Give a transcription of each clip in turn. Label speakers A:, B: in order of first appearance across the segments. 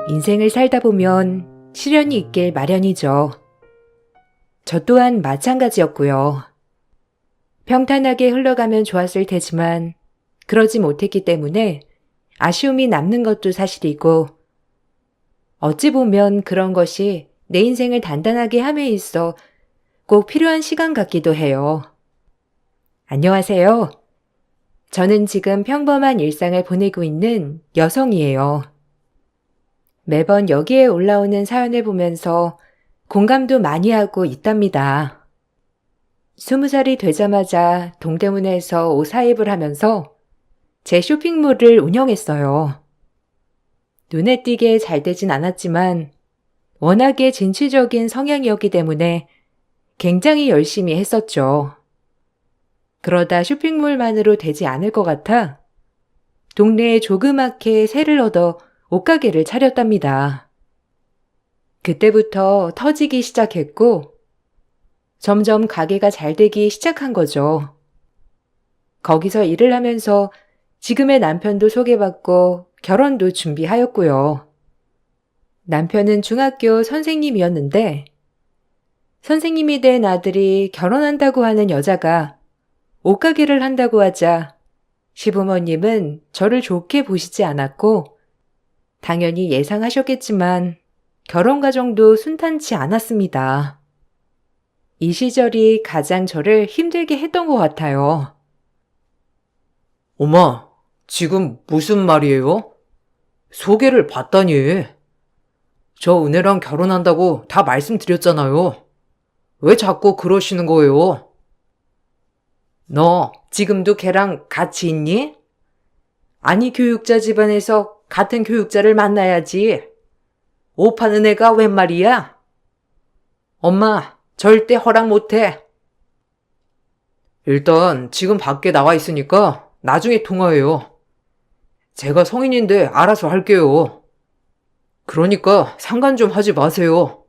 A: 인생을 살다 보면 시련이 있길 마련이죠. 저 또한 마찬가지였고요. 평탄하게 흘러가면 좋았을 테지만 그러지 못했기 때문에 아쉬움이 남는 것도 사실이고, 어찌 보면 그런 것이 내 인생을 단단하게 함에 있어 꼭 필요한 시간 같기도 해요. 안녕하세요. 저는 지금 평범한 일상을 보내고 있는 여성이에요. 매번 여기에 올라오는 사연을 보면서 공감도 많이 하고 있답니다. 20살이 되자마자 동대문에서 옷 사입을 하면서 제 쇼핑몰을 운영했어요. 눈에 띄게 잘 되진 않았지만 워낙에 진취적인 성향이었기 때문에 굉장히 열심히 했었죠. 그러다 쇼핑몰만으로 되지 않을 것 같아 동네에 조그맣게 새를 얻어 옷가게를 차렸답니다. 그때부터 터지기 시작했고 점점 가게가 잘 되기 시작한 거죠. 거기서 일을 하면서 지금의 남편도 소개받고 결혼도 준비하였고요. 남편은 중학교 선생님이었는데 선생님이 된 아들이 결혼한다고 하는 여자가 옷가게를 한다고 하자 시부모님은 저를 좋게 보시지 않았고 당연히 예상하셨겠지만 결혼 과정도 순탄치 않았습니다. 이 시절이 가장 저를 힘들게 했던 것 같아요.
B: 엄마, 지금 무슨 말이에요? 소개를 받다니. 저 은혜랑 결혼한다고 다 말씀드렸잖아요. 왜 자꾸 그러시는 거예요? 너 지금도 걔랑 같이 있니? 아니, 교육자 집안에서 같은 교육자를 만나야지. 옷 파는 애가 웬 말이야? 엄마, 절대 허락 못해. 일단 지금 밖에 나와 있으니까 나중에 통화해요. 제가 성인인데 알아서 할게요. 그러니까 상관 좀 하지 마세요.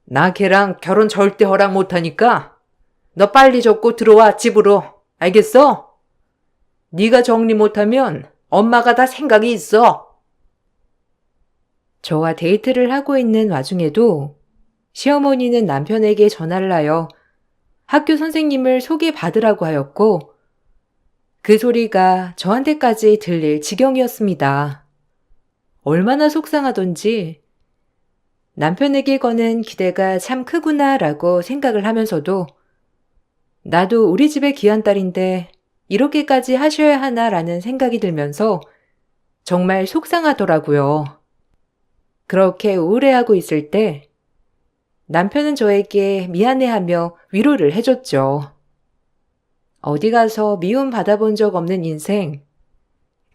B: 나 걔랑 결혼 절대 허락 못하니까 너 빨리 접고 들어와 집으로. 알겠어? 네가 정리 못하면 엄마가 다 생각이 있어.
A: 저와 데이트를 하고 있는 와중에도 시어머니는 남편에게 전화를 하여 학교 선생님을 소개받으라고 하였고 그 소리가 저한테까지 들릴 지경이었습니다. 얼마나 속상하던지 남편에게 거는 기대가 참 크구나라고 생각을 하면서도 나도 우리 집의 귀한 딸인데 이렇게까지 하셔야 하나라는 생각이 들면서 정말 속상하더라고요. 그렇게 우울해하고 있을 때 남편은 저에게 미안해하며 위로를 해줬죠. 어디 가서 미움 받아본 적 없는 인생,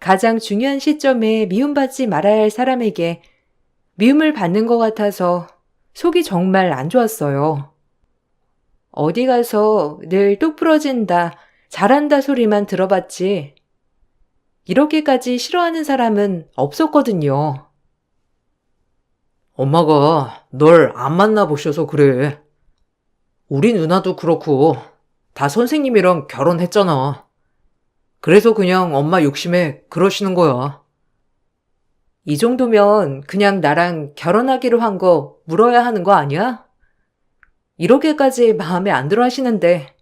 A: 가장 중요한 시점에 미움받지 말아야 할 사람에게 미움을 받는 것 같아서 속이 정말 안 좋았어요. 어디 가서 늘 똑부러진다, 잘한다 소리만 들어봤지 이렇게까지 싫어하는 사람은 없었거든요.
B: 엄마가 널 안 만나보셔서 그래. 우리 누나도 그렇고 다 선생님이랑 결혼했잖아. 그래서 그냥 엄마 욕심에 그러시는 거야.
A: 이 정도면 그냥 나랑 결혼하기로 한 거 물어야 하는 거 아니야? 이렇게까지 마음에 안 들어 하시는데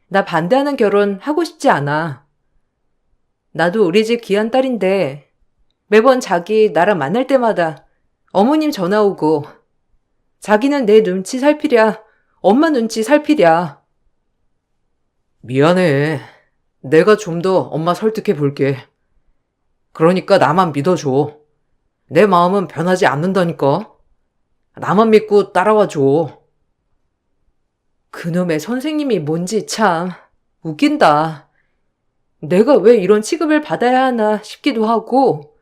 A: 나 반대하는 결혼 하고 싶지 않아. 나도 우리 집 귀한 딸인데 매번 자기 나랑 만날 때마다 어머님 전화 오고 자기는 내 눈치 살피랴, 엄마 눈치 살피랴.
B: 미안해. 내가 좀 더 엄마 설득해 볼게. 그러니까 나만 믿어줘. 내 마음은 변하지 않는다니까. 나만 믿고 따라와 줘.
A: 그놈의 선생님이 뭔지 참 웃긴다. 내가 왜 이런 취급을 받아야 하나 싶기도 하고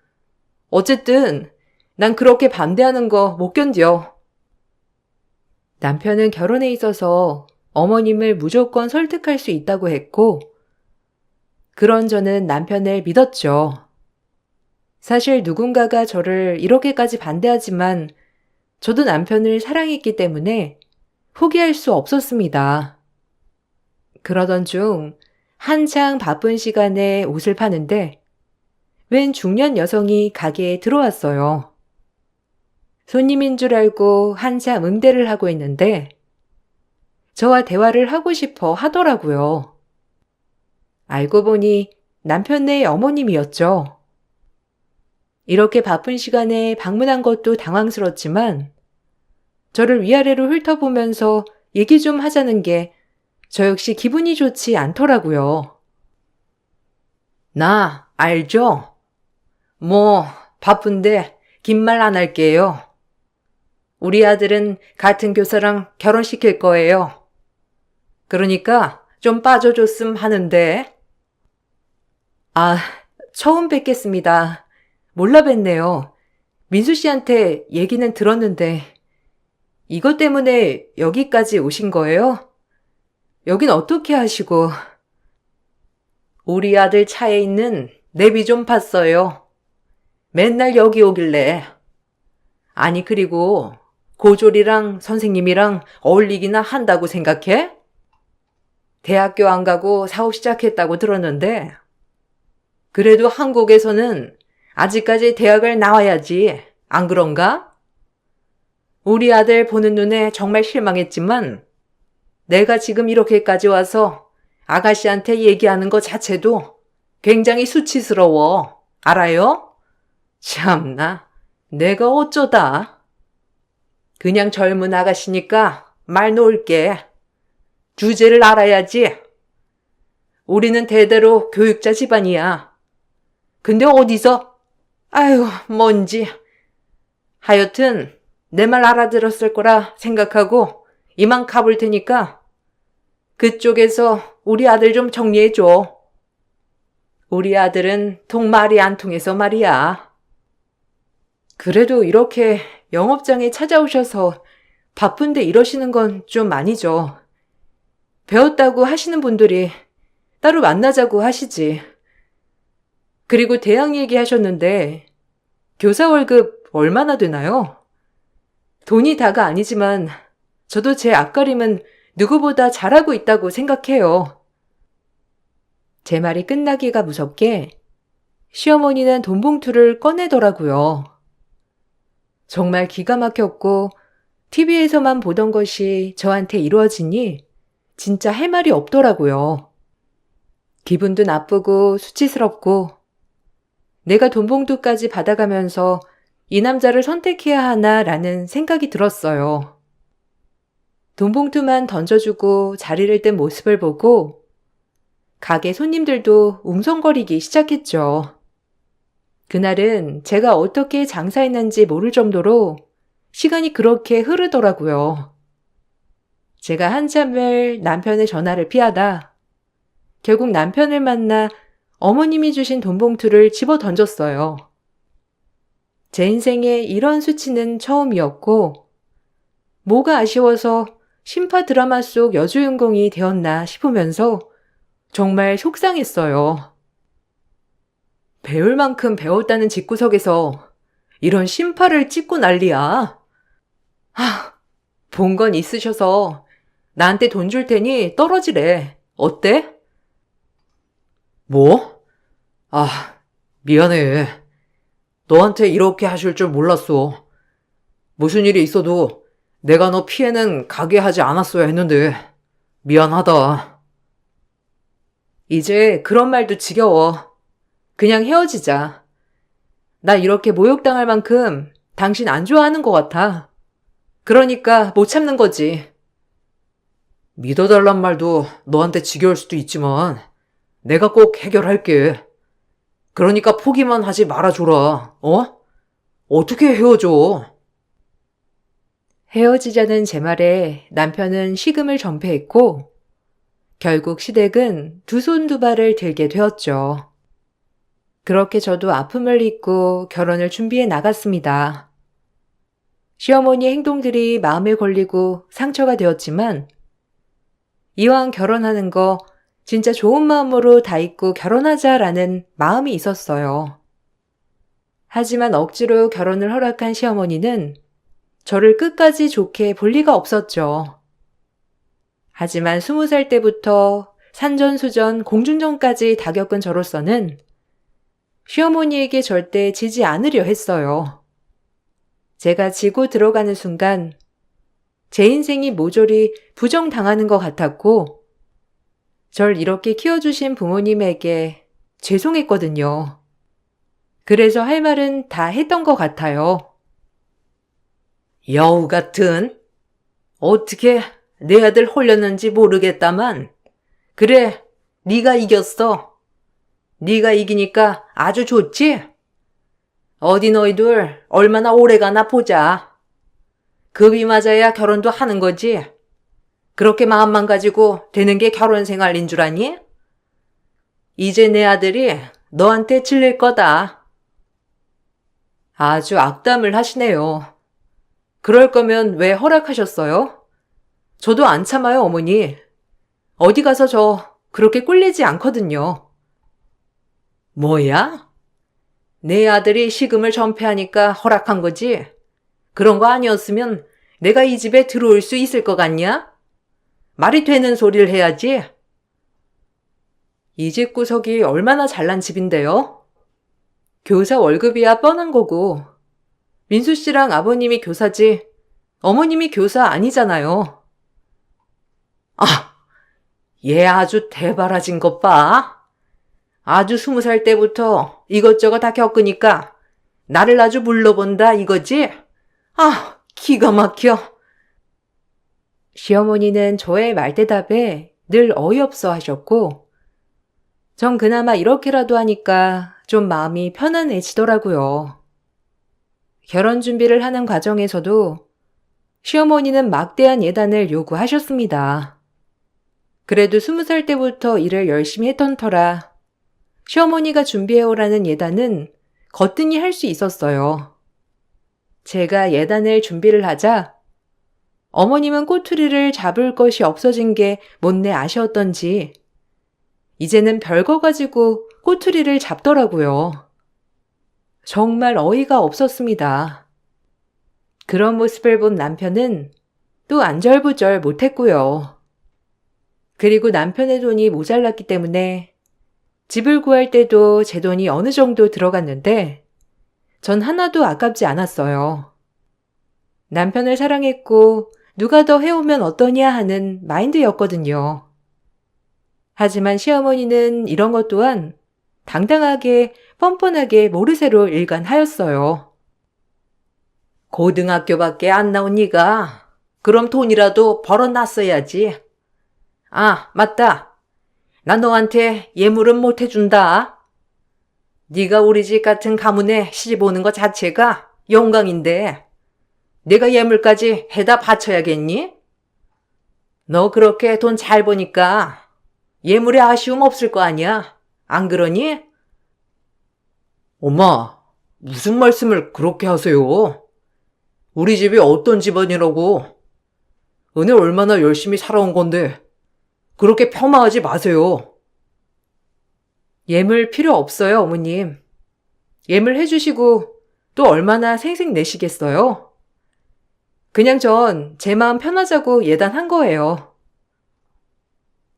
A: 어쨌든 난 그렇게 반대하는 거 못 견뎌. 남편은 결혼에 있어서 어머님을 무조건 설득할 수 있다고 했고 그런 저는 남편을 믿었죠. 사실 누군가가 저를 이렇게까지 반대하지만 저도 남편을 사랑했기 때문에 포기할 수 없었습니다. 그러던 중 한창 바쁜 시간에 옷을 파는데 웬 중년 여성이 가게에 들어왔어요. 손님인 줄 알고 한참 응대를 하고 있는데 저와 대화를 하고 싶어 하더라고요. 알고 보니 남편네 어머님이었죠. 이렇게 바쁜 시간에 방문한 것도 당황스럽지만 저를 위아래로 훑어보면서 얘기 좀 하자는 게 저 역시 기분이 좋지 않더라고요.
B: 나 알죠? 뭐 바쁜데 긴 말 안 할게요. 우리 아들은 같은 교사랑 결혼시킬 거예요. 그러니까 좀 빠져줬음 하는데.
A: 아, 처음 뵙겠습니다. 몰라 뵀네요. 민수 씨한테 얘기는 들었는데 이것 때문에 여기까지 오신 거예요? 여긴 어떻게 하시고?
B: 우리 아들 차에 있는 내비 좀 봤어요. 맨날 여기 오길래. 아니 그리고 고졸이랑 선생님이랑 어울리기나 한다고 생각해? 대학교 안 가고 사업 시작했다고 들었는데 그래도 한국에서는 아직까지 대학을 나와야지. 안 그런가? 우리 아들 보는 눈에 정말 실망했지만 내가 지금 이렇게까지 와서 아가씨한테 얘기하는 것 자체도 굉장히 수치스러워. 알아요? 참나, 내가 어쩌다. 그냥 젊은 아가씨니까 말 놓을게. 주제를 알아야지. 우리는 대대로 교육자 집안이야. 근데 어디서? 아유, 뭔지. 하여튼 내 말 알아들었을 거라 생각하고 이만 가볼 테니까 그쪽에서 우리 아들 좀 정리해줘. 우리 아들은 통말이 안 통해서 말이야. 그래도 이렇게 영업장에 찾아오셔서 바쁜데 이러시는 건 좀 아니죠. 배웠다고 하시는 분들이 따로 만나자고 하시지. 그리고 대학 얘기하셨는데 교사 월급 얼마나 되나요? 돈이 다가 아니지만 저도 제 앞가림은 누구보다 잘하고 있다고 생각해요. 제 말이 끝나기가 무섭게 시어머니는 돈 봉투를 꺼내더라고요. 정말 기가 막혔고 TV에서만 보던 것이 저한테 이루어지니 진짜 할 말이 없더라고요. 기분도 나쁘고 수치스럽고 내가 돈 봉투까지 받아가면서 이 남자를 선택해야 하나라는 생각이 들었어요. 돈 봉투만 던져주고 자리를 뜬 모습을 보고 가게 손님들도 웅성거리기 시작했죠. 그날은 제가 어떻게 장사했는지 모를 정도로 시간이 그렇게 흐르더라고요. 제가 한참을 남편의 전화를 피하다 결국 남편을 만나 어머님이 주신 돈 봉투를 집어 던졌어요. 제 인생에 이런 수치는 처음이었고 뭐가 아쉬워서 신파 드라마 속 여주인공이 되었나 싶으면서 정말 속상했어요. 배울 만큼 배웠다는 집구석에서 이런 신파를 찍고 난리야. 본 건 있으셔서 나한테 돈 줄 테니 떨어지래. 어때? 뭐? 미안해. 너한테 이렇게 하실 줄 몰랐어. 무슨 일이 있어도 내가 너 피해는 가게 하지 않았어야 했는데 미안하다.
A: 이제 그런 말도 지겨워. 그냥 헤어지자. 나 이렇게 모욕당할 만큼 당신 안 좋아하는 것 같아. 그러니까 못 참는 거지.
B: 믿어달란 말도 너한테 지겨울 수도 있지만 내가 꼭 해결할게. 그러니까 포기만 하지 말아줘라. 어떻게 헤어져?
A: 헤어지자는 제 말에 남편은 식음을 전폐했고 결국 시댁은 두 손 두 발을 들게 되었죠. 그렇게 저도 아픔을 잊고 결혼을 준비해 나갔습니다. 시어머니의 행동들이 마음에 걸리고 상처가 되었지만 이왕 결혼하는 거 진짜 좋은 마음으로 다 잊고 결혼하자라는 마음이 있었어요. 하지만 억지로 결혼을 허락한 시어머니는 저를 끝까지 좋게 볼 리가 없었죠. 하지만 20살 때부터 산전수전, 공중전까지 다 겪은 저로서는 시어머니에게 절대 지지 않으려 했어요. 제가 지고 들어가는 순간 제 인생이 모조리 부정당하는 것 같았고, 절 이렇게 키워주신 부모님에게 죄송했거든요. 그래서 할 말은 다 했던 것 같아요.
B: 여우 같은. 어떻게 내 아들 홀렸는지 모르겠다만, 그래, 네가 이겼어. 네가 이기니까 아주 좋지? 어디 너희들 얼마나 오래가나 보자. 급이 맞아야 결혼도 하는 거지. 그렇게 마음만 가지고 되는 게 결혼 생활인 줄 아니? 이제 내 아들이 너한테 질릴 거다.
A: 아주 악담을 하시네요. 그럴 거면 왜 허락하셨어요? 저도 안 참아요, 어머니. 어디 가서 저 그렇게 꿀리지 않거든요.
B: 뭐야? 내 아들이 시금을 전폐하니까 허락한 거지? 그런 거 아니었으면 내가 이 집에 들어올 수 있을 것 같냐? 말이 되는 소리를 해야지.
A: 이 집 구석이 얼마나 잘난 집인데요? 교사 월급이야 뻔한 거고, 민수 씨랑 아버님이 교사지, 어머님이 교사 아니잖아요.
B: 아, 얘 아주 대바라진 것 봐. 아주 20살 때부터 이것저것 다 겪으니까 나를 아주 물러본다 이거지? 아, 기가 막혀.
A: 시어머니는 저의 말대답에 늘 어이없어 하셨고, 전 그나마 이렇게라도 하니까 좀 마음이 편안해지더라고요. 결혼 준비를 하는 과정에서도 시어머니는 막대한 예단을 요구하셨습니다. 그래도 20살 때부터 일을 열심히 했던 터라 시어머니가 준비해오라는 예단은 거뜬히 할 수 있었어요. 제가 예단을 준비를 하자 어머님은 꼬투리를 잡을 것이 없어진 게 못내 아쉬웠던지 이제는 별거 가지고 꼬투리를 잡더라고요. 정말 어이가 없었습니다. 그런 모습을 본 남편은 또 안절부절 못했고요. 그리고 남편의 돈이 모자랐기 때문에 집을 구할 때도 제 돈이 어느 정도 들어갔는데 전 하나도 아깝지 않았어요. 남편을 사랑했고 누가 더 해오면 어떠냐 하는 마인드였거든요. 하지만 시어머니는 이런 것 또한 당당하게 뻔뻔하게 모르쇠로 일관하였어요.
B: 고등학교밖에 안 나온 네가 그럼 돈이라도 벌어놨어야지. 아, 맞다. 나 너한테 예물은 못 해준다. 네가 우리 집 같은 가문에 시집 오는 것 자체가 영광인데 내가 예물까지 해다 바쳐야겠니? 너 그렇게 돈 잘 버니까 예물에 아쉬움 없을 거 아니야. 안 그러니? 엄마, 무슨 말씀을 그렇게 하세요? 우리 집이 어떤 집안이라고? 은혜 얼마나 열심히 살아온 건데 그렇게 폄하하지 마세요.
A: 예물 필요 없어요, 어머님. 예물 해주시고 또 얼마나 생색 내시겠어요? 그냥 전 제 마음 편하자고 예단한 거예요.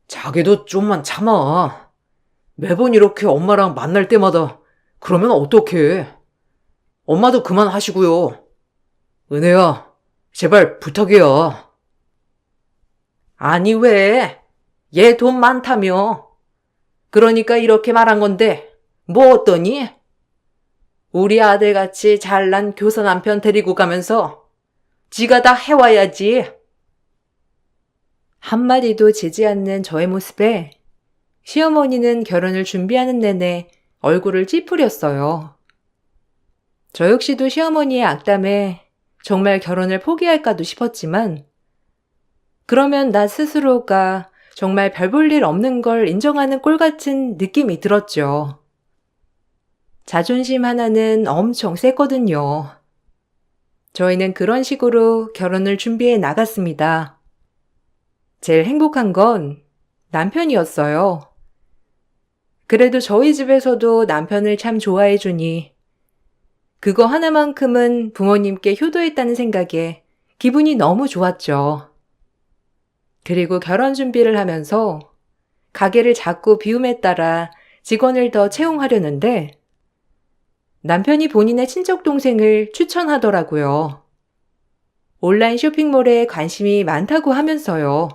B: 자기도 좀만 참아. 매번 이렇게 엄마랑 만날 때마다 그러면 어떡해. 엄마도 그만하시고요. 은혜야, 제발 부탁이야. 아니 왜? 얘 돈 많다며. 그러니까 이렇게 말한 건데 뭐 어떠니? 우리 아들같이 잘난 교사 남편 데리고 가면서 지가 다 해와야지.
A: 한마디도 지지 않는 저의 모습에 시어머니는 결혼을 준비하는 내내 얼굴을 찌푸렸어요. 저 역시도 시어머니의 악담에 정말 결혼을 포기할까도 싶었지만 그러면 나 스스로가 정말 별 볼 일 없는 걸 인정하는 꼴 같은 느낌이 들었죠. 자존심 하나는 엄청 셌거든요. 저희는 그런 식으로 결혼을 준비해 나갔습니다. 제일 행복한 건 남편이었어요. 그래도 저희 집에서도 남편을 참 좋아해 주니 그거 하나만큼은 부모님께 효도했다는 생각에 기분이 너무 좋았죠. 그리고 결혼 준비를 하면서 가게를 자꾸 비움에 따라 직원을 더 채용하려는데 남편이 본인의 친척 동생을 추천하더라고요. 온라인 쇼핑몰에 관심이 많다고 하면서요.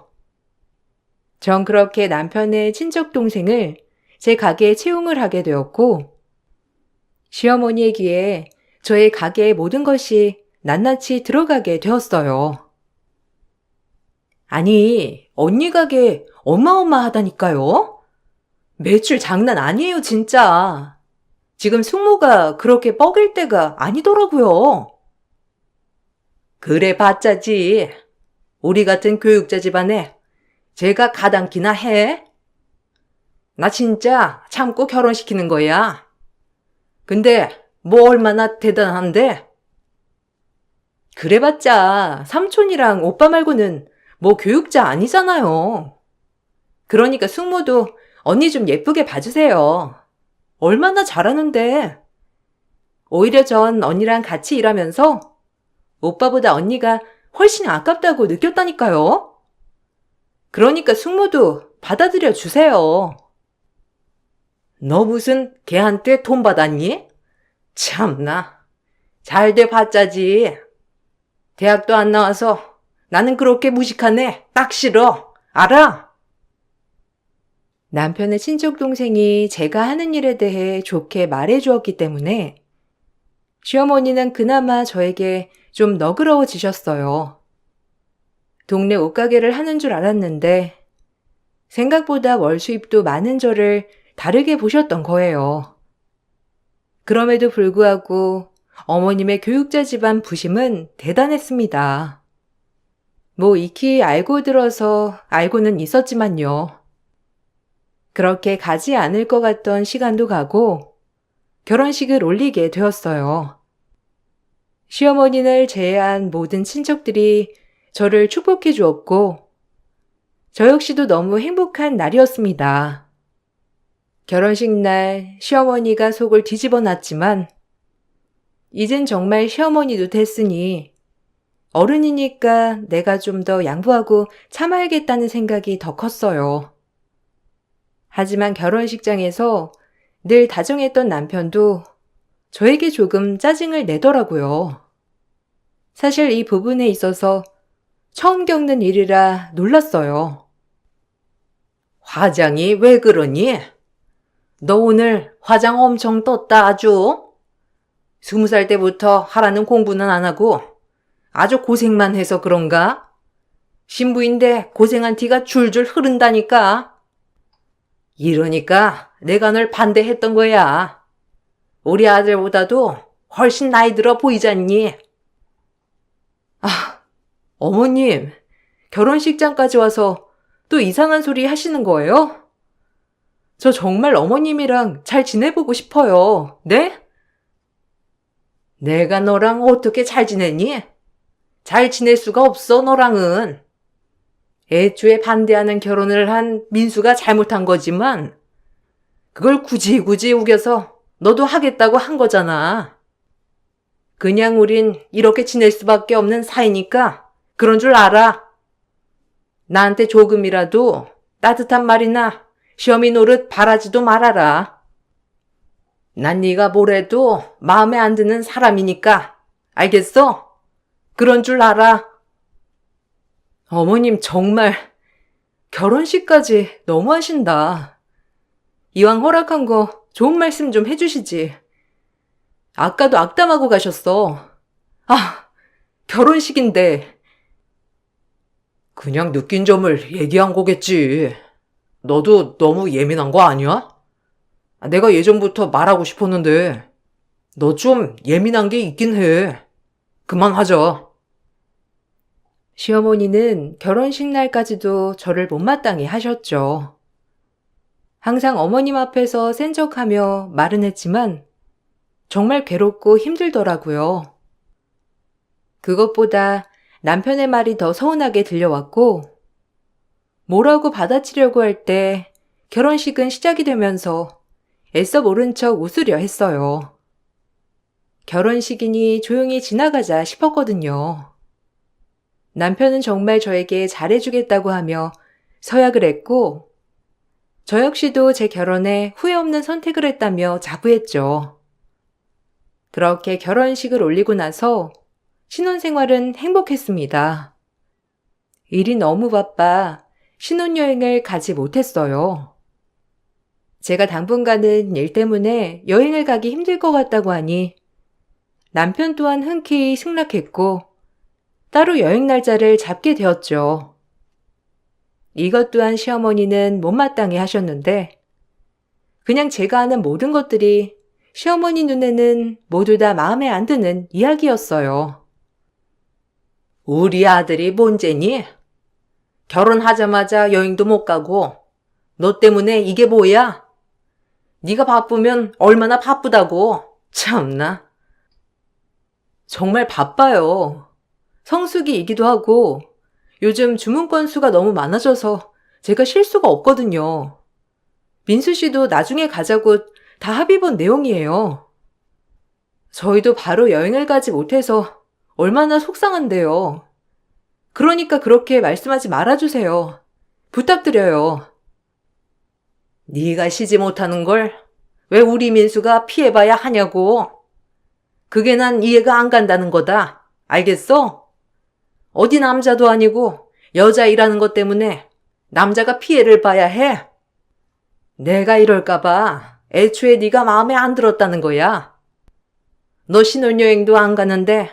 A: 전 그렇게 남편의 친척 동생을 제 가게에 채용을 하게 되었고, 시어머니의 귀에 저의 가게의 모든 것이 낱낱이 들어가게 되었어요. 아니, 언니 가게 어마어마하다니까요? 매출 장난 아니에요, 진짜. 지금 숙모가 그렇게 뻐길 때가 아니더라고요. 그래 봤자지. 우리 같은 교육자 집안에 제가 가당키나 해? 나 진짜 참고 결혼시키는 거야. 근데 뭐 얼마나 대단한데? 그래봤자 삼촌이랑 오빠 말고는 뭐 교육자 아니잖아요. 그러니까 숙모도 언니 좀 예쁘게 봐주세요. 얼마나 잘하는데. 오히려 전 언니랑 같이 일하면서 오빠보다 언니가 훨씬 아깝다고 느꼈다니까요. 그러니까 숙모도 받아들여 주세요. 너 무슨 걔한테 돈 받았니? 참나. 잘 돼 봤자지. 대학도 안 나와서 나는 그렇게 무식한 애 딱 싫어. 알아? 남편의 친척 동생이 제가 하는 일에 대해 좋게 말해 주었기 때문에 시어머니는 그나마 저에게 좀 너그러워지셨어요. 동네 옷가게를 하는 줄 알았는데 생각보다 월 수입도 많은 저를 다르게 보셨던 거예요. 그럼에도 불구하고 어머님의 교육자 집안 부심은 대단했습니다. 뭐 익히 알고 들어서 알고는 있었지만요. 그렇게 가지 않을 것 같던 시간도 가고 결혼식을 올리게 되었어요. 시어머니를 제외한 모든 친척들이 저를 축복해 주었고 저 역시도 너무 행복한 날이었습니다. 결혼식 날 시어머니가 속을 뒤집어 놨지만 이젠 정말 시어머니도 됐으니 어른이니까 내가 좀 더 양보하고 참아야겠다는 생각이 더 컸어요. 하지만 결혼식장에서 늘 다정했던 남편도 저에게 조금 짜증을 내더라고요. 사실 이 부분에 있어서 처음 겪는 일이라 놀랐어요. 화장이 왜 그러니? 너 오늘 화장 엄청 떴다 아주. 20살 때부터 하라는 공부는 안 하고 아주 고생만 해서 그런가? 신부인데 고생한 티가 줄줄 흐른다니까. 이러니까 내가 널 반대했던 거야. 우리 아들보다도 훨씬 나이 들어 보이잖니. 아, 어머님, 결혼식장까지 와서 또 이상한 소리 하시는 거예요? 저 정말 어머님이랑 잘 지내보고 싶어요. 네? 내가 너랑 어떻게 잘 지내니? 잘 지낼 수가 없어, 너랑은. 애초에 반대하는 결혼을 한 민수가 잘못한 거지만 그걸 굳이 우겨서 너도 하겠다고 한 거잖아. 그냥 우린 이렇게 지낼 수밖에 없는 사이니까 그런 줄 알아. 나한테 조금이라도 따뜻한 말이나 시어미 노릇 바라지도 말아라. 난 네가 뭐래도 마음에 안 드는 사람이니까. 알겠어? 그런 줄 알아. 어머님 정말 결혼식까지 너무하신다. 이왕 허락한 거 좋은 말씀 좀 해주시지. 아까도 악담하고 가셨어. 아, 결혼식인데. 그냥 느낀 점을 얘기한 거겠지. 너도 너무 예민한 거 아니야? 내가 예전부터 말하고 싶었는데 너 좀 예민한 게 있긴 해. 그만하자. 시어머니는 결혼식 날까지도 저를 못마땅해 하셨죠. 항상 어머님 앞에서 센 척하며 말은 했지만 정말 괴롭고 힘들더라고요. 그것보다 남편의 말이 더 서운하게 들려왔고 뭐라고 받아치려고 할 때 결혼식은 시작이 되면서 애써 모른 척 웃으려 했어요. 결혼식이니 조용히 지나가자 싶었거든요. 남편은 정말 저에게 잘해주겠다고 하며 서약을 했고 저 역시도 제 결혼에 후회 없는 선택을 했다며 자부했죠. 그렇게 결혼식을 올리고 나서 신혼생활은 행복했습니다. 일이 너무 바빠 신혼여행을 가지 못했어요. 제가 당분간은 일 때문에 여행을 가기 힘들 것 같다고 하니 남편 또한 흔쾌히 승낙했고 따로 여행 날짜를 잡게 되었죠. 이것 또한 시어머니는 못마땅해 하셨는데 그냥 제가 하는 모든 것들이 시어머니 눈에는 모두 다 마음에 안 드는 이야기였어요. 우리 아들이 뭔죄니? 결혼하자마자 여행도 못 가고 너 때문에 이게 뭐야? 네가 바쁘면 얼마나 바쁘다고. 참나. 정말 바빠요. 성수기이기도 하고 요즘 주문 건수가 너무 많아져서 제가 쉴 수가 없거든요. 민수 씨도 나중에 가자고 다 합의 본 내용이에요. 저희도 바로 여행을 가지 못해서 얼마나 속상한데요. 그러니까 그렇게 말씀하지 말아주세요. 부탁드려요. 네가 쉬지 못하는 걸 왜 우리 민수가 피해봐야 하냐고. 그게 난 이해가 안 간다는 거다. 알겠어? 어디 남자도 아니고 여자 일하는 것 때문에 남자가 피해를 봐야 해. 내가 이럴까봐 애초에 네가 마음에 안 들었다는 거야. 너 신혼여행도 안 가는데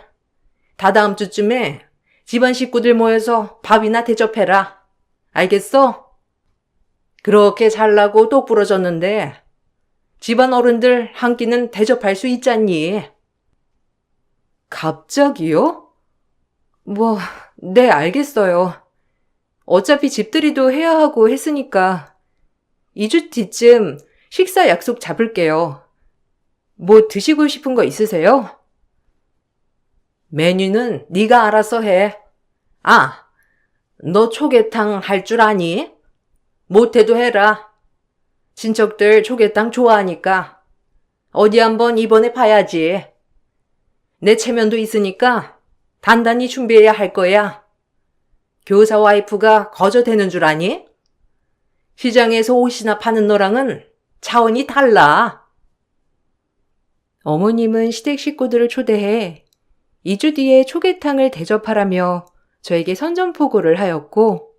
A: 다다음 주쯤에 집안 식구들 모여서 밥이나 대접해라. 알겠어? 그렇게 잘나고 똑부러졌는데 집안 어른들 한 끼는 대접할 수 있잖니. 갑자기요? 네, 알겠어요. 어차피 집들이도 해야 하고 했으니까 2주 뒤쯤 식사 약속 잡을게요. 뭐 드시고 싶은 거 있으세요? 메뉴는 네가 알아서 해. 아, 너 초계탕 할 줄 아니? 못해도 해라. 친척들 초계탕 좋아하니까 어디 한번 이번에 봐야지. 내 체면도 있으니까 단단히 준비해야 할 거야. 교사 와이프가 거저대는 줄 아니? 시장에서 옷이나 파는 너랑은 차원이 달라. 어머님은 시댁 식구들을 초대해 2주 뒤에 초계탕을 대접하라며 저에게 선전포고를 하였고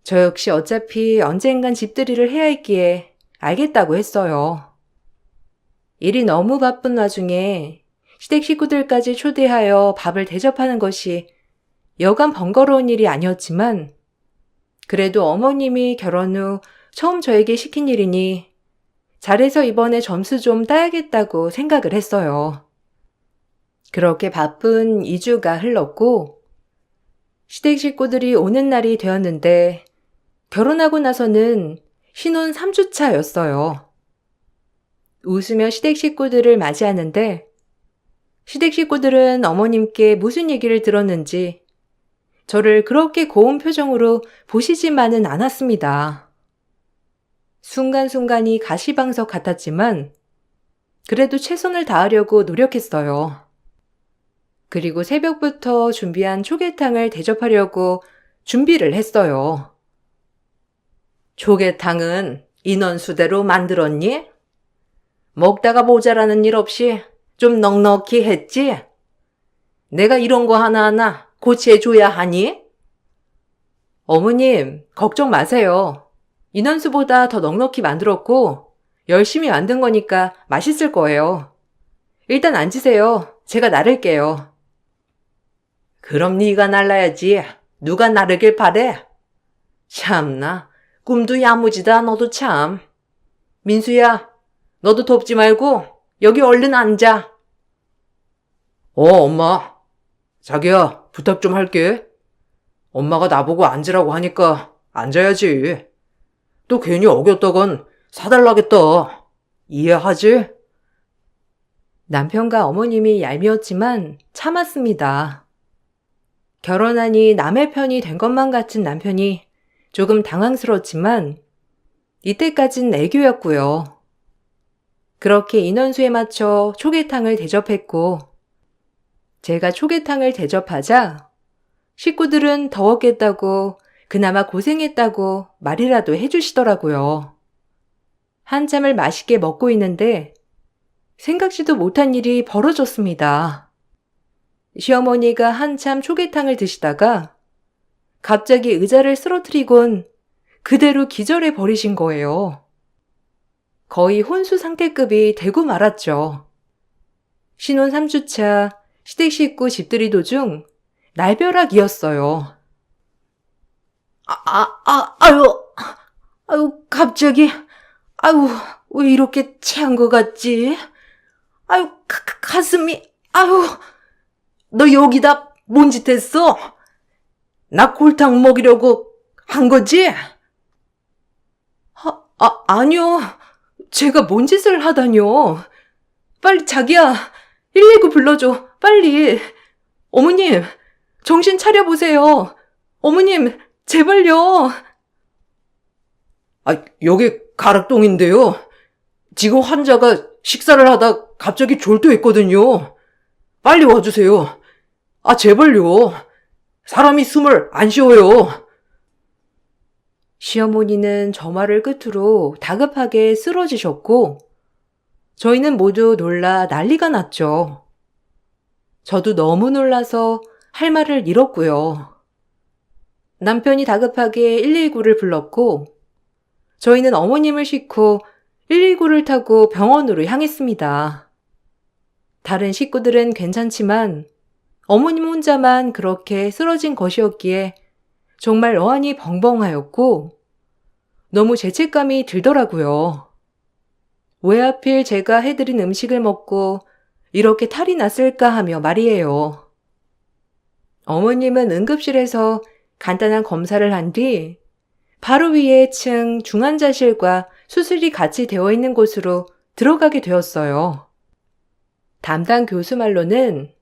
A: 저 역시 어차피 언젠간 집들이를 해야 했기에 알겠다고 했어요. 일이 너무 바쁜 와중에 시댁 식구들까지 초대하여 밥을 대접하는 것이 여간 번거로운 일이 아니었지만 그래도 어머님이 결혼 후 처음 저에게 시킨 일이니 잘해서 이번에 점수 좀 따야겠다고 생각을 했어요. 그렇게 바쁜 2주가 흘렀고 시댁 식구들이 오는 날이 되었는데 결혼하고 나서는 신혼 3주차였어요. 웃으며 시댁 식구들을 맞이하는데 시댁 식구들은 어머님께 무슨 얘기를 들었는지 저를 그렇게 고운 표정으로 보시지만은 않았습니다. 순간순간이 가시방석 같았지만 그래도 최선을 다하려고 노력했어요. 그리고 새벽부터 준비한 초계탕을 대접하려고 준비를 했어요. 초계탕은 인원수대로 만들었니? 먹다가 모자라는 일 없이 좀 넉넉히 했지? 내가 이런 거 하나하나 고치해줘야 하니? 어머님, 걱정 마세요. 인원수보다 더 넉넉히 만들었고 열심히 만든 거니까 맛있을 거예요. 일단 앉으세요. 제가 나를게요. 그럼 네가 날라야지. 누가 나르길 바래? 참나, 꿈도 야무지다 너도 참. 민수야, 너도 돕지 말고 여기 얼른 앉아.
B: 엄마. 자기야, 부탁 좀 할게. 엄마가 나보고 앉으라고 하니까 앉아야지. 또 괜히 어겼다간 사달라겠다. 이해하지?
A: 남편과 어머님이 얄미웠지만 참았습니다. 결혼하니 남의 편이 된 것만 같은 남편이 조금 당황스러웠지만 이때까진 애교였고요. 그렇게 인원수에 맞춰 초계탕을 대접했고 제가 초계탕을 대접하자 식구들은 더웠겠다고 그나마 고생했다고 말이라도 해주시더라고요. 한참을 맛있게 먹고 있는데 생각지도 못한 일이 벌어졌습니다. 시어머니가 한참 초계탕을 드시다가 갑자기 의자를 쓰러뜨리곤 그대로 기절해 버리신 거예요. 거의 혼수 상태급이 되고 말았죠. 신혼 3주차 시댁 식구 집들이 도중 날벼락이었어요. 아유, 갑자기, 아유, 왜 이렇게 체한 것 같지? 아유, 가슴이, 아유, 너 여기다 뭔 짓 했어? 나 골탕 먹이려고 한 거지? 아니요. 제가 뭔 짓을 하다뇨. 빨리 자기야, 119 불러줘. 빨리. 어머님, 정신 차려보세요. 어머님, 제발요.
B: 여기 가락동인데요. 지금 환자가 식사를 하다 갑자기 졸도했거든요. 빨리 와주세요. 제발요. 사람이 숨을 안 쉬어요.
A: 시어머니는 저 말을 끝으로 다급하게 쓰러지셨고, 저희는 모두 놀라 난리가 났죠. 저도 너무 놀라서 할 말을 잃었고요. 남편이 다급하게 119를 불렀고, 저희는 어머님을 싣고 119를 타고 병원으로 향했습니다. 다른 식구들은 괜찮지만 어머님 혼자만 그렇게 쓰러진 것이었기에 정말 어안이 벙벙하였고 너무 죄책감이 들더라고요. 왜 하필 제가 해드린 음식을 먹고 이렇게 탈이 났을까 하며 말이에요. 어머님은 응급실에서 간단한 검사를 한 뒤 바로 위에 층 중환자실과 수술이 같이 되어 있는 곳으로 들어가게 되었어요. 담당 교수 말로는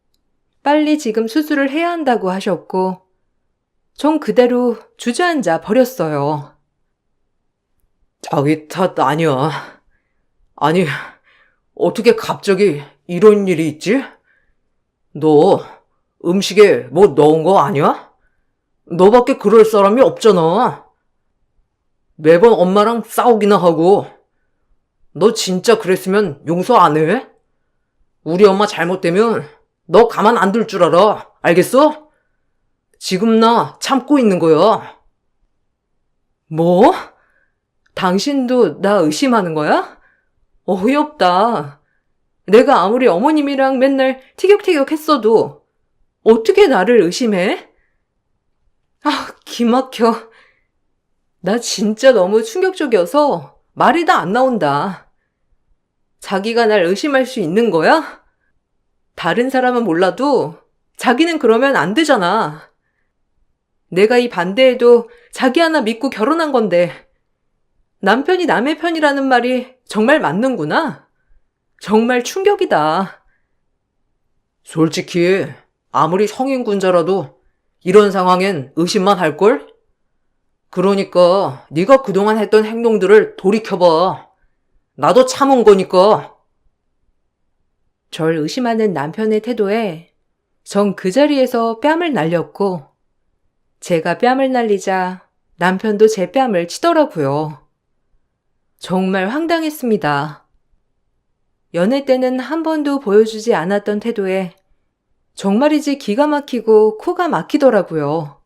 A: 빨리 지금 수술을 해야 한다고 하셨고 전 그대로 주저앉아 버렸어요.
B: 자기 탓 아니야. 아니, 어떻게 갑자기 이런 일이 있지? 너 음식에 뭐 넣은 거 아니야? 너밖에 그럴 사람이 없잖아. 매번 엄마랑 싸우기나 하고. 너 진짜 그랬으면 용서 안 해? 우리 엄마 잘못되면 너 가만 안 둘 줄 알아. 알겠어? 지금 나 참고 있는 거야.
A: 뭐? 당신도 나 의심하는 거야? 어이없다. 내가 아무리 어머님이랑 맨날 티격태격 했어도 어떻게 나를 의심해? 기막혀. 나 진짜 너무 충격적이어서 말이 다 안 나온다. 자기가 날 의심할 수 있는 거야? 다른 사람은 몰라도 자기는 그러면 안 되잖아. 내가 이 반대에도 자기 하나 믿고 결혼한 건데 남편이 남의 편이라는 말이 정말 맞는구나. 정말 충격이다.
B: 솔직히 아무리 성인군자라도 이런 상황엔 의심만 할걸? 그러니까 네가 그동안 했던 행동들을 돌이켜봐. 나도 참은 거니까.
A: 절 의심하는 남편의 태도에 전 그 자리에서 뺨을 날렸고 제가 뺨을 날리자 남편도 제 뺨을 치더라고요. 정말 황당했습니다. 연애 때는 한 번도 보여주지 않았던 태도에 정말이지 기가 막히고 코가 막히더라고요.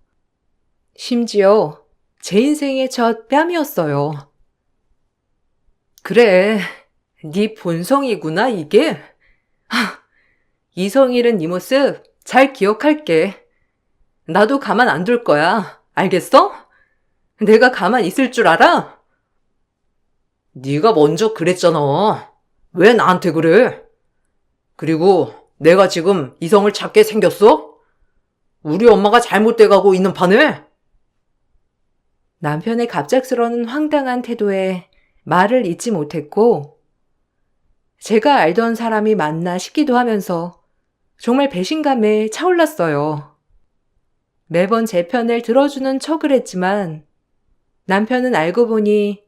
A: 심지어 제 인생의 첫 뺨이었어요. 그래, 네 본성이구나 이게. 이성일은 네 모습 잘 기억할게. 나도 가만 안 둘 거야. 알겠어? 내가 가만 있을 줄 알아?
B: 네가 먼저 그랬잖아. 왜 나한테 그래? 그리고 내가 지금 이성을 찾게 생겼어? 우리 엄마가 잘못돼 가고 있는 판에?
A: 남편의 갑작스러운 황당한 태도에 말을 잇지 못했고 제가 알던 사람이 맞나 싶기도 하면서 정말 배신감에 차올랐어요. 매번 제 편을 들어주는 척을 했지만 남편은 알고 보니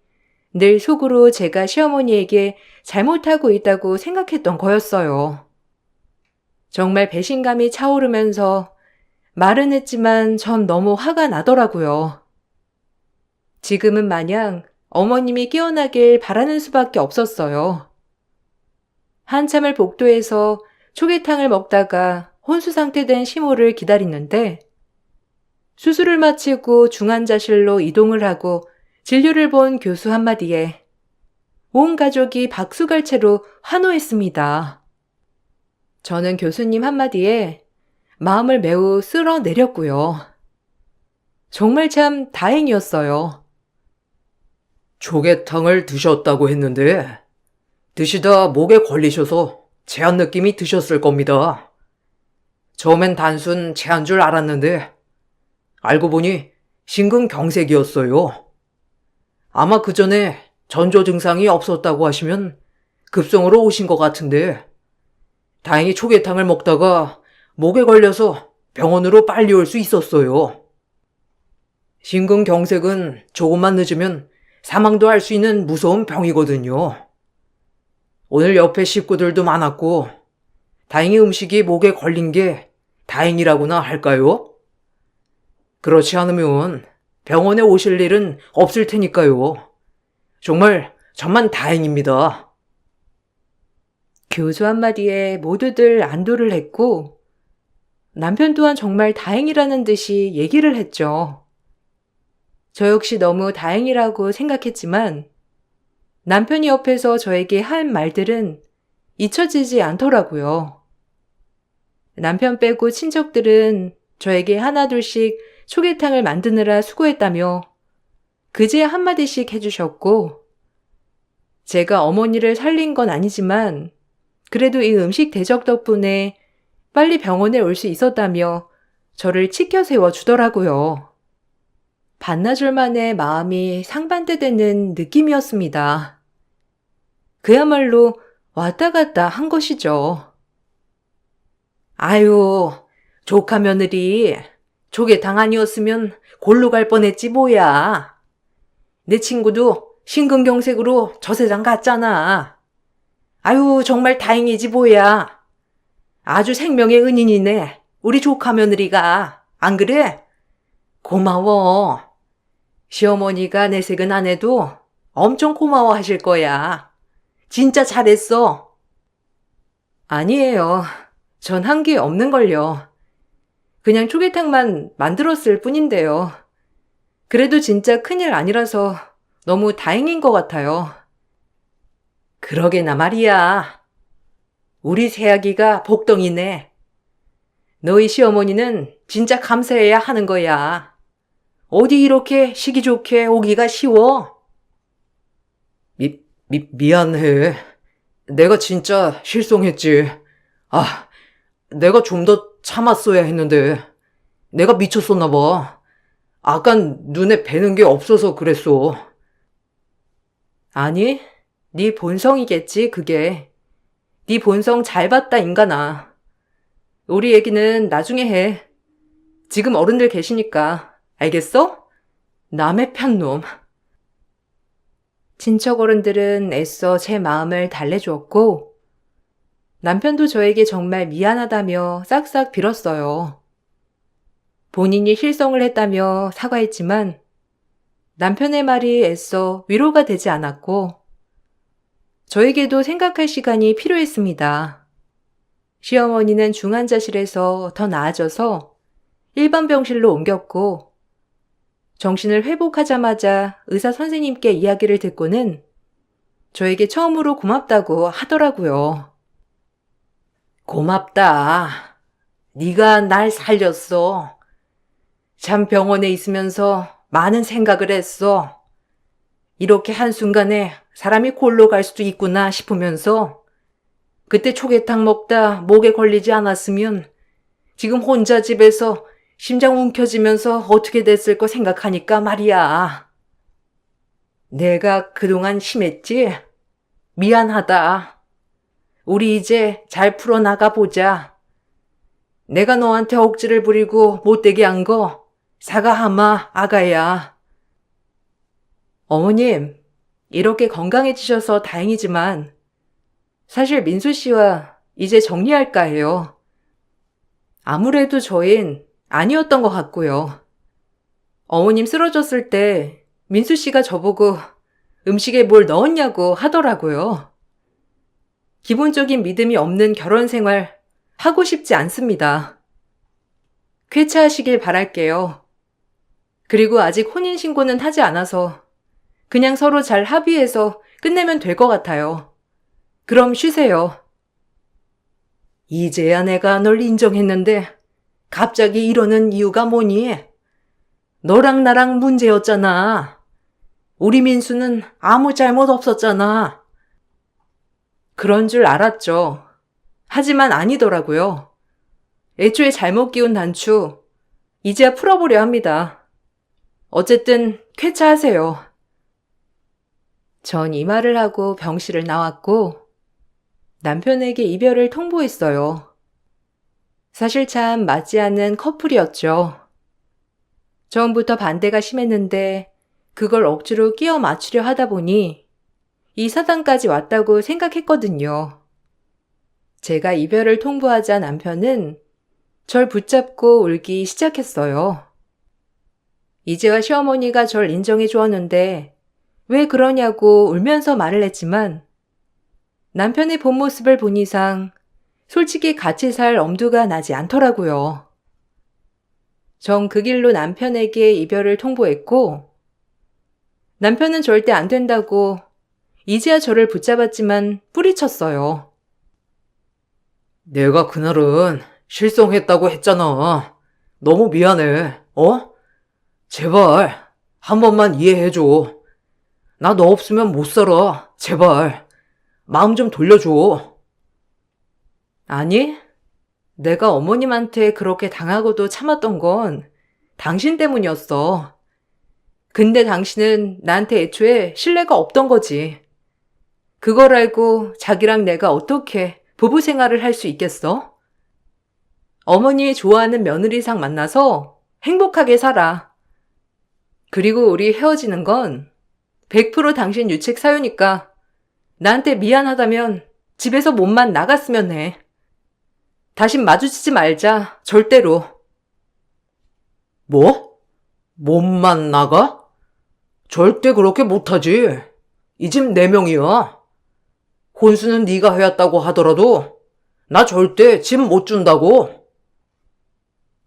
A: 늘 속으로 제가 시어머니에게 잘못하고 있다고 생각했던 거였어요. 정말 배신감이 차오르면서 말은 했지만 전 너무 화가 나더라고요. 지금은 마냥 어머님이 깨어나길 바라는 수밖에 없었어요. 한참을 복도에서 초계탕을 먹다가 혼수 상태된 시모를 기다리는데 수술을 마치고 중환자실로 이동을 하고 진료를 본 교수 한마디에 온 가족이 박수갈채로 환호했습니다. 저는 교수님 한마디에 마음을 매우 쓸어내렸고요. 정말 참 다행이었어요.
B: 조개탕을 드셨다고 했는데 드시다 목에 걸리셔서 체한 느낌이 드셨을 겁니다. 처음엔 단순 체한 줄 알았는데 알고 보니 심근경색이었어요. 아마 그 전에 전조 증상이 없었다고 하시면 급성으로 오신 것 같은데 다행히 초계탕을 먹다가 목에 걸려서 병원으로 빨리 올 수 있었어요. 심근경색은 조금만 늦으면 사망도 할 수 있는 무서운 병이거든요. 오늘 옆에 식구들도 많았고 다행히 음식이 목에 걸린 게 다행이라고나 할까요? 그렇지 않으면 병원에 오실 일은 없을 테니까요. 정말 천만 다행입니다.
A: 교수 한마디에 모두들 안도를 했고 남편 또한 정말 다행이라는 듯이 얘기를 했죠. 저 역시 너무 다행이라고 생각했지만 남편이 옆에서 저에게 한 말들은 잊혀지지 않더라고요. 남편 빼고 친척들은 저에게 하나둘씩 초계탕을 만드느라 수고했다며 그제야 한마디씩 해주셨고 제가 어머니를 살린 건 아니지만 그래도 이 음식 대접 덕분에 빨리 병원에 올 수 있었다며 저를 치켜 세워주더라고요. 반나절 만에 마음이 상반되되는 느낌이었습니다. 그야말로 왔다 갔다 한 것이죠. 아유, 조카 며느리 조개탕 아니었으면 골로 갈 뻔했지 뭐야. 내 친구도 심근경색으로 저세상 갔잖아. 아유, 정말 다행이지 뭐야. 아주 생명의 은인이네. 우리 조카 며느리가. 안 그래? 고마워. 시어머니가 내색은 안 해도 엄청 고마워하실 거야. 진짜 잘했어. 아니에요. 전 한 게 없는걸요. 그냥 초계탕만 만들었을 뿐인데요. 그래도 진짜 큰일 아니라서 너무 다행인 것 같아요. 그러게나 말이야. 우리 새아기가 복덩이네. 너희 시어머니는 진짜 감사해야 하는 거야. 어디 이렇게 시기 좋게 오기가 쉬워?
B: 미안해. 내가 진짜 실성했지. 아, 내가 좀 더 참았어야 했는데 내가 미쳤었나 봐. 아깐 눈에 뵈는 게 없어서 그랬어.
A: 아니, 네 본성이겠지, 그게. 네 본성 잘 봤다, 인간아. 우리 얘기는 나중에 해. 지금 어른들 계시니까. 알겠어? 남의 편놈. 친척 어른들은 애써 제 마음을 달래주었고 남편도 저에게 정말 미안하다며 싹싹 빌었어요. 본인이 실성을 했다며 사과했지만 남편의 말이 애써 위로가 되지 않았고 저에게도 생각할 시간이 필요했습니다. 시어머니는 중환자실에서 더 나아져서 일반 병실로 옮겼고 정신을 회복하자마자 의사 선생님께 이야기를 듣고는 저에게 처음으로 고맙다고 하더라고요.
B: 고맙다. 네가 날 살렸어. 참 병원에 있으면서 많은 생각을 했어. 이렇게 한순간에 사람이 골로 갈 수도 있구나 싶으면서 그때 초계탕 먹다 목에 걸리지 않았으면 지금 혼자 집에서 심장 움켜쥐면서 어떻게 됐을 거 생각하니까 말이야. 내가 그동안 심했지? 미안하다. 우리 이제 잘 풀어나가 보자. 내가 너한테 억지를 부리고 못되게 한 거 사과하마, 아가야.
A: 어머님, 이렇게 건강해지셔서 다행이지만 사실 민수 씨와 이제 정리할까 해요. 아무래도 저흰 아니었던 것 같고요. 어머님 쓰러졌을 때 민수 씨가 저보고 음식에 뭘 넣었냐고 하더라고요. 기본적인 믿음이 없는 결혼 생활 하고 싶지 않습니다. 쾌차하시길 바랄게요. 그리고 아직 혼인신고는 하지 않아서 그냥 서로 잘 합의해서 끝내면 될 것 같아요. 그럼 쉬세요. 이제야 내가 널 인정했는데 갑자기 이러는 이유가 뭐니? 너랑 나랑 문제였잖아. 우리 민수는 아무 잘못 없었잖아. 그런 줄 알았죠. 하지만 아니더라고요. 애초에 잘못 끼운 단추, 이제야 풀어보려 합니다. 어쨌든 쾌차하세요. 전 이 말을 하고 병실을 나왔고 남편에게 이별을 통보했어요. 사실 참 맞지 않는 커플이었죠. 처음부터 반대가 심했는데 그걸 억지로 끼워 맞추려 하다 보니 이 사단까지 왔다고 생각했거든요. 제가 이별을 통보하자 남편은 절 붙잡고 울기 시작했어요. 이제와 시어머니가 절 인정해 주었는데 왜 그러냐고 울면서 말을 했지만 남편의 본 모습을 본 이상 솔직히 같이 살 엄두가 나지 않더라고요. 전 그 길로 남편에게 이별을 통보했고 남편은 절대 안 된다고 이제야 저를 붙잡았지만 뿌리쳤어요.
B: 내가 그날은 실성했다고 했잖아. 너무 미안해. 제발, 한 번만 이해해줘. 나 너 없으면 못 살아. 제발. 마음 좀 돌려줘.
A: 아니, 내가 어머님한테 그렇게 당하고도 참았던 건 당신 때문이었어. 근데 당신은 나한테 애초에 신뢰가 없던 거지. 그걸 알고 자기랑 내가 어떻게 부부 생활을 할 수 있겠어? 어머니 좋아하는 며느리상 만나서 행복하게 살아. 그리고 우리 헤어지는 건 100% 당신 유책 사유니까 나한테 미안하다면 집에서 몸만 나갔으면 해. 다신 마주치지 말자, 절대로.
B: 뭐? 몸만 나가? 절대 그렇게 못하지. 이 집 내 명이야. 혼수는 네가 해왔다고 하더라도 나 절대 집 못 준다고.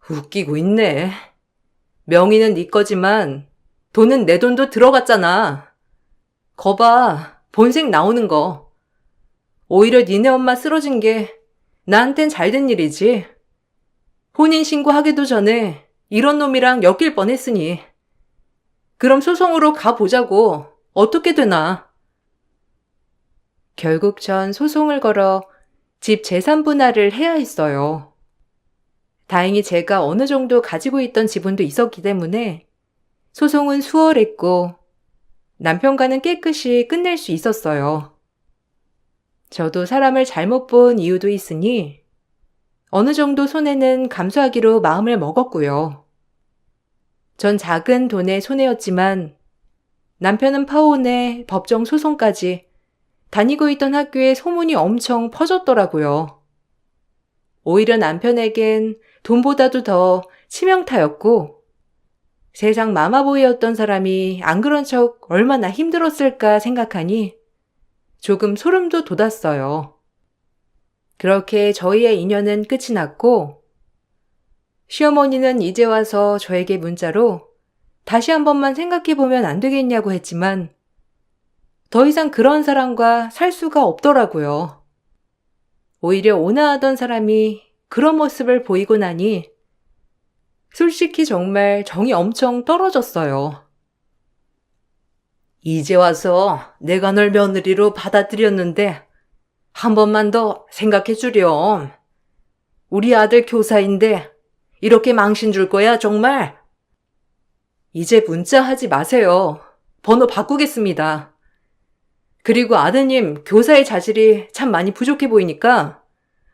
A: 웃기고 있네. 명의는 네 거지만 돈은 내 돈도 들어갔잖아. 거봐, 본색 나오는 거. 오히려 니네 엄마 쓰러진 게 나한텐 잘된 일이지. 혼인신고하기도 전에 이런 놈이랑 엮일 뻔했으니. 그럼 소송으로 가보자고. 어떻게 되나? 결국 전 소송을 걸어 집 재산 분할을 해야 했어요. 다행히 제가 어느 정도 가지고 있던 지분도 있었기 때문에 소송은 수월했고 남편과는 깨끗이 끝낼 수 있었어요. 저도 사람을 잘못 본 이유도 있으니 어느 정도 손해는 감수하기로 마음을 먹었고요. 전 작은 돈의 손해였지만 남편은 파혼에 법정 소송까지 다니고 있던 학교에 소문이 엄청 퍼졌더라고요. 오히려 남편에겐 돈보다도 더 치명타였고 세상 마마보이였던 사람이 안 그런 척 얼마나 힘들었을까 생각하니 조금 소름도 돋았어요. 그렇게 저희의 인연은 끝이 났고 시어머니는 이제 와서 저에게 문자로 다시 한 번만 생각해보면 안 되겠냐고 했지만 더 이상 그런 사람과 살 수가 없더라고요. 오히려 온화하던 사람이 그런 모습을 보이고 나니 솔직히 정말 정이 엄청 떨어졌어요. 이제 와서 내가 널 며느리로 받아들였는데 한 번만 더 생각해 주렴. 우리 아들 교사인데 이렇게 망신 줄 거야 정말? 이제 문자 하지 마세요. 번호 바꾸겠습니다. 그리고 아드님 교사의 자질이 참 많이 부족해 보이니까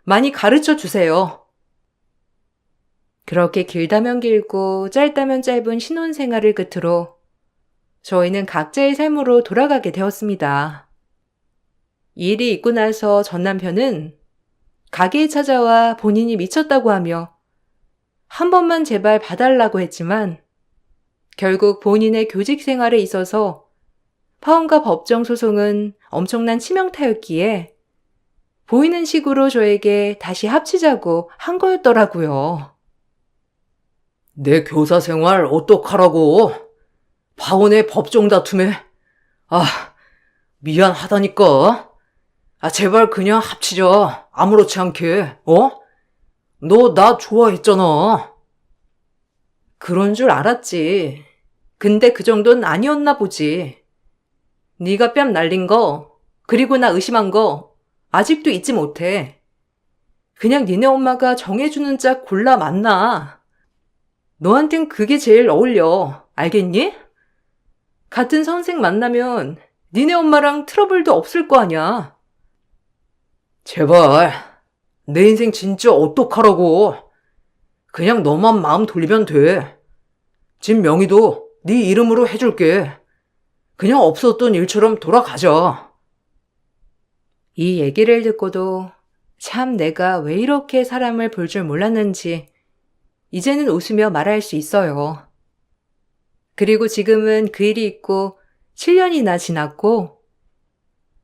A: 많이 가르쳐 주세요. 그렇게 길다면 길고 짧다면 짧은 신혼생활을 끝으로 저희는 각자의 삶으로 돌아가게 되었습니다. 이 일이 있고 나서 전 남편은 가게에 찾아와 본인이 미쳤다고 하며 한 번만 제발 봐달라고 했지만 결국 본인의 교직 생활에 있어서 파혼과 법정 소송은 엄청난 치명타였기에 보이는 식으로 저에게 다시 합치자고 한 거였더라고요.
B: 내 교사 생활 어떡하라고? 파혼의 법정 다툼에. 아, 미안하다니까. 제발 그냥 합치자. 아무렇지 않게, 너 나 좋아했잖아.
A: 그런 줄 알았지. 근데 그 정도는 아니었나 보지. 네가 뺨 날린 거, 그리고 나 의심한 거 아직도 잊지 못해. 그냥 니네 엄마가 정해주는 짝 골라 만나. 너한텐 그게 제일 어울려. 알겠니? 같은 선생 만나면 니네 엄마랑 트러블도 없을 거 아니야.
B: 제발, 내 인생 진짜 어떡하라고. 그냥 너만 마음 돌리면 돼. 집 명의도 네 이름으로 해줄게. 그냥 없었던 일처럼 돌아가자.
A: 이 얘기를 듣고도 참 내가 왜 이렇게 사람을 볼 줄 몰랐는지 이제는 웃으며 말할 수 있어요. 그리고 지금은 그 일이 있고 7년이나 지났고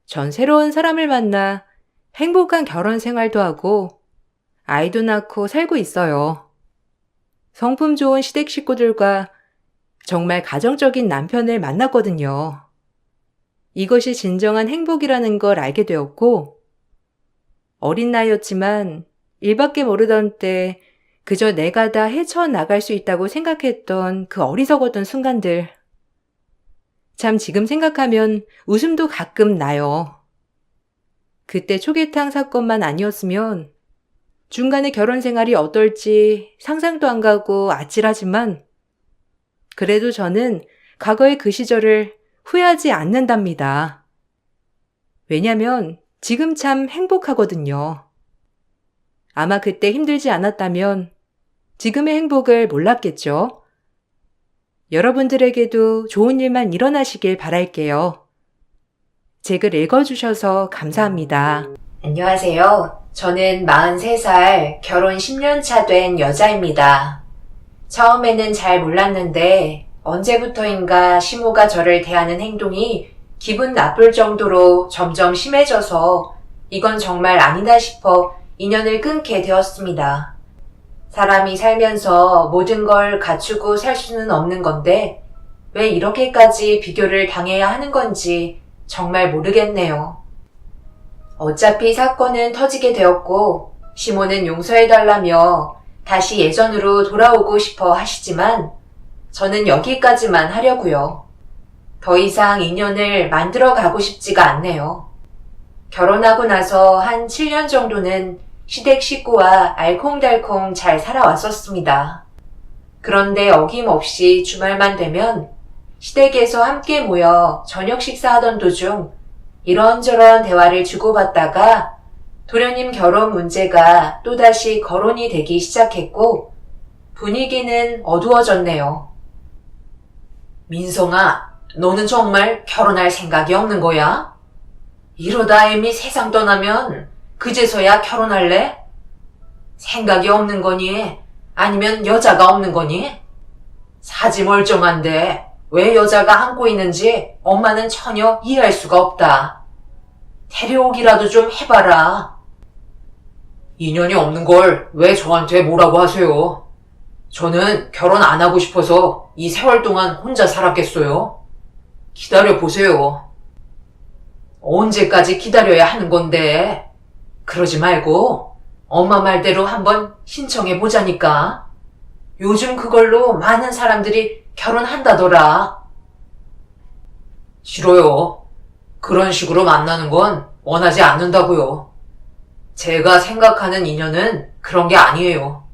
A: 전 새로운 사람을 만나 행복한 결혼 생활도 하고 아이도 낳고 살고 있어요. 성품 좋은 시댁 식구들과 정말 가정적인 남편을 만났거든요. 이것이 진정한 행복이라는 걸 알게 되었고 어린 나이였지만 일밖에 모르던 때 그저 내가 다 헤쳐나갈 수 있다고 생각했던 그 어리석었던 순간들. 참 지금 생각하면 웃음도 가끔 나요. 그때 초계탕 사건만 아니었으면 중간에 결혼 생활이 어떨지 상상도 안 가고 아찔하지만 그래도 저는 과거의 그 시절을 후회하지 않는답니다. 왜냐면 지금 참 행복하거든요. 아마 그때 힘들지 않았다면 지금의 행복을 몰랐겠죠. 여러분들에게도 좋은 일만 일어나시길 바랄게요. 제 글 읽어주셔서 감사합니다. 안녕하세요. 저는 43살 결혼 10년 차 된 여자입니다. 처음에는 잘 몰랐는데 언제부터인가 시모가 저를 대하는 행동이 기분 나쁠 정도로 점점 심해져서 이건 정말 아니다 싶어 인연을 끊게 되었습니다. 사람이 살면서 모든 걸 갖추고 살 수는 없는 건데 왜 이렇게까지 비교를 당해야 하는 건지 정말 모르겠네요. 어차피 사건은 터지게 되었고 시모는 용서해달라며 다시 예전으로 돌아오고 싶어 하시지만 저는 여기까지만 하려고요. 더 이상 인연을 만들어 가고 싶지가 않네요. 결혼하고 나서 한 7년 정도는 시댁 식구와 알콩달콩 잘 살아왔었습니다. 그런데 어김없이 주말만 되면 시댁에서 함께 모여 저녁 식사하던 도중 이런저런 대화를 주고받다가 도련님 결혼 문제가 또다시 거론이 되기 시작했고 분위기는 어두워졌네요. 민성아, 너는 정말 결혼할 생각이 없는 거야? 이러다 애미 세상 떠나면 그제서야 결혼할래? 생각이 없는 거니? 아니면 여자가 없는 거니? 사지 멀쩡한데 왜 여자가 안고 있는지 엄마는 전혀 이해할 수가 없다. 데려오기라도 좀 해봐라. 인연이 없는 걸 왜 저한테 뭐라고 하세요? 저는 결혼 안 하고 싶어서 이 세월 동안 혼자 살았겠어요? 기다려보세요. 언제까지 기다려야 하는 건데? 그러지 말고 엄마 말대로 한번 신청해보자니까. 요즘 그걸로 많은 사람들이 결혼한다더라. 싫어요. 그런 식으로 만나는 건 원하지 않는다고요. 제가 생각하는 인연은 그런 게 아니에요.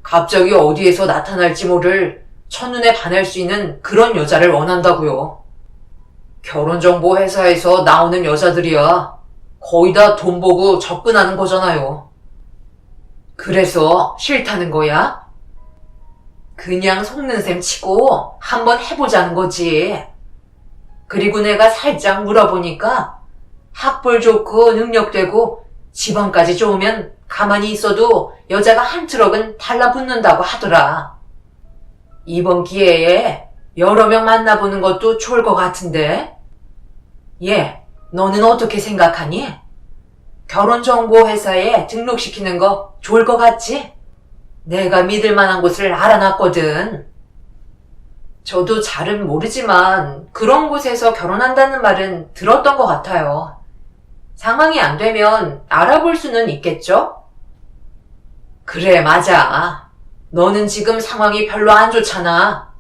A: 갑자기 어디에서 나타날지 모를 첫눈에 반할 수 있는 그런 여자를 원한다고요. 결혼정보 회사에서 나오는 여자들이야 거의 다 돈 보고 접근하는 거잖아요. 그래서 싫다는 거야? 그냥 속는 셈 치고 한번 해보자는 거지. 그리고 내가 살짝 물어보니까 학벌 좋고 능력되고 집안까지 좋으면 가만히 있어도 여자가 한 트럭은 달라붙는다고 하더라. 이번 기회에 여러 명 만나보는 것도 좋을 것 같은데. 너는 어떻게 생각하니? 결혼정보회사에 등록시키는 거 좋을 것 같지? 내가 믿을 만한 곳을 알아놨거든. 저도 잘은 모르지만 그런 곳에서 결혼한다는 말은 들었던 것 같아요. 상황이 안 되면 알아볼 수는 있겠죠? 그래, 맞아. 너는 지금 상황이 별로 안 좋잖아.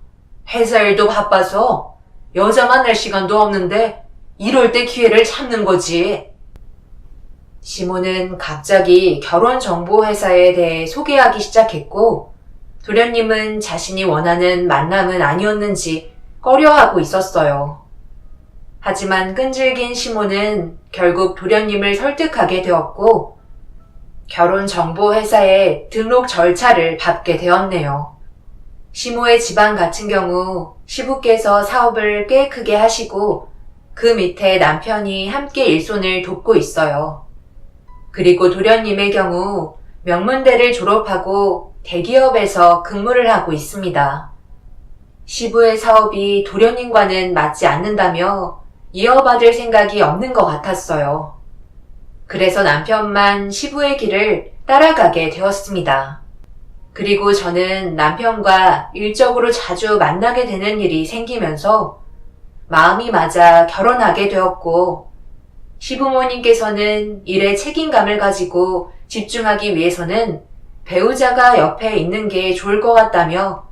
A: 회사 일도 바빠서 여자 만날 시간도 없는데 이럴 때 기회를 잡는 거지. 시모는 갑자기 결혼정보회사에 대해 소개하기 시작했고, 도련님은 자신이 원하는 만남은 아니었는지 꺼려하고 있었어요. 하지만 끈질긴 시모는 결국 도련님을 설득하게 되었고, 결혼정보회사에 등록 절차를 밟게 되었네요. 시모의 집안 같은 경우 시부께서 사업을 꽤 크게 하시고 그 밑에 남편이 함께 일손을 돕고 있어요. 그리고 도련님의 경우 명문대를 졸업하고 대기업에서 근무를 하고 있습니다. 시부의 사업이 도련님과는 맞지 않는다며 이어받을 생각이 없는 것 같았어요. 그래서 남편만 시부의 길을 따라가게 되었습니다. 그리고 저는 남편과 일적으로 자주 만나게 되는 일이 생기면서 마음이 맞아 결혼하게 되었고, 시부모님께서는 일에 책임감을 가지고 집중하기 위해서는 배우자가 옆에 있는 게 좋을 것 같다며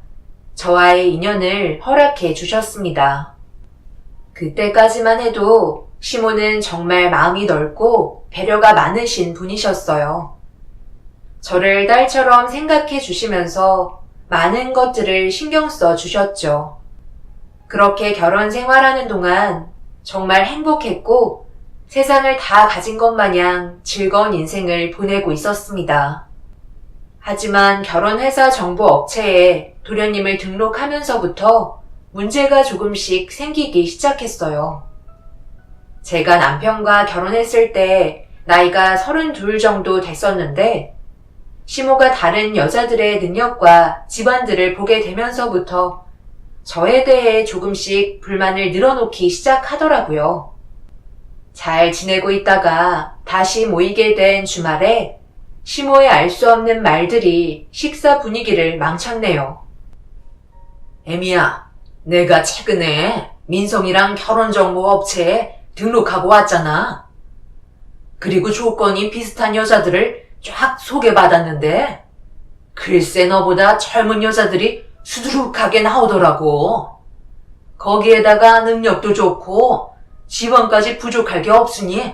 A: 저와의 인연을 허락해 주셨습니다. 그때까지만 해도 시모는 정말 마음이 넓고 배려가 많으신 분이셨어요. 저를 딸처럼 생각해 주시면서 많은 것들을 신경 써 주셨죠. 그렇게 결혼 생활하는 동안 정말 행복했고 세상을 다 가진 것 마냥 즐거운 인생을 보내고 있었습니다. 하지만 결혼회사 정보 업체에 도련님을 등록하면서부터 문제가 조금씩 생기기 시작했어요. 제가 남편과 결혼했을 때 나이가 32 정도 됐었는데 시모가 다른 여자들의 능력과 집안들을 보게 되면서부터 저에 대해 조금씩 불만을 늘어놓기 시작하더라고요. 잘 지내고 있다가 다시 모이게 된 주말에 시모의 알 수 없는 말들이 식사 분위기를 망쳤네요. 애미야, 내가 최근에 민성이랑 결혼정보 업체에 등록하고 왔잖아. 그리고 조건이 비슷한 여자들을 쫙 소개받았는데 글쎄 너보다 젊은 여자들이 수두룩하게 나오더라고. 거기에다가 능력도 좋고 지원까지 부족할 게 없으니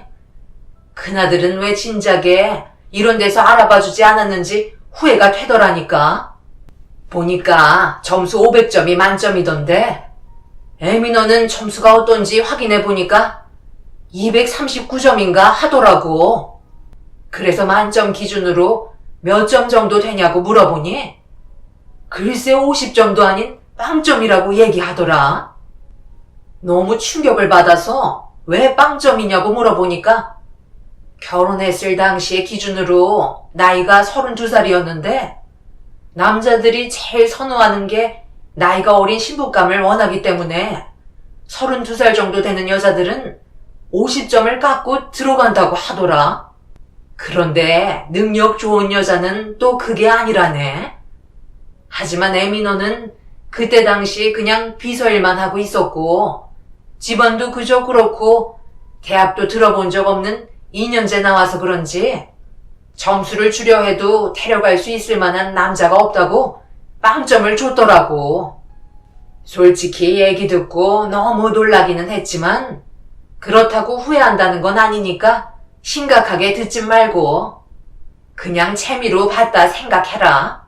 A: 그나들은 왜 진작에 이런 데서 알아봐주지 않았는지 후회가 되더라니까. 보니까 점수 500점이 만점이던데 애미 너는 점수가 어떤지 확인해보니까 239점인가 하더라고. 그래서 만점 기준으로 몇 점 정도 되냐고 물어보니 글쎄 50점도 아닌 빵점이라고 얘기하더라. 너무 충격을 받아서 왜 빵점이냐고 물어보니까 결혼했을 당시의 기준으로 나이가 32살이었는데 남자들이 제일 선호하는 게 나이가 어린 신부감을 원하기 때문에 32살 정도 되는 여자들은 50점을 깎고 들어간다고 하더라. 그런데 능력 좋은 여자는 또 그게 아니라네. 하지만 에미너는 그때 당시 그냥 비서일만 하고 있었고 집안도 그저 그렇고 대학도 들어본 적 없는 2년제 나와서 그런지 점수를 주려 해도 데려갈 수 있을 만한 남자가 없다고 빵점을 줬더라고. 솔직히 얘기 듣고 너무 놀라기는 했지만 그렇다고 후회한다는 건 아니니까 심각하게 듣지 말고 그냥 재미로 봤다 생각해라.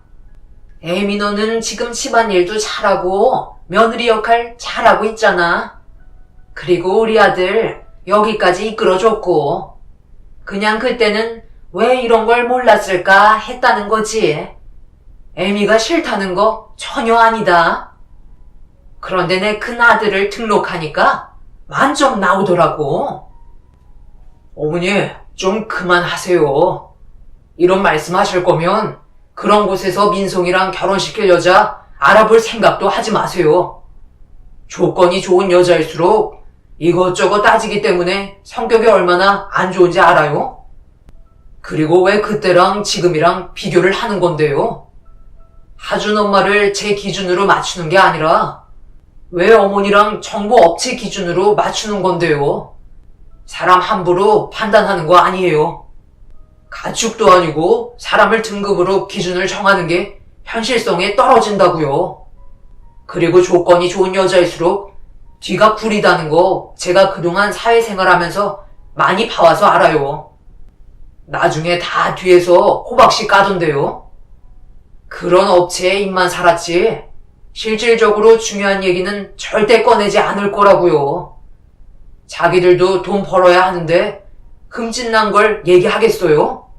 A: 에미 너는 지금 집안일도 잘하고 며느리 역할 잘하고 있잖아. 그리고 우리 아들 여기까지 이끌어줬고 그냥 그때는 왜 이런 걸 몰랐을까 했다는 거지. 에미가 싫다는 거 전혀 아니다. 그런데 내 큰 아들을 등록하니까 만점 나오더라고. 어머니, 좀 그만하세요. 이런 말씀 하실 거면 그런 곳에서 민송이랑 결혼시킬 여자 알아볼 생각도 하지 마세요. 조건이 좋은 여자일수록 이것저것 따지기 때문에 성격이 얼마나 안 좋은지 알아요?
B: 그리고 왜 그때랑 지금이랑 비교를 하는 건데요? 하준 엄마를 제 기준으로 맞추는 게 아니라 왜 어머니랑 정부 업체 기준으로 맞추는 건데요? 사람 함부로 판단하는 거 아니에요. 가축도 아니고 사람을 등급으로 기준을 정하는 게 현실성에 떨어진다고요. 그리고 조건이 좋은 여자일수록 뒤가 구리다는 거 제가 그동안 사회생활하면서 많이 봐와서 알아요. 나중에 다 뒤에서 호박씨 까던데요. 그런 업체에 입만 살았지 실질적으로 중요한 얘기는 절대 꺼내지 않을 거라고요. 자기들도 돈 벌어야 하는데 흠집난 걸 얘기하겠어요?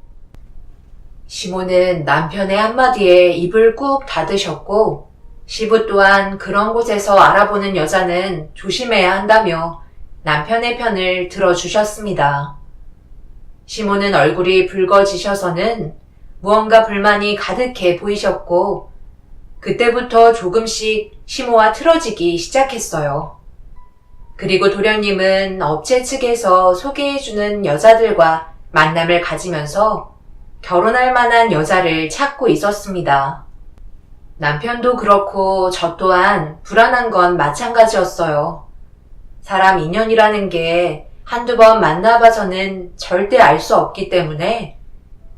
A: 시모는 남편의 한마디에 입을 꾹 닫으셨고 시부 또한 그런 곳에서 알아보는 여자는 조심해야 한다며 남편의 편을 들어주셨습니다. 시모는 얼굴이 붉어지셔서는 무언가 불만이 가득해 보이셨고 그때부터 조금씩 시모와 틀어지기 시작했어요. 그리고 도련님은 업체 측에서 소개해주는 여자들과 만남을 가지면서 결혼할 만한 여자를 찾고 있었습니다. 남편도 그렇고 저 또한 불안한 건 마찬가지였어요. 사람 인연이라는 게 한두 번 만나봐서는 절대 알 수 없기 때문에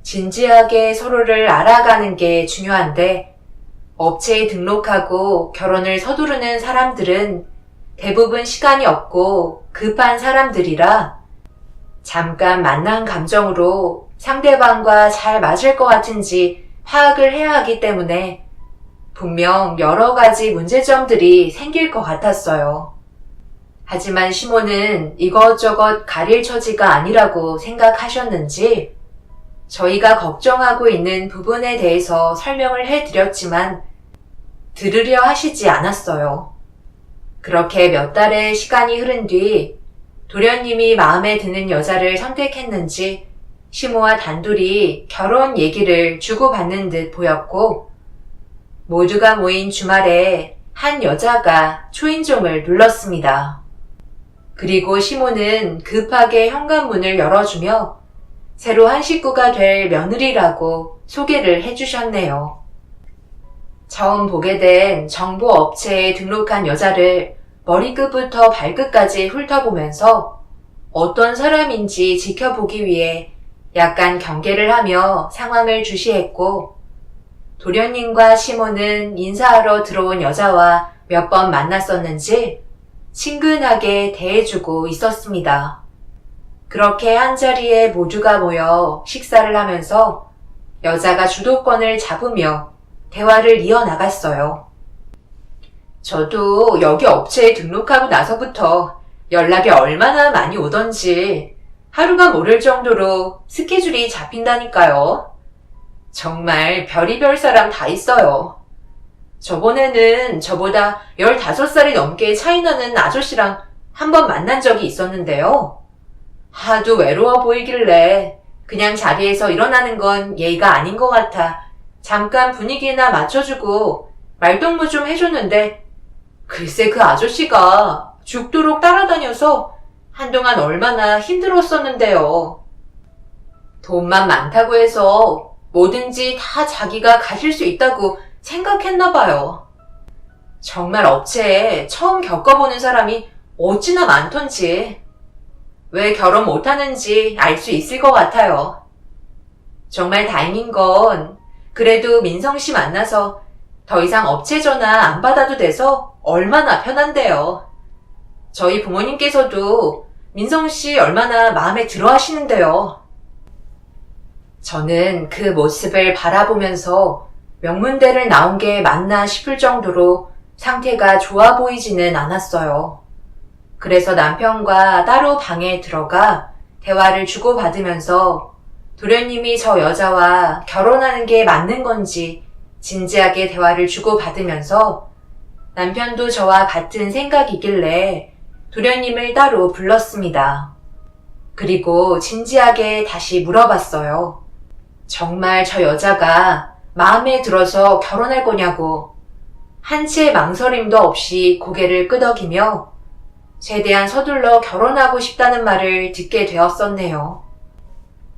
A: 진지하게 서로를 알아가는 게 중요한데 업체에 등록하고 결혼을 서두르는 사람들은 대부분 시간이 없고 급한 사람들이라 잠깐 만난 감정으로 상대방과 잘 맞을 것 같은지 파악을 해야 하기 때문에 분명 여러 가지 문제점들이 생길 것 같았어요. 하지만 시모는 이것저것 가릴 처지가 아니라고 생각하셨는지 저희가 걱정하고 있는 부분에 대해서 설명을 해드렸지만 들으려 하시지 않았어요. 그렇게 몇 달의 시간이 흐른 뒤 도련님이 마음에 드는 여자를 선택했는지 시모와 단둘이 결혼 얘기를 주고받는 듯 보였고 모두가 모인 주말에 한 여자가 초인종을 눌렀습니다. 그리고 시모는 급하게 현관문을 열어주며 새로 한 식구가 될 며느리라고 소개를 해주셨네요. 처음 보게 된 정보 업체에 등록한 여자를 머리끝부터 발끝까지 훑어보면서 어떤 사람인지 지켜보기 위해 약간 경계를 하며 상황을 주시했고 도련님과 시모는 인사하러 들어온 여자와 몇 번 만났었는지 친근하게 대해주고 있었습니다. 그렇게 한자리에 모두가 모여 식사를 하면서 여자가 주도권을 잡으며 대화를 이어나갔어요. 저도 여기 업체에 등록하고 나서부터 연락이 얼마나 많이 오던지 하루가 모를 정도로 스케줄이 잡힌다니까요. 정말 별의별 사람 다 있어요. 저번에는 저보다 15살이 넘게 차이나는 아저씨랑 한 번 만난 적이 있었는데요. 하도 외로워 보이길래 그냥 자리에서 일어나는 건 예의가 아닌 것 같아 잠깐 분위기나 맞춰주고 말동무 좀 해줬는데 글쎄 그 아저씨가 죽도록 따라다녀서 한동안 얼마나 힘들었었는데요. 돈만 많다고 해서 뭐든지 다 자기가 가질 수 있다고 생각했나 봐요. 정말 업체에 처음 겪어보는 사람이 어찌나 많던지 왜 결혼 못하는지 알 수 있을 것 같아요. 정말 다행인 건 그래도 민성씨 만나서 더 이상 업체 전화 안 받아도 돼서 얼마나 편한데요. 저희 부모님께서도 민성씨 얼마나 마음에 들어 하시는데요. 저는 그 모습을 바라보면서 명문대를 나온 게 맞나 싶을 정도로 상태가 좋아 보이지는 않았어요. 그래서 남편과 따로 방에 들어가 대화를 주고받으면서 도련님이 저 여자와 결혼하는 게 맞는 건지 진지하게 대화를 주고받으면서 남편도 저와 같은 생각이길래 도련님을 따로 불렀습니다. 그리고 진지하게 다시 물어봤어요. 정말 저 여자가 마음에 들어서 결혼할 거냐고 한치의 망설임도 없이 고개를 끄덕이며 최대한 서둘러 결혼하고 싶다는 말을 듣게 되었었네요.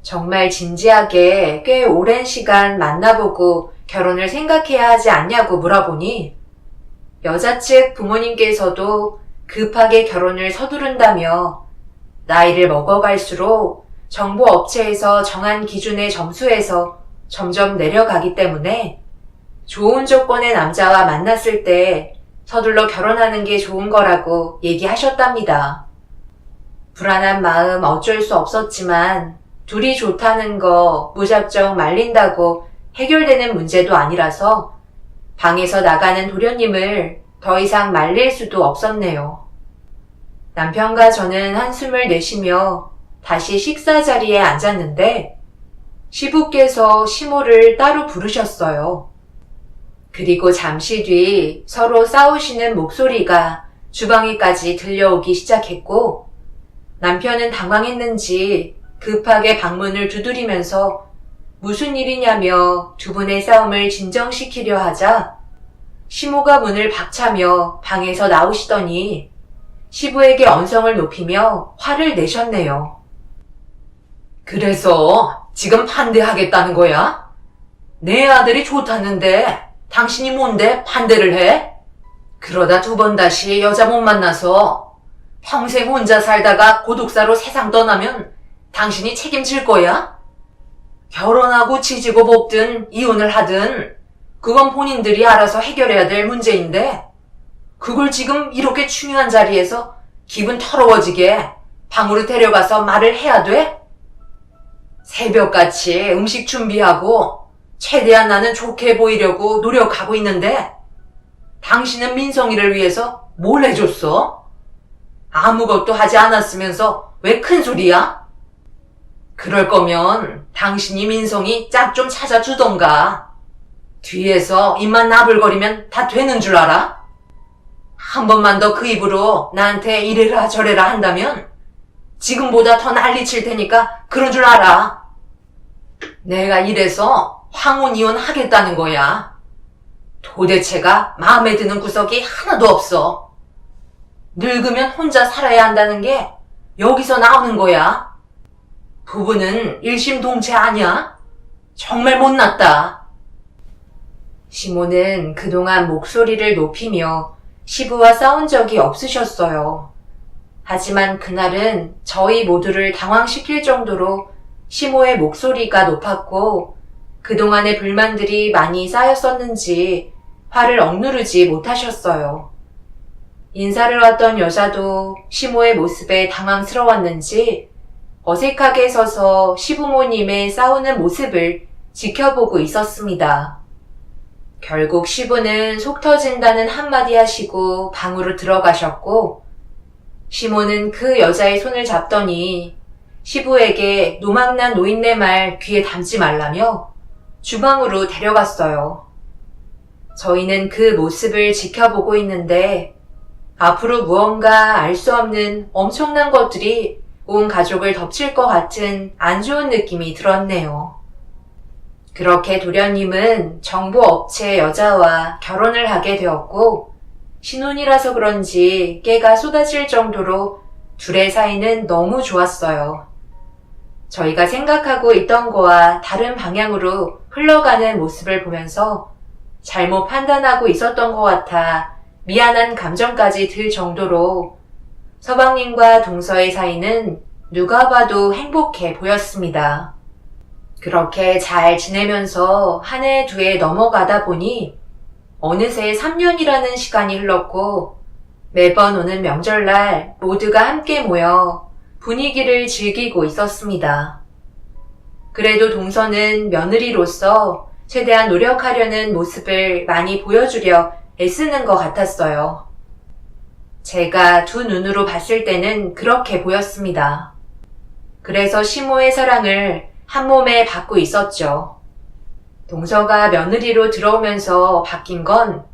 A: 정말 진지하게 꽤 오랜 시간 만나보고 결혼을 생각해야 하지 않냐고 물어보니 여자 측 부모님께서도 급하게 결혼을 서두른다며 나이를 먹어갈수록 정보 업체에서 정한 기준의 점수에서 점점 내려가기 때문에 좋은 조건의 남자와 만났을 때 서둘러 결혼하는 게 좋은 거라고 얘기하셨답니다. 불안한 마음 어쩔 수 없었지만 둘이 좋다는 거 무작정 말린다고 해결되는 문제도 아니라서 방에서 나가는 도련님을 더 이상 말릴 수도 없었네요. 남편과 저는 한숨을 내쉬며 다시 식사 자리에 앉았는데 시부께서 시모를 따로 부르셨어요. 그리고 잠시 뒤 서로 싸우시는 목소리가 주방에까지 들려오기 시작했고 남편은 당황했는지 급하게 방문을 두드리면서 무슨 일이냐며 두 분의 싸움을 진정시키려 하자 시모가 문을 박차며 방에서 나오시더니 시부에게 언성을 높이며 화를 내셨네요. 그래서 지금 반대하겠다는 거야? 내 아들이 좋다는데 당신이 뭔데 반대를 해? 그러다 두 번 다시 여자 못 만나서 평생 혼자 살다가 고독사로 세상 떠나면 당신이 책임질 거야? 결혼하고 지지고 볶든 이혼을 하든 그건 본인들이 알아서 해결해야 될 문제인데 그걸 지금 이렇게 중요한 자리에서 기분 더러워지게 방으로 데려가서 말을 해야 돼? 새벽같이 음식 준비하고 최대한 나는 좋게 보이려고 노력하고 있는데 당신은 민성이를 위해서 뭘 해줬어? 아무것도 하지 않았으면서 왜 큰 소리야? 그럴 거면 당신이 민성이 짝 좀 찾아주던가. 뒤에서 입만 나불거리면 다 되는 줄 알아? 한 번만 더 그 입으로 나한테 이래라 저래라 한다면 지금보다 더 난리칠 테니까 그런 줄 알아. 내가 이래서 황혼 이혼 하겠다는 거야. 도대체가 마음에 드는 구석이 하나도 없어. 늙으면 혼자 살아야 한다는 게 여기서 나오는 거야. 부부는 일심동체 아니야? 정말 못났다. 시모는 그동안 목소리를 높이며 시부와 싸운 적이 없으셨어요. 하지만 그날은 저희 모두를 당황시킬 정도로 시모의 목소리가 높았고 그동안의 불만들이 많이 쌓였었는지 화를 억누르지 못하셨어요. 인사를 왔던 여자도 시모의 모습에 당황스러웠는지 어색하게 서서 시부모님의 싸우는 모습을 지켜보고 있었습니다. 결국 시부는 속 터진다는 한마디 하시고 방으로 들어가셨고 시모는 그 여자의 손을 잡더니 시부에게 노망난 노인네 말 귀에 담지 말라며 주방으로 데려갔어요. 저희는 그 모습을 지켜보고 있는데 앞으로 무언가 알 수 없는 엄청난 것들이 온 가족을 덮칠 것 같은 안 좋은 느낌이 들었네요. 그렇게 도련님은 정보업체 여자와 결혼을 하게 되었고 신혼이라서 그런지 깨가 쏟아질 정도로 둘의 사이는 너무 좋았어요. 저희가 생각하고 있던 거와 다른 방향으로 흘러가는 모습을 보면서 잘못 판단하고 있었던 것 같아 미안한 감정까지 들 정도로 서방님과 동서의 사이는 누가 봐도 행복해 보였습니다. 그렇게 잘 지내면서 한 해 두 해 넘어가다 보니 어느새 3년이라는 시간이 흘렀고 매번 오는 명절날 모두가 함께 모여 분위기를 즐기고 있었습니다. 그래도 동서는 며느리로서 최대한 노력하려는 모습을 많이 보여주려 애쓰는 것 같았어요. 제가 두 눈으로 봤을 때는 그렇게 보였습니다. 그래서 시모의 사랑을 한 몸에 받고 있었죠. 동서가 며느리로 들어오면서 바뀐 건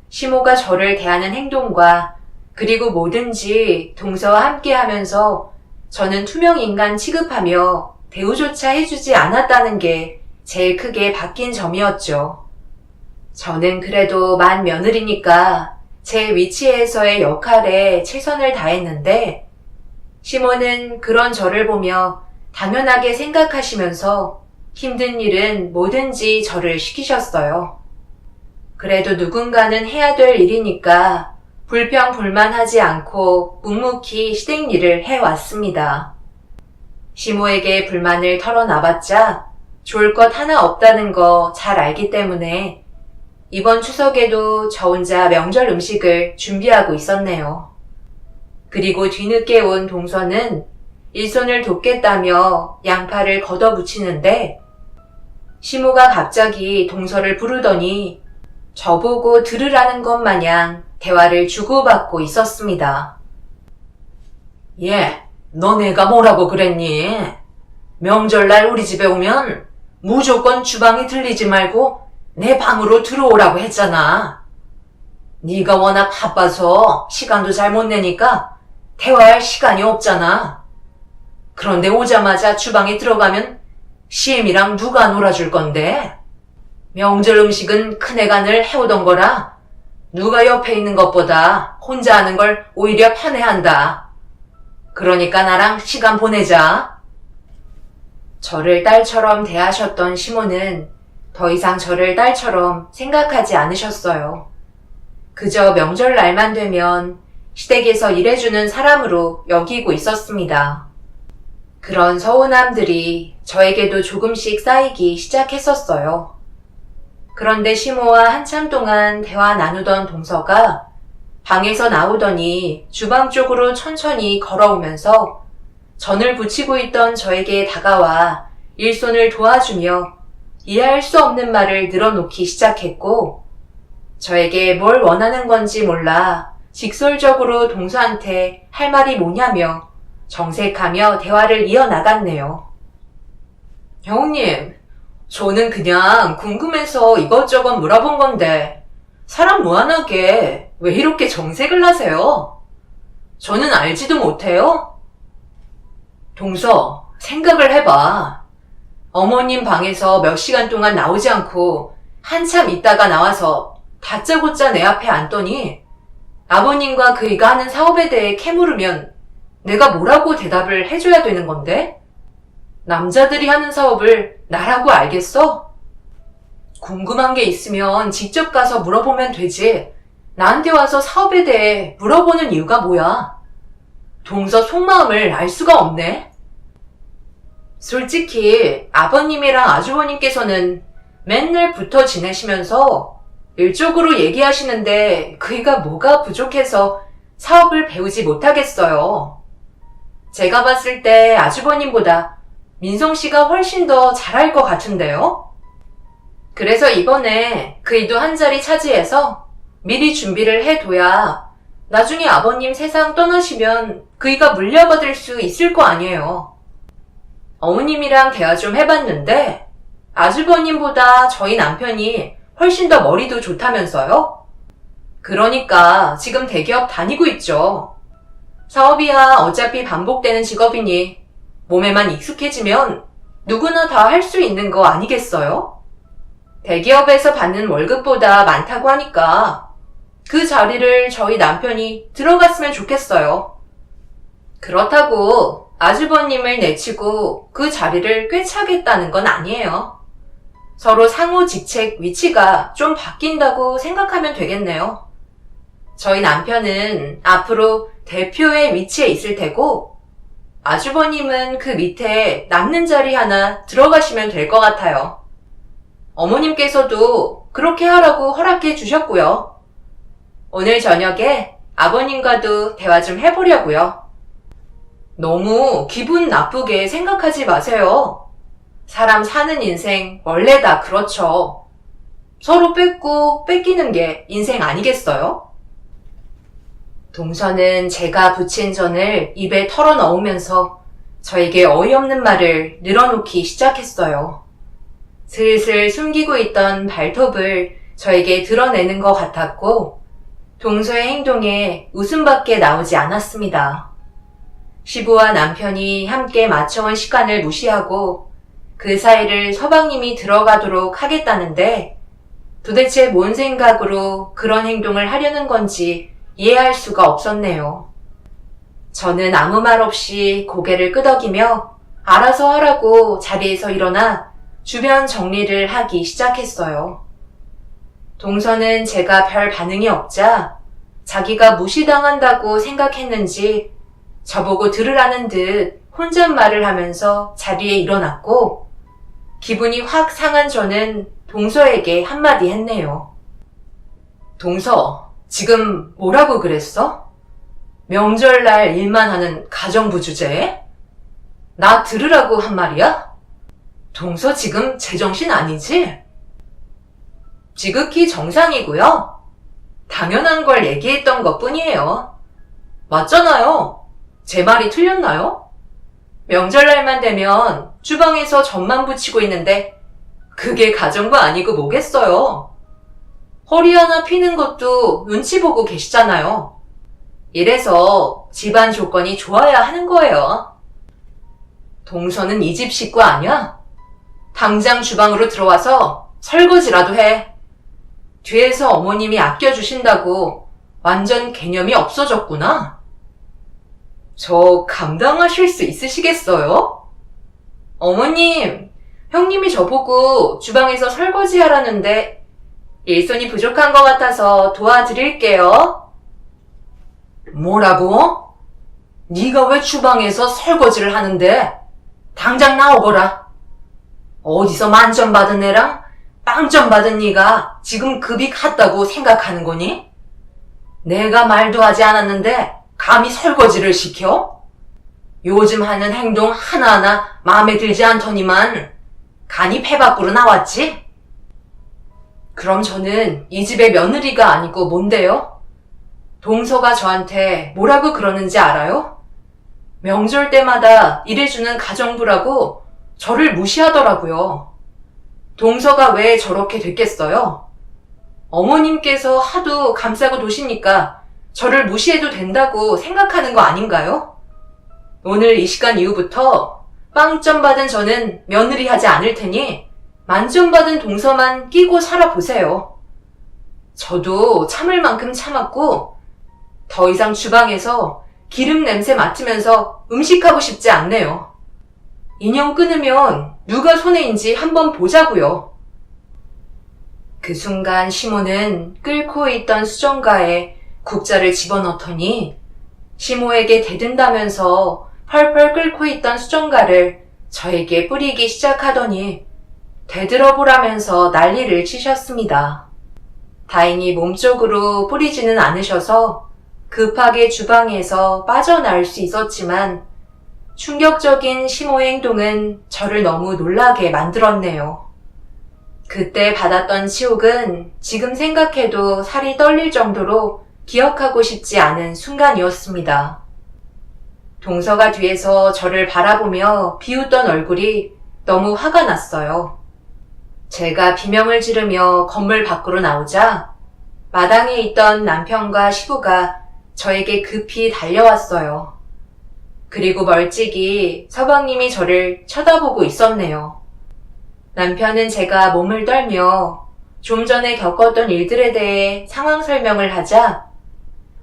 A: 시모가 저를 대하는 행동과 그리고 뭐든지 동서와 함께 하면서 저는 투명 인간 취급하며 대우조차 해주지 않았다는 게 제일 크게 바뀐 점이었죠. 저는 그래도 만 며느리니까 제 위치에서의 역할에 최선을 다했는데 시모는 그런 저를 보며 당연하게 생각하시면서 힘든 일은 뭐든지 저를 시키셨어요. 그래도 누군가는 해야 될 일이니까 불평불만하지 않고 묵묵히 시댁 일을 해왔습니다. 시모에게 불만을 털어놔봤자 좋을 것 하나 없다는 거 잘 알기 때문에 이번 추석에도 저 혼자 명절 음식을 준비하고 있었네요. 그리고 뒤늦게 온 동서는 일손을 돕겠다며 양파를 걷어붙이는데 시모가 갑자기 동서를 부르더니 저보고 들으라는 것 마냥 대화를 주고받고 있었습니다. 예, 너네가 뭐라고 그랬니? 명절날 우리 집에 오면 무조건 주방에 들리지 말고 내 방으로 들어오라고 했잖아. 네가 워낙 바빠서 시간도 잘 못 내니까 대화할 시간이 없잖아. 그런데 오자마자 주방에 들어가면 시엠이랑 누가 놀아줄 건데? 명절 음식은 큰애가 늘 해오던 거라 누가 옆에 있는 것보다 혼자 하는 걸 오히려 편해한다. 그러니까 나랑 시간 보내자. 저를 딸처럼 대하셨던 시모는 더 이상 저를 딸처럼 생각하지 않으셨어요. 그저 명절날만 되면 시댁에서 일해주는 사람으로 여기고 있었습니다. 그런 서운함들이 저에게도 조금씩 쌓이기 시작했었어요. 그런데 시모와 한참 동안 대화 나누던 동서가 방에서 나오더니 주방 쪽으로 천천히 걸어오면서 전을 부치고 있던 저에게 다가와 일손을 도와주며 이해할 수 없는 말을 늘어놓기 시작했고 저에게 뭘 원하는 건지 몰라 직설적으로 동서한테 할 말이 뭐냐며 정색하며 대화를 이어나갔네요. 형님, 저는 그냥 궁금해서 이것저것 물어본 건데 사람 무한하게 왜 이렇게 정색을 하세요? 저는 알지도 못해요? 동서, 생각을 해봐. 어머님 방에서 몇 시간 동안 나오지 않고 한참 있다가 나와서 다짜고짜 내 앞에 앉더니 아버님과 그이가 하는 사업에 대해 캐물으면 내가 뭐라고 대답을 해줘야 되는 건데? 남자들이 하는 사업을 나라고 알겠어? 궁금한 게 있으면 직접 가서 물어보면 되지. 나한테 와서 사업에 대해 물어보는 이유가 뭐야? 동서 속마음을 알 수가 없네. 솔직히 아버님이랑 아주버님께서는 맨날 붙어 지내시면서 일적으로 얘기하시는데 그이가 뭐가 부족해서 사업을 배우지 못하겠어요. 제가 봤을 때 아주버님보다 민성 씨가 훨씬 더 잘할 것 같은데요? 그래서 이번에 그이도 한 자리 차지해서 미리 준비를 해둬야 나중에 아버님 세상 떠나시면 그이가 물려받을 수 있을 거 아니에요. 어머님이랑 대화 좀 해봤는데 아주버님보다 저희 남편이 훨씬 더 머리도 좋다면서요? 그러니까 지금 대기업 다니고 있죠. 사업이야 어차피 반복되는 직업이니 몸에만 익숙해지면 누구나 다 할 수 있는 거 아니겠어요? 대기업에서 받는 월급보다 많다고 하니까 그 자리를 저희 남편이 들어갔으면 좋겠어요. 그렇다고 아주버님을 내치고 그 자리를 꿰차겠다는 건 아니에요. 서로 상호 직책 위치가 좀 바뀐다고 생각하면 되겠네요. 저희 남편은 앞으로 대표의 위치에 있을 테고 아주버님은 그 밑에 남는 자리 하나 들어가시면 될 것 같아요. 어머님께서도 그렇게 하라고 허락해 주셨고요. 오늘 저녁에 아버님과도 대화 좀 해보려고요. 너무 기분 나쁘게 생각하지 마세요. 사람 사는 인생 원래 다 그렇죠. 서로 뺏고 뺏기는 게 인생 아니겠어요? 동서는 제가 부친 전을 입에 털어 넣으면서 저에게 어이없는 말을 늘어놓기 시작했어요. 슬슬 숨기고 있던 발톱을 저에게 드러내는 것 같았고 동서의 행동에 웃음밖에 나오지 않았습니다. 시부와 남편이 함께 맞춰온 시간을 무시하고 그 사이를 서방님이 들어가도록 하겠다는데 도대체 뭔 생각으로 그런 행동을 하려는 건지 이해할 수가 없었네요. 저는 아무 말 없이 고개를 끄덕이며 알아서 하라고 자리에서 일어나 주변 정리를 하기 시작했어요. 동서는 제가 별 반응이 없자 자기가 무시당한다고 생각했는지 저보고 들으라는 듯 혼잣말을 하면서 자리에 일어났고, 기분이 확 상한 저는 동서에게 한마디 했네요. 동서, 지금 뭐라고 그랬어? 명절날 일만 하는 가정부 주제에? 나 들으라고 한 말이야? 동서 지금 제정신 아니지? 지극히 정상이고요. 당연한 걸 얘기했던 것 뿐이에요. 맞잖아요. 제 말이 틀렸나요? 명절날만 되면 주방에서 전만 부치고 있는데 그게 가정부 아니고 뭐겠어요. 허리 하나 피는 것도 눈치 보고 계시잖아요. 이래서 집안 조건이 좋아야 하는 거예요. 동서는 이 집 식구 아니야? 당장 주방으로 들어와서 설거지라도 해. 뒤에서 어머님이 아껴주신다고 완전 개념이 없어졌구나. 저 감당하실 수 있으시겠어요? 어머님, 형님이 저보고 주방에서 설거지 하라는데 일손이 부족한 것 같아서 도와드릴게요. 뭐라고? 네가 왜 주방에서 설거지를 하는데? 당장 나오거라. 어디서 만점 받은 애랑 빵점 받은 네가 지금 급이 같다고 생각하는 거니? 내가 말도 하지 않았는데 감히 설거지를 시켜? 요즘 하는 행동 하나하나 마음에 들지 않더니만 간이 배 밖으로 나왔지? 그럼 저는 이 집의 며느리가 아니고 뭔데요? 동서가 저한테 뭐라고 그러는지 알아요? 명절 때마다 일해주는 가정부라고 저를 무시하더라고요. 동서가 왜 저렇게 됐겠어요? 어머님께서 하도 감싸고 도시니까 저를 무시해도 된다고 생각하는 거 아닌가요? 오늘 이 시간 이후부터 빵점 받은 저는 며느리 하지 않을 테니 만점 받은 동서만 끼고 살아보세요. 저도 참을 만큼 참았고 더 이상 주방에서 기름 냄새 맡으면서 음식하고 싶지 않네요. 인형 끊으면 누가 손해인지 한번 보자고요. 그 순간 시모는 끓고 있던 수정가에 국자를 집어넣더니 시모에게 대든다면서 펄펄 끓고 있던 수정가를 저에게 뿌리기 시작하더니 되들어보라면서 난리를 치셨습니다. 다행히 몸쪽으로 뿌리지는 않으셔서 급하게 주방에서 빠져나올 수 있었지만 충격적인 시모의 행동은 저를 너무 놀라게 만들었네요. 그때 받았던 치욕은 지금 생각해도 살이 떨릴 정도로 기억하고 싶지 않은 순간이었습니다. 동서가 뒤에서 저를 바라보며 비웃던 얼굴이 너무 화가 났어요. 제가 비명을 지르며 건물 밖으로 나오자 마당에 있던 남편과 시부가 저에게 급히 달려왔어요. 그리고 멀찍이 서방님이 저를 쳐다보고 있었네요. 남편은 제가 몸을 떨며 좀 전에 겪었던 일들에 대해 상황 설명을 하자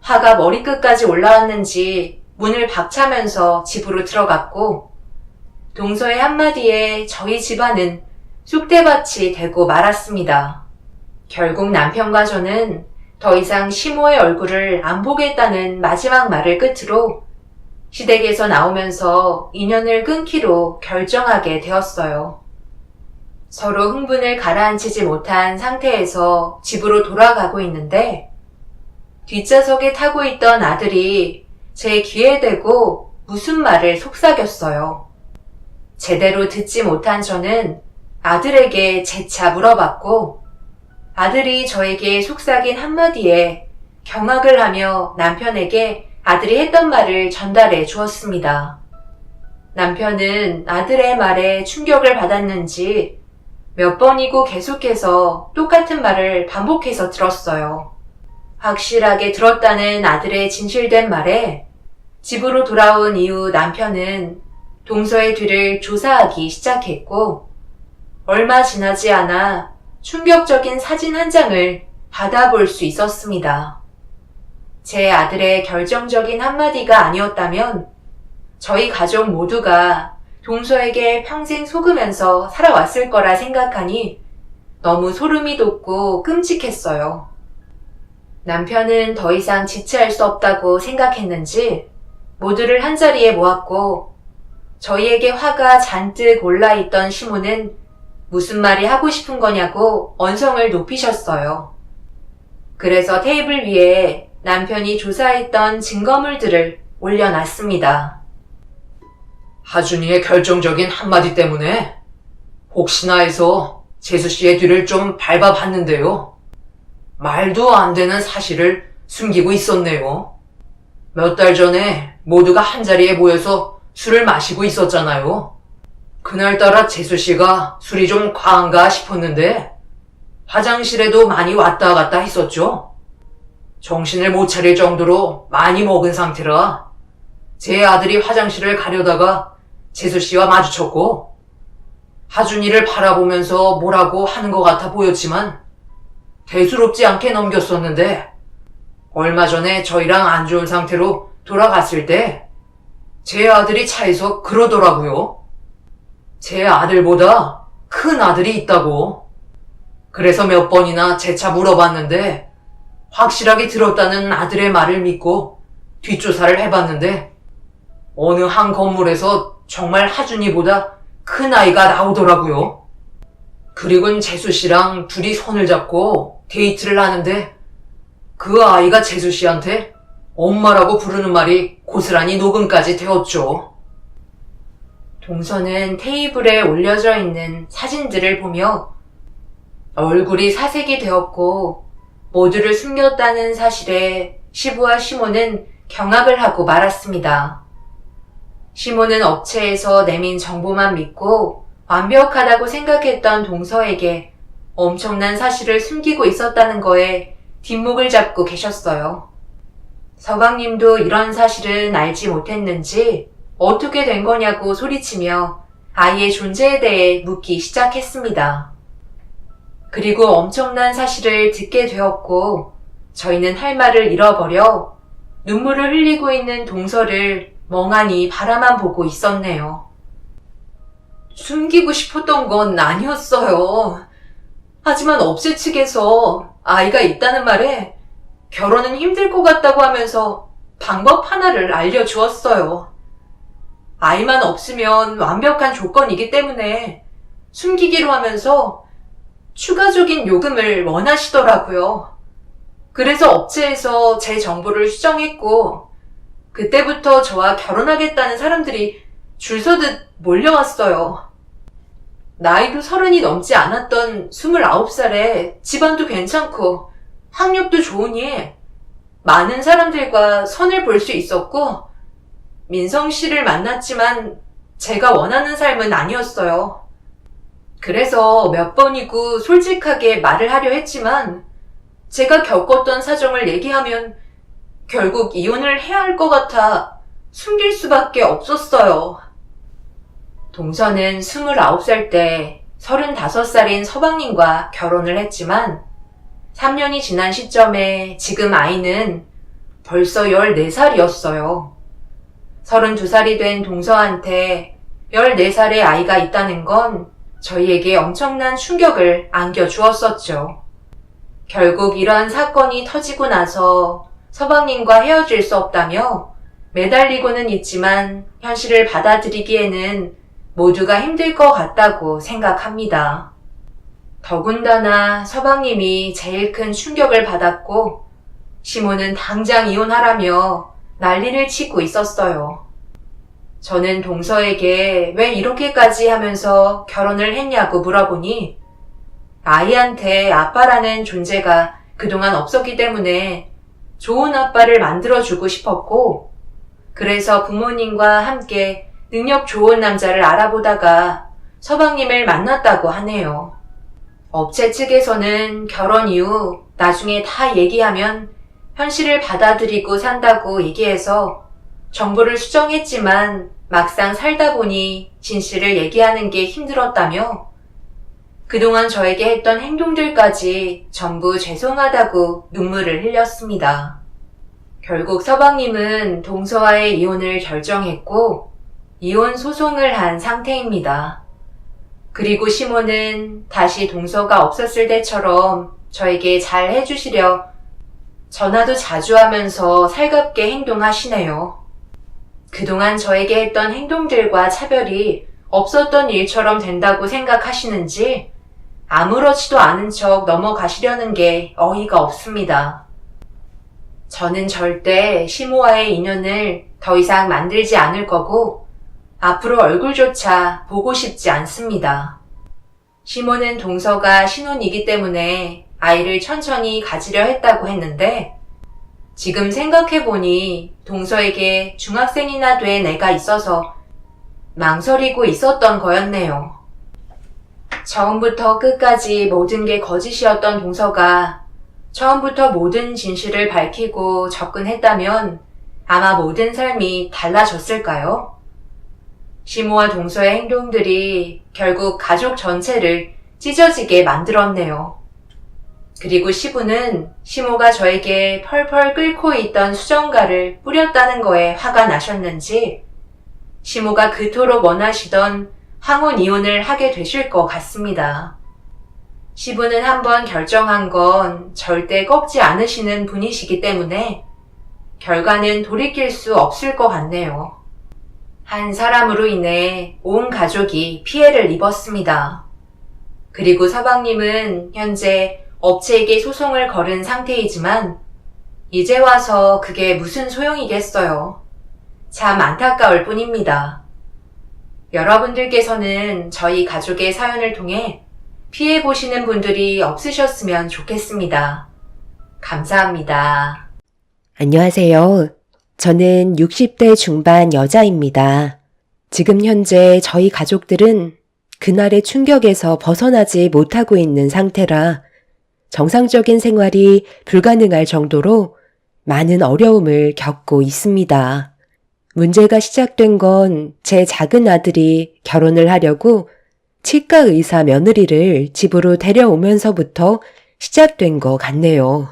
A: 화가 머리끝까지 올라왔는지 문을 박차면서 집으로 들어갔고 동서의 한마디에 저희 집안은 쑥대밭이 되고 말았습니다. 결국 남편과 저는 더 이상 시모의 얼굴을 안 보겠다는 마지막 말을 끝으로 시댁에서 나오면서 인연을 끊기로 결정하게 되었어요. 서로 흥분을 가라앉히지 못한 상태에서 집으로 돌아가고 있는데 뒷좌석에 타고 있던 아들이 제 귀에 대고 무슨 말을 속삭였어요. 제대로 듣지 못한 저는 아들에게 재차 물어봤고 아들이 저에게 속삭인 한마디에 경악을 하며 남편에게 아들이 했던 말을 전달해 주었습니다. 남편은 아들의 말에 충격을 받았는지 몇 번이고 계속해서 똑같은 말을 반복해서 들었어요. 확실하게 들었다는 아들의 진실된 말에 집으로 돌아온 이후 남편은 동서의 뒤를 조사하기 시작했고 얼마 지나지 않아 충격적인 사진 한 장을 받아볼 수 있었습니다. 제 아들의 결정적인 한마디가 아니었다면 저희 가족 모두가 동서에게 평생 속으면서 살아왔을 거라 생각하니 너무 소름이 돋고 끔찍했어요. 남편은 더 이상 지체할 수 없다고 생각했는지 모두를 한자리에 모았고 저희에게 화가 잔뜩 올라있던 시모는 무슨 말이 하고 싶은 거냐고 언성을 높이셨어요. 그래서 테이블 위에 남편이 조사했던 증거물들을 올려놨습니다.
B: 하준이의 결정적인 한마디 때문에 혹시나 해서 재수 씨의 뒤를 좀 밟아봤는데요. 말도 안 되는 사실을 숨기고 있었네요. 몇 달 전에 모두가 한자리에 모여서 술을 마시고 있었잖아요. 그날따라 재수 씨가 술이 좀 과한가 싶었는데 화장실에도 많이 왔다 갔다 했었죠. 정신을 못 차릴 정도로 많이 먹은 상태라 제 아들이 화장실을 가려다가 재수 씨와 마주쳤고 하준이를 바라보면서 뭐라고 하는 것 같아 보였지만 대수롭지 않게 넘겼었는데 얼마 전에 저희랑 안 좋은 상태로 돌아갔을 때 제 아들이 차에서 그러더라고요. 제 아들보다 큰 아들이 있다고. 그래서 몇 번이나 재차 물어봤는데 확실하게 들었다는 아들의 말을 믿고 뒷조사를 해봤는데 어느 한 건물에서 정말 하준이보다 큰 아이가 나오더라고요. 그리고는 재수 씨랑 둘이 손을 잡고 데이트를 하는데 그 아이가 재수 씨한테 엄마라고 부르는 말이 고스란히 녹음까지 되었죠.
A: 동서는 테이블에 올려져 있는 사진들을 보며 얼굴이 사색이 되었고 모두를 숨겼다는 사실에 시부와 시모는 경악을 하고 말았습니다. 시모는 업체에서 내민 정보만 믿고 완벽하다고 생각했던 동서에게 엄청난 사실을 숨기고 있었다는 거에 뒷목을 잡고 계셨어요. 서방님도 이런 사실은 알지 못했는지 어떻게 된 거냐고 소리치며 아이의 존재에 대해 묻기 시작했습니다. 그리고 엄청난 사실을 듣게 되었고 저희는 할 말을 잃어버려 눈물을 흘리고 있는 동서를 멍하니 바라만 보고 있었네요. 숨기고 싶었던 건 아니었어요. 하지만 업체 측에서 아이가 있다는 말에 결혼은 힘들 것 같다고 하면서 방법 하나를 알려주었어요. 아이만 없으면 완벽한 조건이기 때문에 숨기기로 하면서 추가적인 요금을 원하시더라고요. 그래서 업체에서 제 정보를 수정했고 그때부터 저와 결혼하겠다는 사람들이 줄 서듯 몰려왔어요. 나이도 30이 넘지 않았던 29살에 집안도 괜찮고 학력도 좋으니 많은 사람들과 선을 볼 수 있었고 민성 씨를 만났지만 제가 원하는 삶은 아니었어요. 그래서 몇 번이고 솔직하게 말을 하려 했지만 제가 겪었던 사정을 얘기하면 결국 이혼을 해야 할 것 같아 숨길 수밖에 없었어요. 동서는 29살 때 35살인 서방님과 결혼을 했지만 3년이 지난 시점에 지금 아이는 벌써 14살이었어요. 32살이 된 동서한테 14살의 아이가 있다는 건 저희에게 엄청난 충격을 안겨주었었죠. 결국 이러한 사건이 터지고 나서 서방님과 헤어질 수 없다며 매달리고는 있지만 현실을 받아들이기에는 모두가 힘들 것 같다고 생각합니다. 더군다나 서방님이 제일 큰 충격을 받았고 시모는 당장 이혼하라며 난리를 치고 있었어요. 저는 동서에게 왜 이렇게까지 하면서 결혼을 했냐고 물어보니 아이한테 아빠라는 존재가 그동안 없었기 때문에 좋은 아빠를 만들어주고 싶었고 그래서 부모님과 함께 능력 좋은 남자를 알아보다가 서방님을 만났다고 하네요. 업체 측에서는 결혼 이후 나중에 다 얘기하면 현실을 받아들이고 산다고 얘기해서 정보를 수정했지만 막상 살다 보니 진실을 얘기하는 게 힘들었다며 그동안 저에게 했던 행동들까지 전부 죄송하다고 눈물을 흘렸습니다. 결국 서방님은 동서와의 이혼을 결정했고 이혼 소송을 한 상태입니다. 그리고 시모는 다시 동서가 없었을 때처럼 저에게 잘 해주시려 전화도 자주 하면서 살갑게 행동하시네요. 그동안 저에게 했던 행동들과 차별이 없었던 일처럼 된다고 생각하시는지 아무렇지도 않은 척 넘어가시려는 게 어이가 없습니다. 저는 절대 시모와의 인연을 더 이상 만들지 않을 거고 앞으로 얼굴조차 보고 싶지 않습니다. 시모는 동서가 신혼이기 때문에 아이를 천천히 가지려 했다고 했는데 지금 생각해보니 동서에게 중학생이나 된 애가 있어서 망설이고 있었던 거였네요. 처음부터 끝까지 모든 게 거짓이었던 동서가 처음부터 모든 진실을 밝히고 접근했다면 아마 모든 삶이 달라졌을까요? 시모와 동서의 행동들이 결국 가족 전체를 찢어지게 만들었네요. 그리고 시부는 시모가 저에게 펄펄 끓고 있던 수정가를 뿌렸다는 거에 화가 나셨는지 시모가 그토록 원하시던 황혼 이혼을 하게 되실 것 같습니다. 시부는 한번 결정한 건 절대 꺾지 않으시는 분이시기 때문에 결과는 돌이킬 수 없을 것 같네요. 한 사람으로 인해 온 가족이 피해를 입었습니다. 그리고 서방님은 현재 업체에게 소송을 걸은 상태이지만 이제 와서 그게 무슨 소용이겠어요. 참 안타까울 뿐입니다. 여러분들께서는 저희 가족의 사연을 통해 피해보시는 분들이 없으셨으면 좋겠습니다. 감사합니다.
C: 안녕하세요. 저는 60대 중반 여자입니다. 지금 현재 저희 가족들은 그날의 충격에서 벗어나지 못하고 있는 상태라 정상적인 생활이 불가능할 정도로 많은 어려움을 겪고 있습니다. 문제가 시작된 건 제 작은 아들이 결혼을 하려고 치과 의사 며느리를 집으로 데려오면서부터 시작된 것 같네요.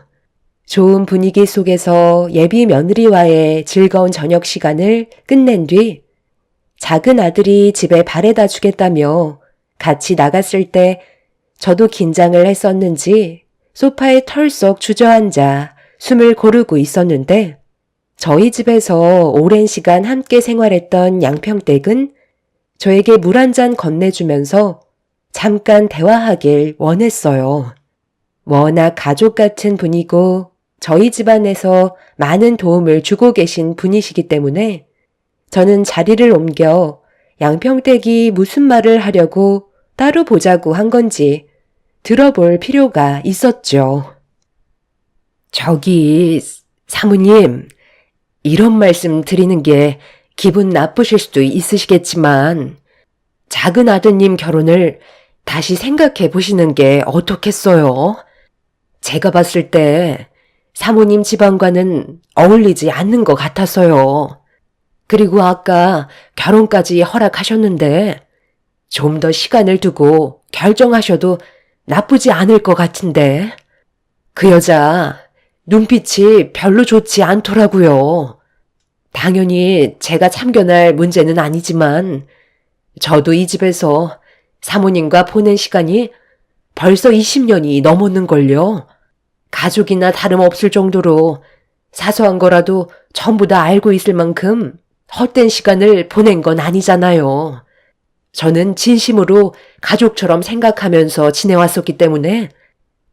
C: 좋은 분위기 속에서 예비 며느리와의 즐거운 저녁 시간을 끝낸 뒤 작은 아들이 집에 바래다 주겠다며 같이 나갔을 때 저도 긴장을 했었는지 소파에 털썩 주저앉아 숨을 고르고 있었는데 저희 집에서 오랜 시간 함께 생활했던 양평댁은 저에게 물 한 잔 건네주면서 잠깐 대화하길 원했어요. 워낙 가족 같은 분이고 저희 집안에서 많은 도움을 주고 계신 분이시기 때문에 저는 자리를 옮겨 양평댁이 무슨 말을 하려고 따로 보자고 한 건지 들어볼 필요가 있었죠. 저기 사모님, 이런 말씀 드리는 게 기분 나쁘실 수도 있으시겠지만 작은 아드님 결혼을 다시 생각해 보시는 게 어떻겠어요? 제가 봤을 때 사모님 집안과는 어울리지 않는 것 같아서요. 그리고 아까 결혼까지 허락하셨는데 좀 더 시간을 두고 결정하셔도 나쁘지 않을 것 같은데 그 여자 눈빛이 별로 좋지 않더라고요. 당연히 제가 참견할 문제는 아니지만 저도 이 집에서 사모님과 보낸 시간이 벌써 20년이 넘었는걸요. 가족이나 다름없을 정도로 사소한 거라도 전부 다 알고 있을 만큼 헛된 시간을 보낸 건 아니잖아요. 저는 진심으로 가족처럼 생각하면서 지내왔었기 때문에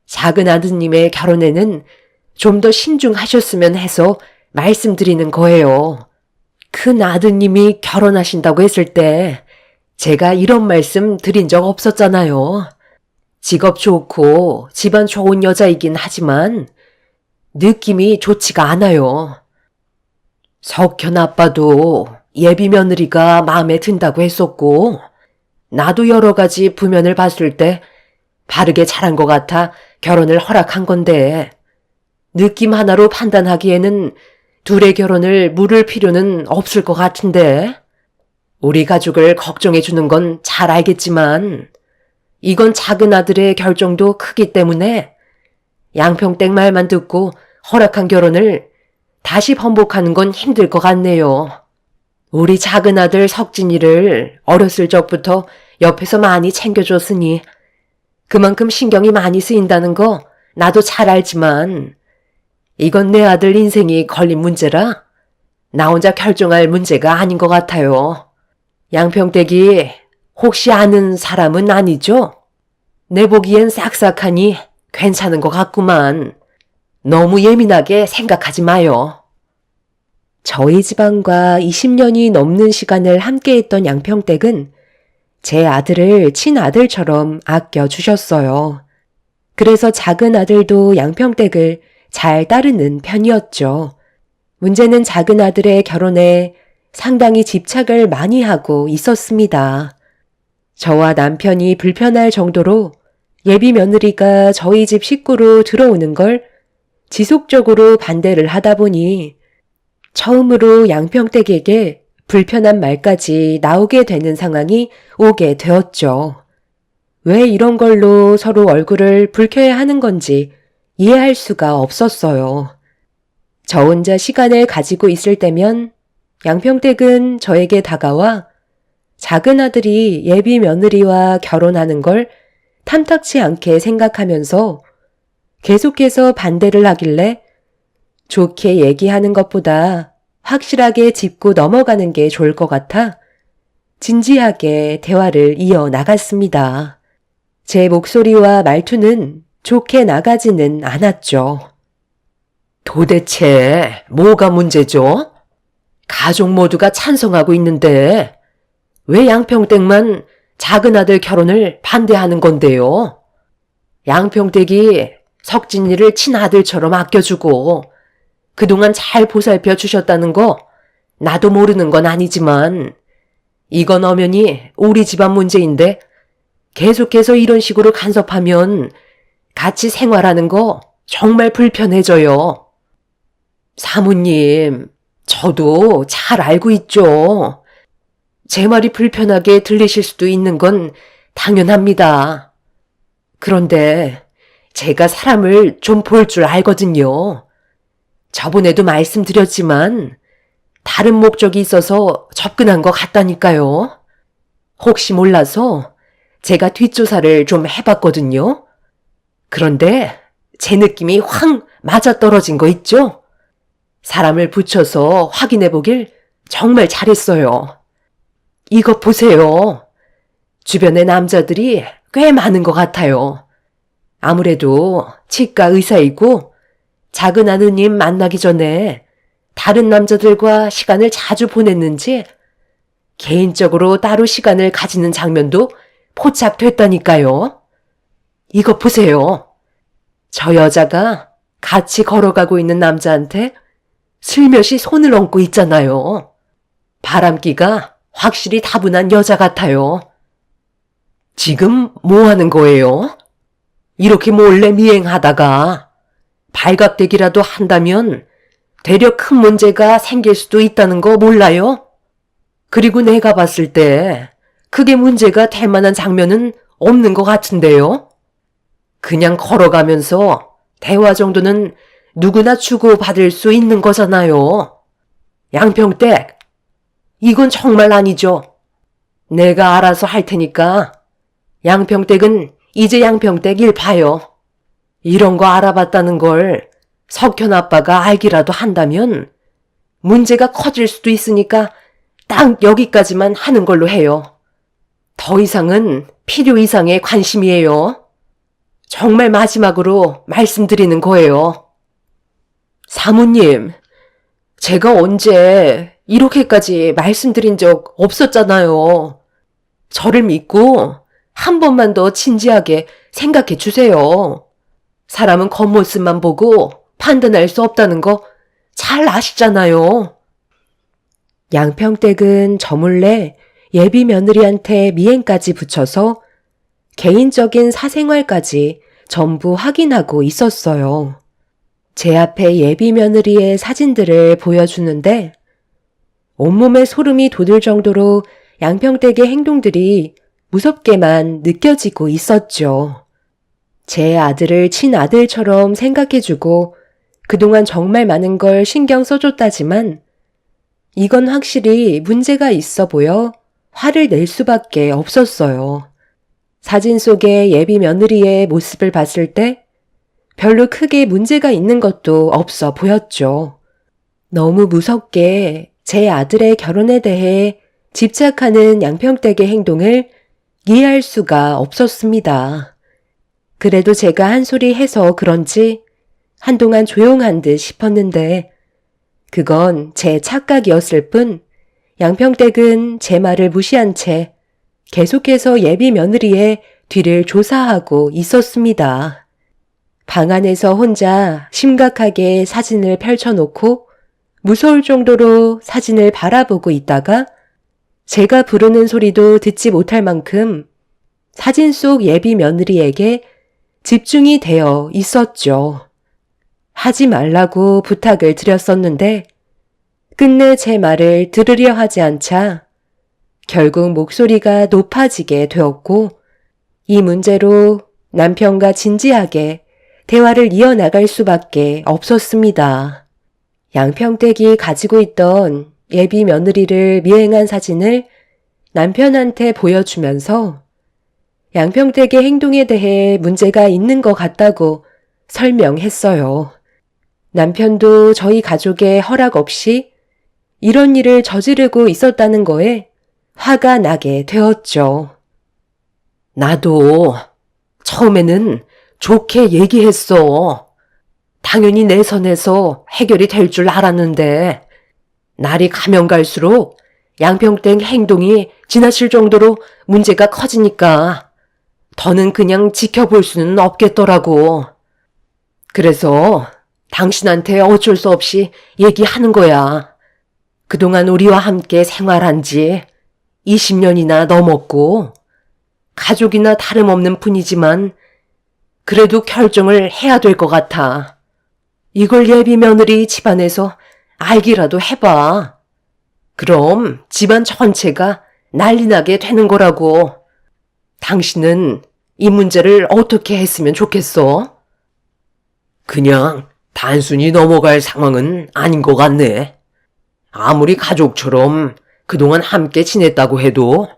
C: 작은 아드님의 결혼에는 좀 더 신중하셨으면 해서 말씀드리는 거예요. 큰 아드님이 결혼하신다고 했을 때 제가 이런 말씀 드린 적 없었잖아요. 직업 좋고 집안 좋은 여자이긴 하지만 느낌이 좋지가 않아요. 석현 아빠도 예비 며느리가 마음에 든다고 했었고 나도 여러 가지 부면을 봤을 때 바르게 잘한 것 같아 결혼을 허락한 건데 느낌 하나로 판단하기에는 둘의 결혼을 물을 필요는 없을 것 같은데 우리 가족을 걱정해 주는 건 잘 알겠지만 이건 작은 아들의 결정도 크기 때문에 양평댁 말만 듣고 허락한 결혼을 다시 번복하는 건 힘들 것 같네요. 우리 작은 아들 석진이를 어렸을 적부터 옆에서 많이 챙겨줬으니 그만큼 신경이 많이 쓰인다는 거 나도 잘 알지만 이건 내 아들 인생이 걸린 문제라 나 혼자 결정할 문제가 아닌 것 같아요. 양평댁이 혹시 아는 사람은 아니죠? 내 보기엔 싹싹하니 괜찮은 것 같구만. 너무 예민하게 생각하지 마요. 저희 집안과 20년이 넘는 시간을 함께했던 양평댁은 제 아들을 친아들처럼 아껴주셨어요. 그래서 작은 아들도 양평댁을 잘 따르는 편이었죠. 문제는 작은 아들의 결혼에 상당히 집착을 많이 하고 있었습니다. 저와 남편이 불편할 정도로 예비 며느리가 저희 집 식구로 들어오는 걸 지속적으로 반대를 하다 보니 처음으로 양평댁에게 불편한 말까지 나오게 되는 상황이 오게 되었죠. 왜 이런 걸로 서로 얼굴을 붉혀야 하는 건지 이해할 수가 없었어요. 저 혼자 시간을 가지고 있을 때면 양평댁은 저에게 다가와 작은 아들이 예비 며느리와 결혼하는 걸 탐탁치 않게 생각하면서 계속해서 반대를 하길래 좋게 얘기하는 것보다 확실하게 짚고 넘어가는 게 좋을 것 같아 진지하게 대화를 이어나갔습니다. 제 목소리와 말투는 좋게 나가지는 않았죠. 도대체 뭐가 문제죠? 가족 모두가 찬성하고 있는데 왜 양평댁만 작은 아들 결혼을 반대하는 건데요? 양평댁이 석진이를 친아들처럼 아껴주고 그동안 잘 보살펴 주셨다는 거 나도 모르는 건 아니지만 이건 엄연히 우리 집안 문제인데 계속해서 이런 식으로 간섭하면 같이 생활하는 거 정말 불편해져요. 사모님, 저도 잘 알고 있죠. 제 말이 불편하게 들리실 수도 있는 건 당연합니다. 그런데 제가 사람을 좀 볼 줄 알거든요. 저번에도 말씀드렸지만 다른 목적이 있어서 접근한 것 같다니까요. 혹시 몰라서 제가 뒷조사를 좀 해봤거든요. 그런데 제 느낌이 확 맞아떨어진 거 있죠? 사람을 붙여서 확인해 보길 정말 잘했어요. 이거 보세요. 주변에 남자들이 꽤 많은 것 같아요. 아무래도 치과 의사이고 작은 아드님 만나기 전에 다른 남자들과 시간을 자주 보냈는지 개인적으로 따로 시간을 가지는 장면도 포착됐다니까요. 이거 보세요. 저 여자가 같이 걸어가고 있는 남자한테 슬며시 손을 얹고 있잖아요. 바람기가 확실히 다분한 여자 같아요. 지금 뭐 하는 거예요? 이렇게 몰래 미행하다가 발각되기라도 한다면 되려 큰 문제가 생길 수도 있다는 거 몰라요? 그리고 내가 봤을 때 크게 문제가 될 만한 장면은 없는 것 같은데요? 그냥 걸어가면서 대화 정도는 누구나 주고받을 수 있는 거잖아요. 양평댁, 이건 정말 아니죠. 내가 알아서 할 테니까 양평댁은 이제 양평댁 일 봐요. 이런 거 알아봤다는 걸 석현 아빠가 알기라도 한다면 문제가 커질 수도 있으니까 딱 여기까지만 하는 걸로 해요. 더 이상은 필요 이상의 관심이에요. 정말 마지막으로 말씀드리는 거예요. 사모님, 제가 언제 이렇게까지 말씀드린 적 없었잖아요. 저를 믿고 한 번만 더 진지하게 생각해 주세요. 사람은 겉모습만 보고 판단할 수 없다는 거 잘 아시잖아요. 양평댁은 저 몰래 예비 며느리한테 미행까지 붙여서 개인적인 사생활까지 전부 확인하고 있었어요. 제 앞에 예비 며느리의 사진들을 보여주는데 온몸에 소름이 돋을 정도로 양평댁의 행동들이 무섭게만 느껴지고 있었죠. 제 아들을 친아들처럼 생각해주고 그동안 정말 많은 걸 신경 써줬다지만 이건 확실히 문제가 있어 보여 화를 낼 수밖에 없었어요. 사진 속의 예비 며느리의 모습을 봤을 때 별로 크게 문제가 있는 것도 없어 보였죠. 너무 무섭게 제 아들의 결혼에 대해 집착하는 양평댁의 행동을 이해할 수가 없었습니다. 그래도 제가 한 소리 해서 그런지 한동안 조용한 듯 싶었는데 그건 제 착각이었을 뿐 양평댁은 제 말을 무시한 채 계속해서 예비 며느리의 뒤를 조사하고 있었습니다. 방 안에서 혼자 심각하게 사진을 펼쳐놓고 무서울 정도로 사진을 바라보고 있다가 제가 부르는 소리도 듣지 못할 만큼 사진 속 예비 며느리에게 집중이 되어 있었죠. 하지 말라고 부탁을 드렸었는데 끝내 제 말을 들으려 하지 않자 결국 목소리가 높아지게 되었고 이 문제로 남편과 진지하게 대화를 이어나갈 수밖에 없었습니다. 양평댁이 가지고 있던 예비 며느리를 미행한 사진을 남편한테 보여주면서 양평댁의 행동에 대해 문제가 있는 것 같다고 설명했어요. 남편도 저희 가족의 허락 없이 이런 일을 저지르고 있었다는 거에 화가 나게 되었죠.
B: 나도 처음에는 좋게 얘기했어. 당연히 내 선에서 해결이 될 줄 알았는데 날이 가면 갈수록 양평댁 행동이 지나칠 정도로 문제가 커지니까 더는 그냥 지켜볼 수는 없겠더라고. 그래서 당신한테 어쩔 수 없이 얘기하는 거야. 그동안 우리와 함께 생활한 지 20년이나 넘었고 가족이나 다름없는 뿐이지만 그래도 결정을 해야 될 것 같아. 이걸 예비 며느리 집안에서 알기라도 해봐. 그럼 집안 전체가 난리나게 되는 거라고. 당신은 이 문제를 어떻게 했으면 좋겠어? 그냥 단순히 넘어갈 상황은 아닌 것 같네. 아무리 가족처럼 그동안 함께 지냈다고 해도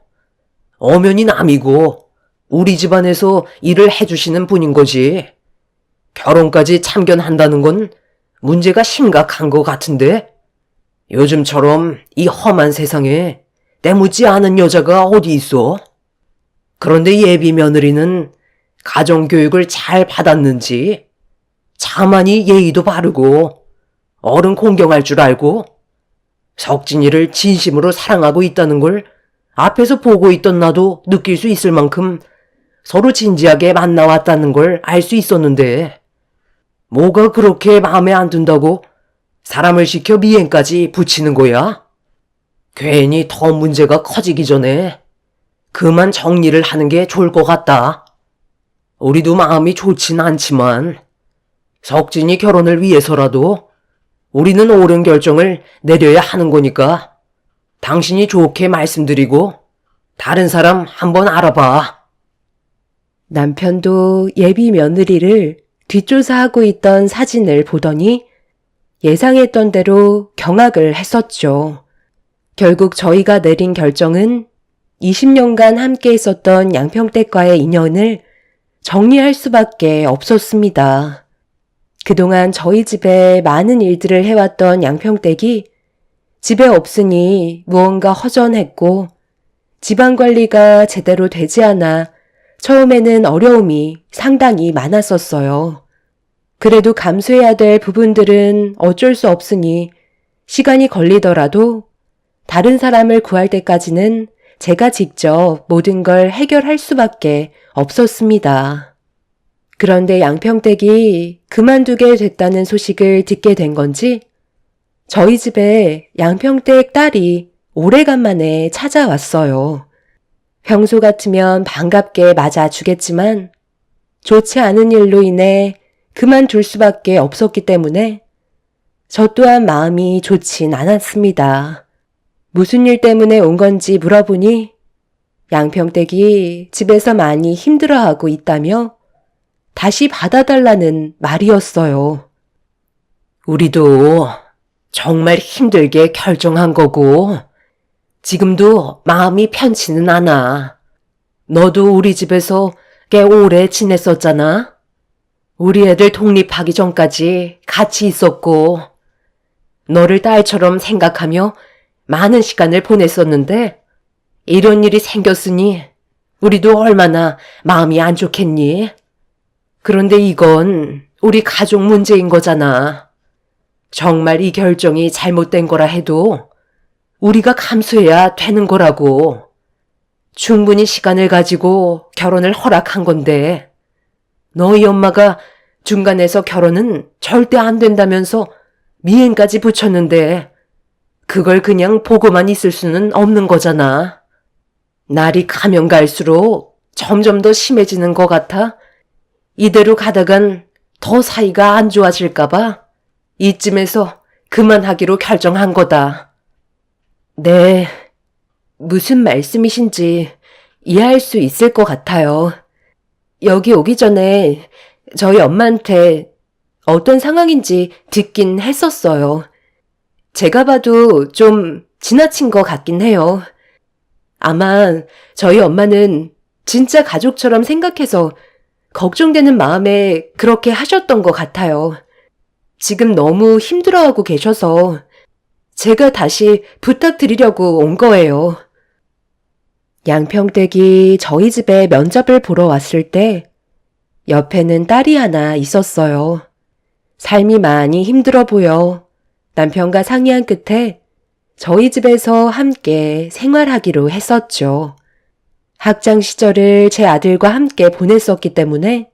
B: 엄연히 남이고 우리 집안에서 일을 해주시는 분인 거지. 결혼까지 참견한다는 건 문제가 심각한 것 같은데? 요즘처럼 이 험한 세상에 때묻지 않은 여자가 어디 있어? 그런데 예비 며느리는 가정교육을 잘 받았는지 차마니 예의도 바르고 어른 공경할 줄 알고 석진이를 진심으로 사랑하고 있다는 걸 앞에서 보고 있던 나도 느낄 수 있을 만큼 서로 진지하게 만나왔다는 걸 알 수 있었는데 뭐가 그렇게 마음에 안 든다고 사람을 시켜 미행까지 붙이는 거야? 괜히 더 문제가 커지기 전에 그만 정리를 하는 게 좋을 것 같다. 우리도 마음이 좋진 않지만 석진이 결혼을 위해서라도 우리는 옳은 결정을 내려야 하는 거니까 당신이 좋게 말씀드리고 다른 사람 한번 알아봐.
C: 남편도 예비 며느리를 뒷조사하고 있던 사진을 보더니 예상했던 대로 경악을 했었죠. 결국 저희가 내린 결정은 20년간 함께 있었던 양평댁과의 인연을 정리할 수밖에 없었습니다. 그동안 저희 집에 많은 일들을 해왔던 양평댁이 집에 없으니 무언가 허전했고 집안 관리가 제대로 되지 않아 처음에는 어려움이 상당히 많았었어요. 그래도 감수해야 될 부분들은 어쩔 수 없으니 시간이 걸리더라도 다른 사람을 구할 때까지는 제가 직접 모든 걸 해결할 수밖에 없었습니다. 그런데 양평댁이 그만두게 됐다는 소식을 듣게 된 건지 저희 집에 양평댁 딸이 오래간만에 찾아왔어요. 평소 같으면 반갑게 맞아주겠지만 좋지 않은 일로 인해 그만둘 수밖에 없었기 때문에 저 또한 마음이 좋진 않았습니다. 무슨 일 때문에 온 건지 물어보니 양평댁이 집에서 많이 힘들어하고 있다며 다시 받아달라는 말이었어요.
B: 우리도
C: 정말 힘들게 결정한 거고, 지금도 마음이 편치는 않아. 너도 우리 집에서 꽤 오래 지냈었잖아? 우리 애들 독립하기 전까지 같이 있었고, 너를 딸처럼 생각하며 많은 시간을 보냈었는데, 이런 일이 생겼으니 우리도 얼마나 마음이 안 좋겠니? 그런데 이건 우리 가족 문제인 거잖아. 정말 이 결정이 잘못된 거라 해도 우리가 감수해야 되는 거라고. 충분히 시간을 가지고 결혼을 허락한 건데, 너희 엄마가 중간에서 결혼은 절대 안 된다면서 미행까지 붙였는데, 그걸 그냥 보고만 있을 수는 없는 거잖아. 날이 가면 갈수록 점점 더 심해지는 것 같아. 이대로 가다간 더 사이가 안 좋아질까봐 이쯤에서 그만하기로 결정한 거다. 네, 무슨 말씀이신지 이해할 수 있을 것 같아요. 여기 오기 전에 저희 엄마한테 어떤 상황인지 듣긴 했었어요. 제가 봐도 좀 지나친 것 같긴 해요. 아마 저희 엄마는 진짜 가족처럼 생각해서 걱정되는 마음에 그렇게 하셨던 것 같아요. 지금 너무 힘들어하고 계셔서 제가 다시 부탁드리려고 온 거예요. 양평댁이 저희 집에 면접을 보러 왔을 때 옆에는 딸이 하나 있었어요. 삶이 많이 힘들어 보여 남편과 상의한 끝에 저희 집에서 함께 생활하기로 했었죠. 학창 시절을 제 아들과 함께 보냈었기 때문에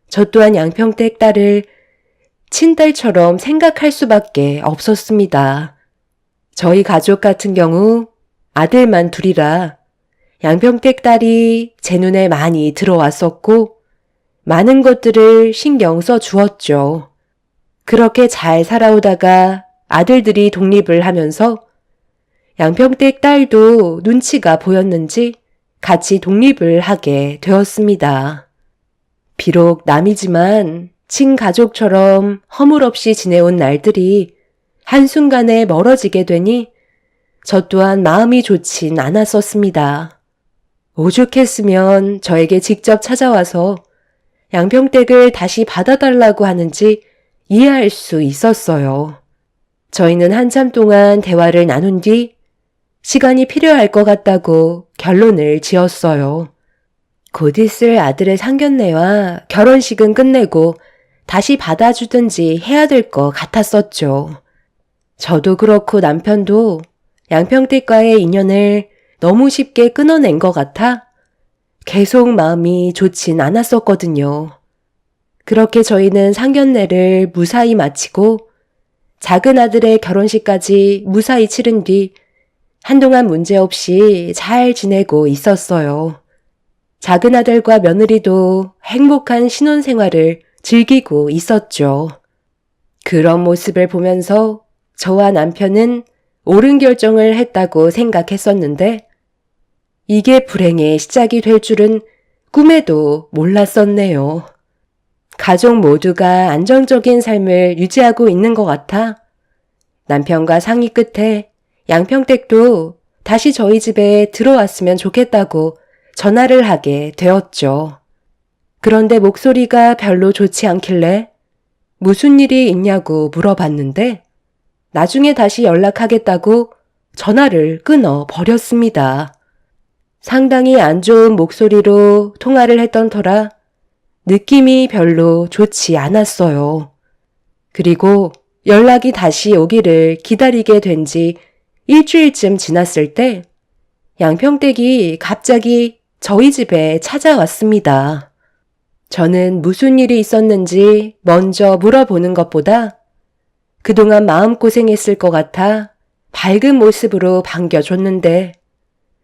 C: 저 또한 양평댁 딸을 친딸처럼 생각할 수밖에 없었습니다. 저희 가족 같은 경우 아들만 둘이라 양평댁 딸이 제 눈에 많이 들어왔었고 많은 것들을 신경 써 주었죠. 그렇게 잘 살아오다가 아들들이 독립을 하면서 양평댁 딸도 눈치가 보였는지 같이 독립을 하게 되었습니다. 비록 남이지만 친가족처럼 허물없이 지내온 날들이 한순간에 멀어지게 되니 저 또한 마음이 좋진 않았었습니다. 오죽했으면 저에게 직접 찾아와서 양평댁을 다시 받아달라고 하는지 이해할 수 있었어요. 저희는 한참 동안 대화를 나눈 뒤 시간이 필요할 것 같다고 결론을 지었어요. 곧 있을 아들의 상견례와 결혼식은 끝내고 다시 받아주든지 해야 될 것 같았었죠. 저도 그렇고 남편도 양평댁과의 인연을 너무 쉽게 끊어낸 것 같아 계속 마음이 좋진 않았었거든요. 그렇게 저희는 상견례를 무사히 마치고 작은 아들의 결혼식까지 무사히 치른 뒤 한동안 문제없이 잘 지내고 있었어요. 작은 아들과 며느리도 행복한 신혼생활을 즐기고 있었죠. 그런 모습을 보면서 저와 남편은 옳은 결정을 했다고 생각했었는데 이게 불행의 시작이 될 줄은 꿈에도 몰랐었네요. 가족 모두가 안정적인 삶을 유지하고 있는 것 같아 남편과 상의 끝에 양평댁도 다시 저희 집에 들어왔으면 좋겠다고 전화를 하게 되었죠. 그런데 목소리가 별로 좋지 않길래 무슨 일이 있냐고 물어봤는데 나중에 다시 연락하겠다고 전화를 끊어 버렸습니다. 상당히 안 좋은 목소리로 통화를 했던 터라 느낌이 별로 좋지 않았어요. 그리고 연락이 다시 오기를 기다리게 된 지 일주일쯤 지났을 때 양평댁이 갑자기 저희 집에 찾아왔습니다. 저는 무슨 일이 있었는지 먼저 물어보는 것보다 그동안 마음고생했을 것 같아 밝은 모습으로 반겨줬는데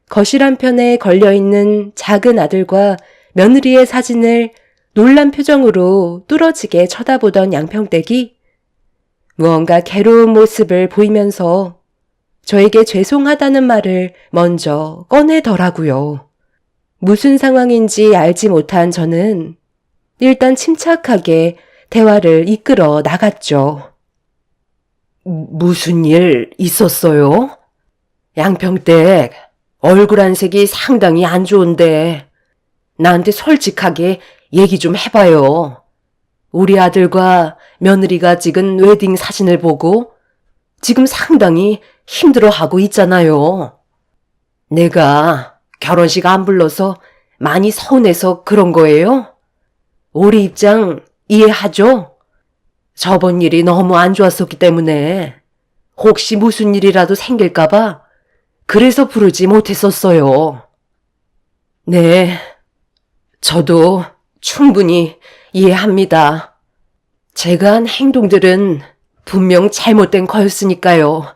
C: 거실 한편에 걸려있는 작은 아들과 며느리의 사진을 놀란 표정으로 뚫어지게 쳐다보던 양평댁이 무언가 괴로운 모습을 보이면서 저에게 죄송하다는 말을 먼저 꺼내더라고요. 무슨 상황인지 알지 못한 저는 일단 침착하게 대화를 이끌어 나갔죠. 무슨 일 있었어요? 양평댁, 얼굴 안색이 상당히 안 좋은데, 나한테 솔직하게 얘기 좀 해봐요. 우리 아들과 며느리가 찍은 웨딩 사진을 보고 지금 상당히 힘들어하고 있잖아요. 내가 결혼식 안 불러서 많이 서운해서 그런 거예요? 우리 입장 이해하죠? 저번 일이 너무 안 좋았었기 때문에 혹시 무슨 일이라도 생길까봐 그래서 부르지 못했었어요. 네, 저도 충분히 이해합니다. 제가 한 행동들은 분명 잘못된 거였으니까요.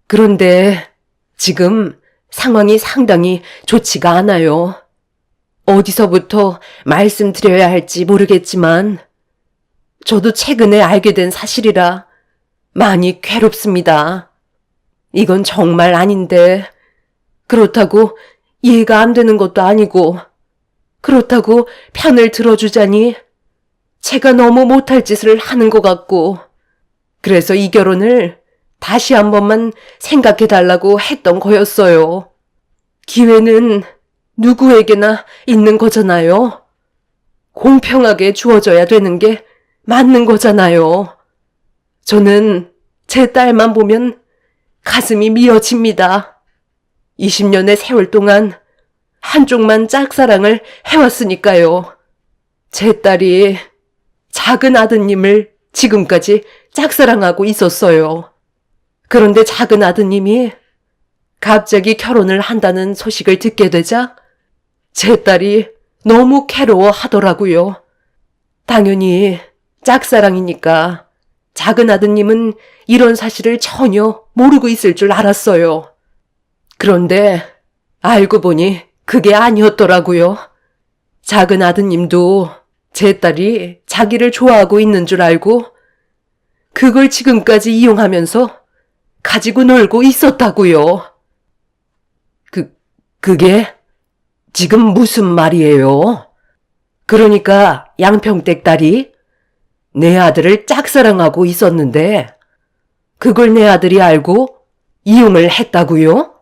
C: 그런데 지금 상황이 상당히 좋지가 않아요. 어디서부터 말씀드려야 할지 모르겠지만 저도 최근에 알게 된 사실이라 많이 괴롭습니다. 이건 정말 아닌데 그렇다고 이해가 안 되는 것도 아니고 그렇다고 편을 들어주자니 제가 너무 못할 짓을 하는 것 같고 그래서 이 결혼을 다시 한 번만 생각해 달라고 했던 거였어요. 기회는 누구에게나 있는 거잖아요. 공평하게 주어져야 되는 게 맞는 거잖아요. 저는 제 딸만 보면 가슴이 미어집니다. 20년의 세월 동안 한쪽만 짝사랑을 해왔으니까요. 제 딸이 작은 아드님을 지금까지 짝사랑하고 있었어요. 그런데 작은 아드님이 갑자기 결혼을 한다는 소식을 듣게 되자 제 딸이 너무 괴로워하더라고요. 당연히 짝사랑이니까 작은 아드님은 이런 사실을 전혀 모르고 있을 줄 알았어요. 그런데 알고 보니 그게 아니었더라고요. 작은 아드님도 제 딸이 자기를 좋아하고 있는 줄 알고 그걸 지금까지 이용하면서 가지고 놀고 있었다고요. 그게 지금 무슨 말이에요? 그러니까 양평댁 딸이 내 아들을 짝사랑하고 있었는데 그걸 내 아들이 알고 이용을 했다고요?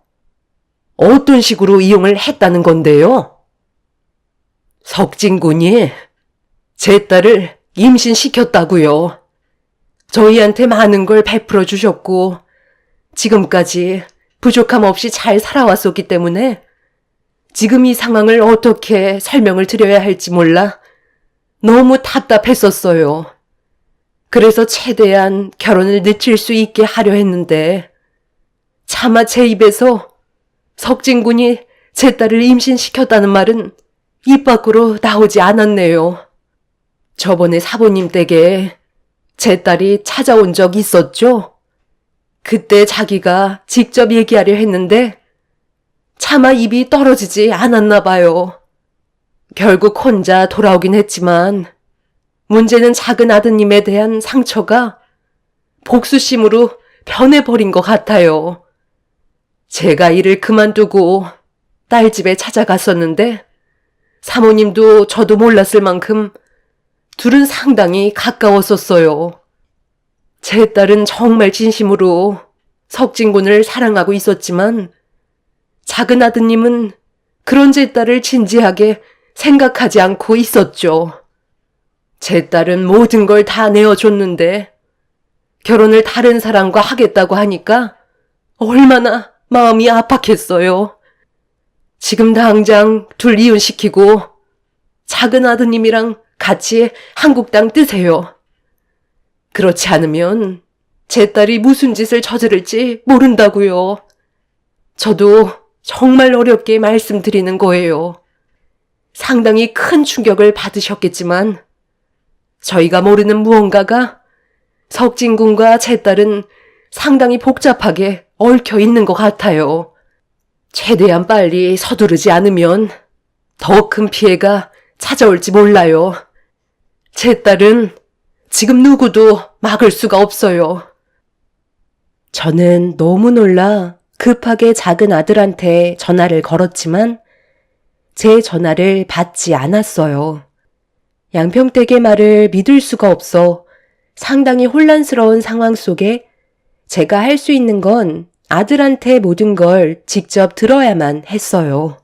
C: 어떤 식으로 이용을 했다는 건데요? 석진군이 제 딸을 임신시켰다고요. 저희한테 많은 걸 베풀어 주셨고 지금까지 부족함 없이 잘 살아왔었기 때문에 지금 이 상황을 어떻게 설명을 드려야 할지 몰라 너무 답답했었어요. 그래서 최대한 결혼을 늦출 수 있게 하려 했는데 차마 제 입에서 석진군이 제 딸을 임신시켰다는 말은 입 밖으로 나오지 않았네요. 저번에 사부님 댁에 제 딸이 찾아온 적 있었죠? 그때 자기가 직접 얘기하려 했는데 차마 입이 떨어지지 않았나 봐요. 결국 혼자 돌아오긴 했지만 문제는 작은 아드님에 대한 상처가 복수심으로 변해버린 것 같아요. 제가 일을 그만두고 딸 집에 찾아갔었는데 사모님도 저도 몰랐을 만큼 둘은 상당히 가까웠었어요. 제 딸은 정말 진심으로 석진군을 사랑하고 있었지만 작은 아드님은 그런 제 딸을 진지하게 생각하지 않고 있었죠. 제 딸은 모든 걸 다 내어줬는데 결혼을 다른 사람과 하겠다고 하니까 얼마나 마음이 아팠겠어요. 지금 당장 둘 이혼시키고 작은 아드님이랑 같이 한국 땅 뜨세요. 그렇지 않으면 제 딸이 무슨 짓을 저지를지 모른다고요. 저도 정말 어렵게 말씀드리는 거예요. 상당히 큰 충격을 받으셨겠지만 저희가 모르는 무언가가 석진군과 제 딸은 상당히 복잡하게 얽혀 있는 것 같아요. 최대한 빨리 서두르지 않으면 더 큰 피해가 찾아올지 몰라요. 제 딸은 지금 누구도 막을 수가 없어요. 저는 너무 놀라 급하게 작은 아들한테 전화를 걸었지만 제 전화를 받지 않았어요. 양평댁의 말을 믿을 수가 없어 상당히 혼란스러운 상황 속에 제가 할 수 있는 건 아들한테 모든 걸 직접 들어야만 했어요.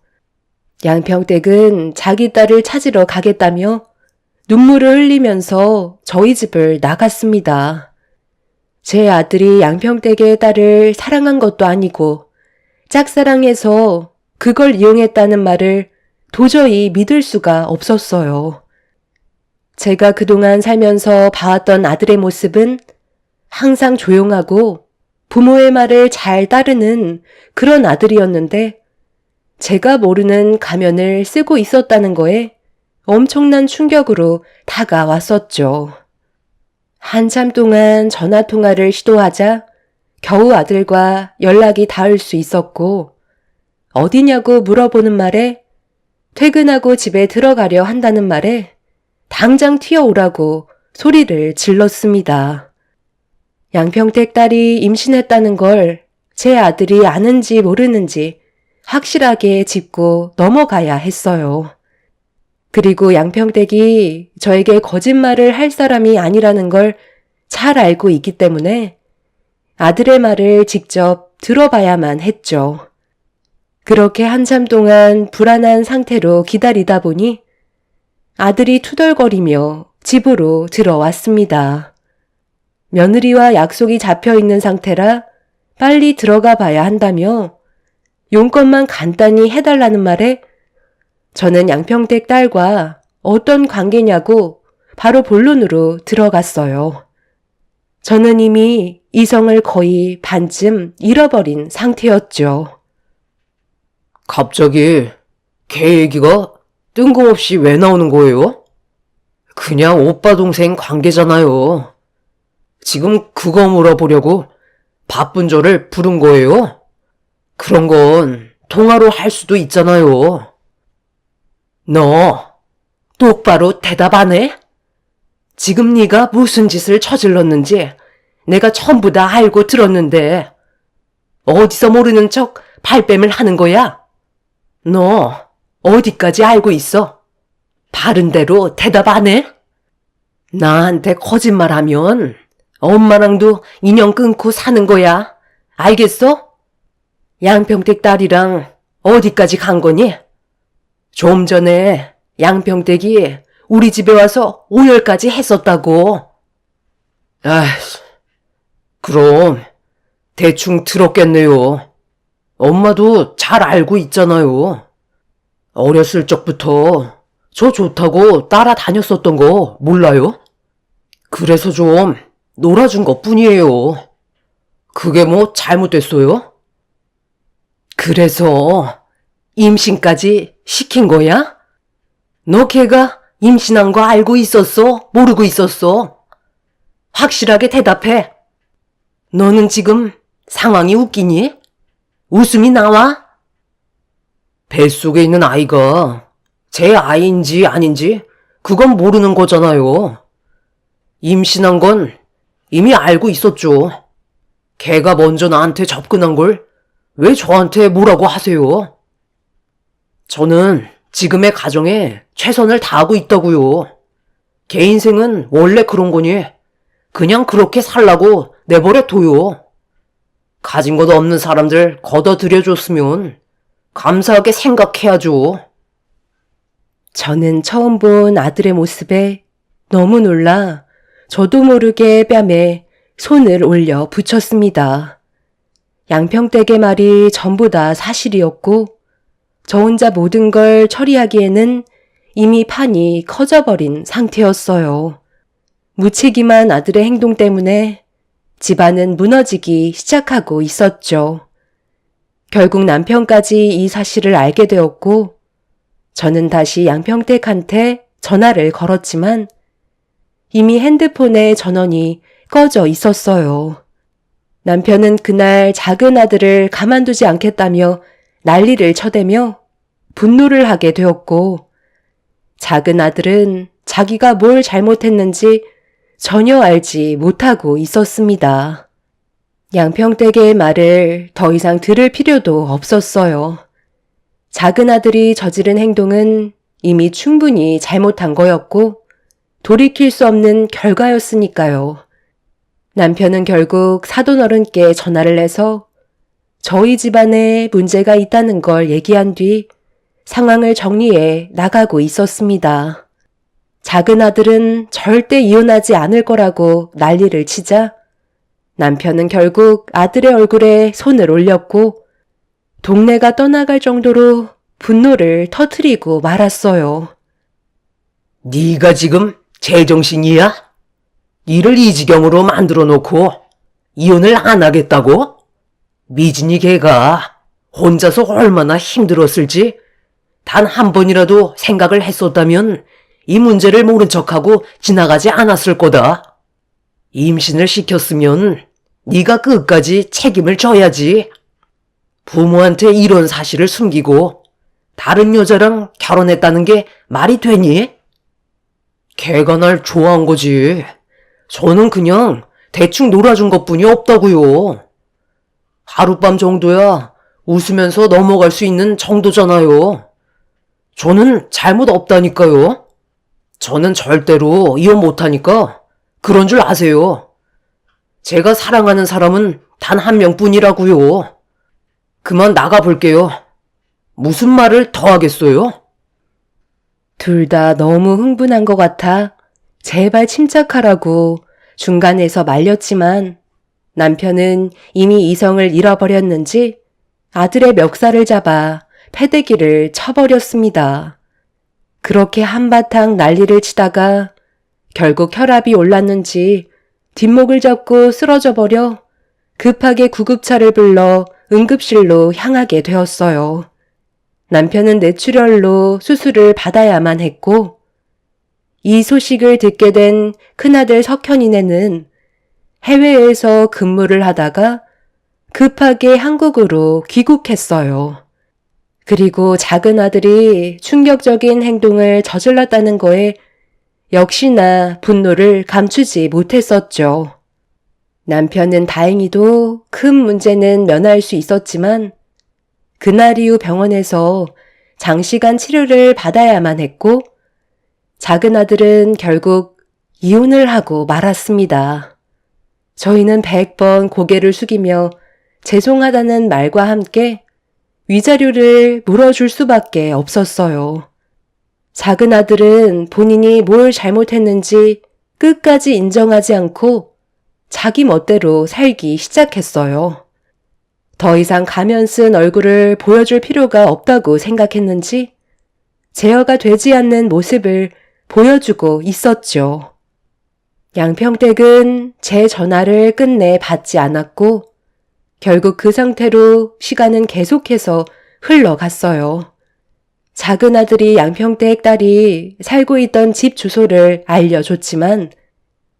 C: 양평댁은 자기 딸을 찾으러 가겠다며 눈물을 흘리면서 저희 집을 나갔습니다. 제 아들이 양평댁의 딸을 사랑한 것도 아니고 짝사랑해서 그걸 이용했다는 말을 도저히 믿을 수가 없었어요. 제가 그동안 살면서 봐왔던 아들의 모습은 항상 조용하고 부모의 말을 잘 따르는 그런 아들이었는데 제가 모르는 가면을 쓰고 있었다는 거에 엄청난 충격으로 다가왔었죠. 한참 동안 전화통화를 시도하자 겨우 아들과 연락이 닿을 수 있었고 어디냐고 물어보는 말에 퇴근하고 집에 들어가려 한다는 말에 당장 튀어오라고 소리를 질렀습니다. 양평댁 딸이 임신했다는 걸 제 아들이 아는지 모르는지 확실하게 짚고 넘어가야 했어요. 그리고 양평댁이 저에게 거짓말을 할 사람이 아니라는 걸 잘 알고 있기 때문에 아들의 말을 직접 들어봐야만 했죠. 그렇게 한참 동안 불안한 상태로 기다리다 보니 아들이 투덜거리며 집으로 들어왔습니다. 며느리와 약속이 잡혀 있는 상태라 빨리 들어가 봐야 한다며 용건만 간단히 해달라는 말에 저는 양평댁 딸과 어떤 관계냐고 바로 본론으로 들어갔어요. 저는 이미 이성을 거의 반쯤 잃어버린 상태였죠.
B: 갑자기 걔 얘기가 뜬금없이 왜 나오는 거예요? 그냥 오빠 동생 관계잖아요. 지금 그거 물어보려고 바쁜 저를 부른 거예요? 그런 건 통화로 할 수도 있잖아요. 너 똑바로 대답 안 해? 지금 네가 무슨 짓을 저질렀는지 내가 전부 다 알고 들었는데 어디서 모르는 척 발뺌을 하는 거야? 너 어디까지 알고 있어? 바른 대로 대답 안 해? 나한테 거짓말하면 엄마랑도 인연 끊고 사는 거야. 알겠어? 양평댁 딸이랑 어디까지 간 거니? 좀 전에 양평댁이 우리 집에 와서 오열까지 했었다고. 아이씨, 그럼 대충 들었겠네요. 엄마도 잘 알고 있잖아요. 어렸을 적부터 저 좋다고 따라다녔었던 거 몰라요? 그래서 좀 놀아준 것 뿐이에요. 그게 뭐 잘못됐어요? 그래서 임신까지 시킨 거야? 너 걔가 임신한 거 알고 있었어? 모르고 있었어? 확실하게 대답해. 너는 지금 상황이 웃기니? 웃음이 나와? 뱃속에 있는 아이가 제 아이인지 아닌지 그건 모르는 거잖아요. 임신한 건 이미 알고 있었죠. 걔가 먼저 나한테 접근한 걸 왜 저한테 뭐라고 하세요? 저는 지금의 가정에 최선을 다하고 있다고요. 걔 인생은 원래 그런 거니 그냥 그렇게 살라고 내버려 둬요. 가진 것 없는 사람들 걷어들여줬으면 감사하게 생각해야죠.
C: 저는 처음 본 아들의 모습에 너무 놀라 저도 모르게 뺨에 손을 올려 붙였습니다. 양평댁의 말이 전부 다 사실이었고 저 혼자 모든 걸 처리하기에는 이미 판이 커져버린 상태였어요. 무책임한 아들의 행동 때문에 집안은 무너지기 시작하고 있었죠. 결국 남편까지 이 사실을 알게 되었고 저는 다시 양평댁한테 전화를 걸었지만 이미 핸드폰의 전원이 꺼져 있었어요. 남편은 그날 작은 아들을 가만두지 않겠다며 난리를 쳐대며 분노를 하게 되었고 작은 아들은 자기가 뭘 잘못했는지 전혀 알지 못하고 있었습니다. 양평댁의 말을 더 이상 들을 필요도 없었어요. 작은 아들이 저지른 행동은 이미 충분히 잘못한 거였고 돌이킬 수 없는 결과였으니까요. 남편은 결국 사돈어른께 전화를 해서 저희 집안에 문제가 있다는 걸 얘기한 뒤 상황을 정리해 나가고 있었습니다. 작은 아들은 절대 이혼하지 않을 거라고 난리를 치자 남편은 결국 아들의 얼굴에 손을 올렸고 동네가 떠나갈 정도로 분노를 터뜨리고 말았어요.
B: 네가 지금 제정신이야? 일을 이 지경으로 만들어 놓고 이혼을 안 하겠다고? 미진이 걔가 혼자서 얼마나 힘들었을지 단 한 번이라도 생각을 했었다면 이 문제를 모른 척하고 지나가지 않았을 거다. 임신을 시켰으면 네가 끝까지 책임을 져야지. 부모한테 이런 사실을 숨기고 다른 여자랑 결혼했다는 게 말이 되니? 걔가 날 좋아한 거지. 저는 그냥 대충 놀아준 것뿐이 없다고요. 하룻밤 정도야 웃으면서 넘어갈 수 있는 정도잖아요. 저는 잘못 없다니까요. 저는 절대로 이혼 못하니까 그런 줄 아세요. 제가 사랑하는 사람은 단 한 명뿐이라고요. 그만 나가볼게요. 무슨 말을 더 하겠어요?
C: 둘 다 너무 흥분한 것 같아 제발 침착하라고 중간에서 말렸지만 남편은 이미 이성을 잃어버렸는지 아들의 멱살을 잡아 패대기를 쳐버렸습니다. 그렇게 한바탕 난리를 치다가 결국 혈압이 올랐는지 뒷목을 잡고 쓰러져 버려 급하게 구급차를 불러 응급실로 향하게 되었어요. 남편은 뇌출혈로 수술을 받아야만 했고 이 소식을 듣게 된 큰아들 석현이네는 해외에서 근무를 하다가 급하게 한국으로 귀국했어요. 그리고 작은 아들이 충격적인 행동을 저질렀다는 거에 역시나 분노를 감추지 못했었죠. 남편은 다행히도 큰 문제는 면할 수 있었지만 그날 이후 병원에서 장시간 치료를 받아야만 했고 작은 아들은 결국 이혼을 하고 말았습니다. 저희는 100번 고개를 숙이며 죄송하다는 말과 함께 위자료를 물어줄 수밖에 없었어요. 작은 아들은 본인이 뭘 잘못했는지 끝까지 인정하지 않고 자기 멋대로 살기 시작했어요. 더 이상 가면 쓴 얼굴을 보여줄 필요가 없다고 생각했는지 제어가 되지 않는 모습을 보여주고 있었죠. 양평댁은 제 전화를 끝내 받지 않았고 결국 그 상태로 시간은 계속해서 흘러갔어요. 작은 아들이 양평댁 딸이 살고 있던 집 주소를 알려줬지만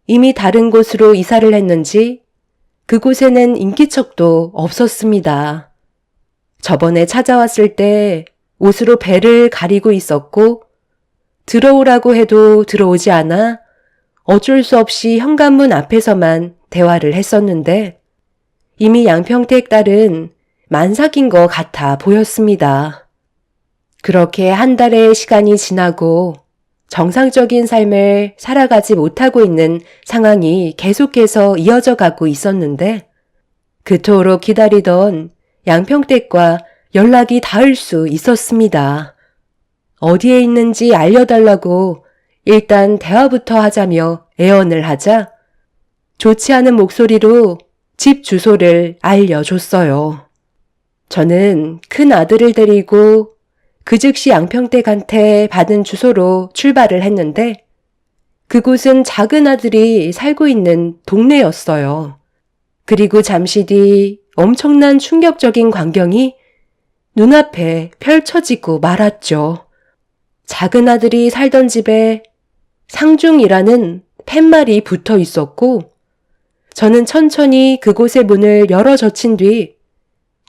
C: 이미 다른 곳으로 이사를 했는지 그곳에는 인기척도 없었습니다. 저번에 찾아왔을 때 옷으로 배를 가리고 있었고 들어오라고 해도 들어오지 않아 어쩔 수 없이 현관문 앞에서만 대화를 했었는데 이미 양평택 딸은 만삭인 것 같아 보였습니다. 그렇게 한 달의 시간이 지나고 정상적인 삶을 살아가지 못하고 있는 상황이 계속해서 이어져 가고 있었는데 그토록 기다리던 양평댁과 연락이 닿을 수 있었습니다. 어디에 있는지 알려달라고 일단 대화부터 하자며 애원을 하자 좋지 않은 목소리로 집 주소를 알려줬어요. 저는 큰 아들을 데리고 그 즉시 양평댁한테 받은 주소로 출발을 했는데 그곳은 작은 아들이 살고 있는 동네였어요. 그리고 잠시 뒤 엄청난 충격적인 광경이 눈앞에 펼쳐지고 말았죠. 작은 아들이 살던 집에 상중이라는 팻말이 붙어 있었고 저는 천천히 그곳의 문을 열어 젖힌 뒤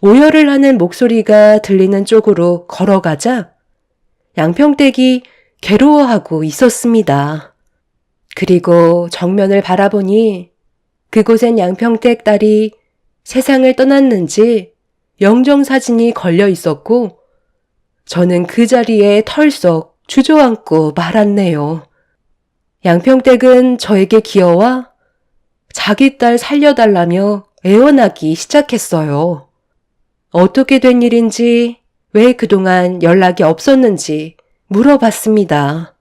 C: 오열을 하는 목소리가 들리는 쪽으로 걸어가자 양평댁이 괴로워하고 있었습니다. 그리고 정면을 바라보니 그곳엔 양평댁 딸이 세상을 떠났는지 영정사진이 걸려 있었고 저는 그 자리에 털썩 주저앉고 말았네요. 양평댁은 저에게 기어와 자기 딸 살려달라며 애원하기 시작했어요. 어떻게 된 일인지, 왜 그동안 연락이 없었는지 물어봤습니다.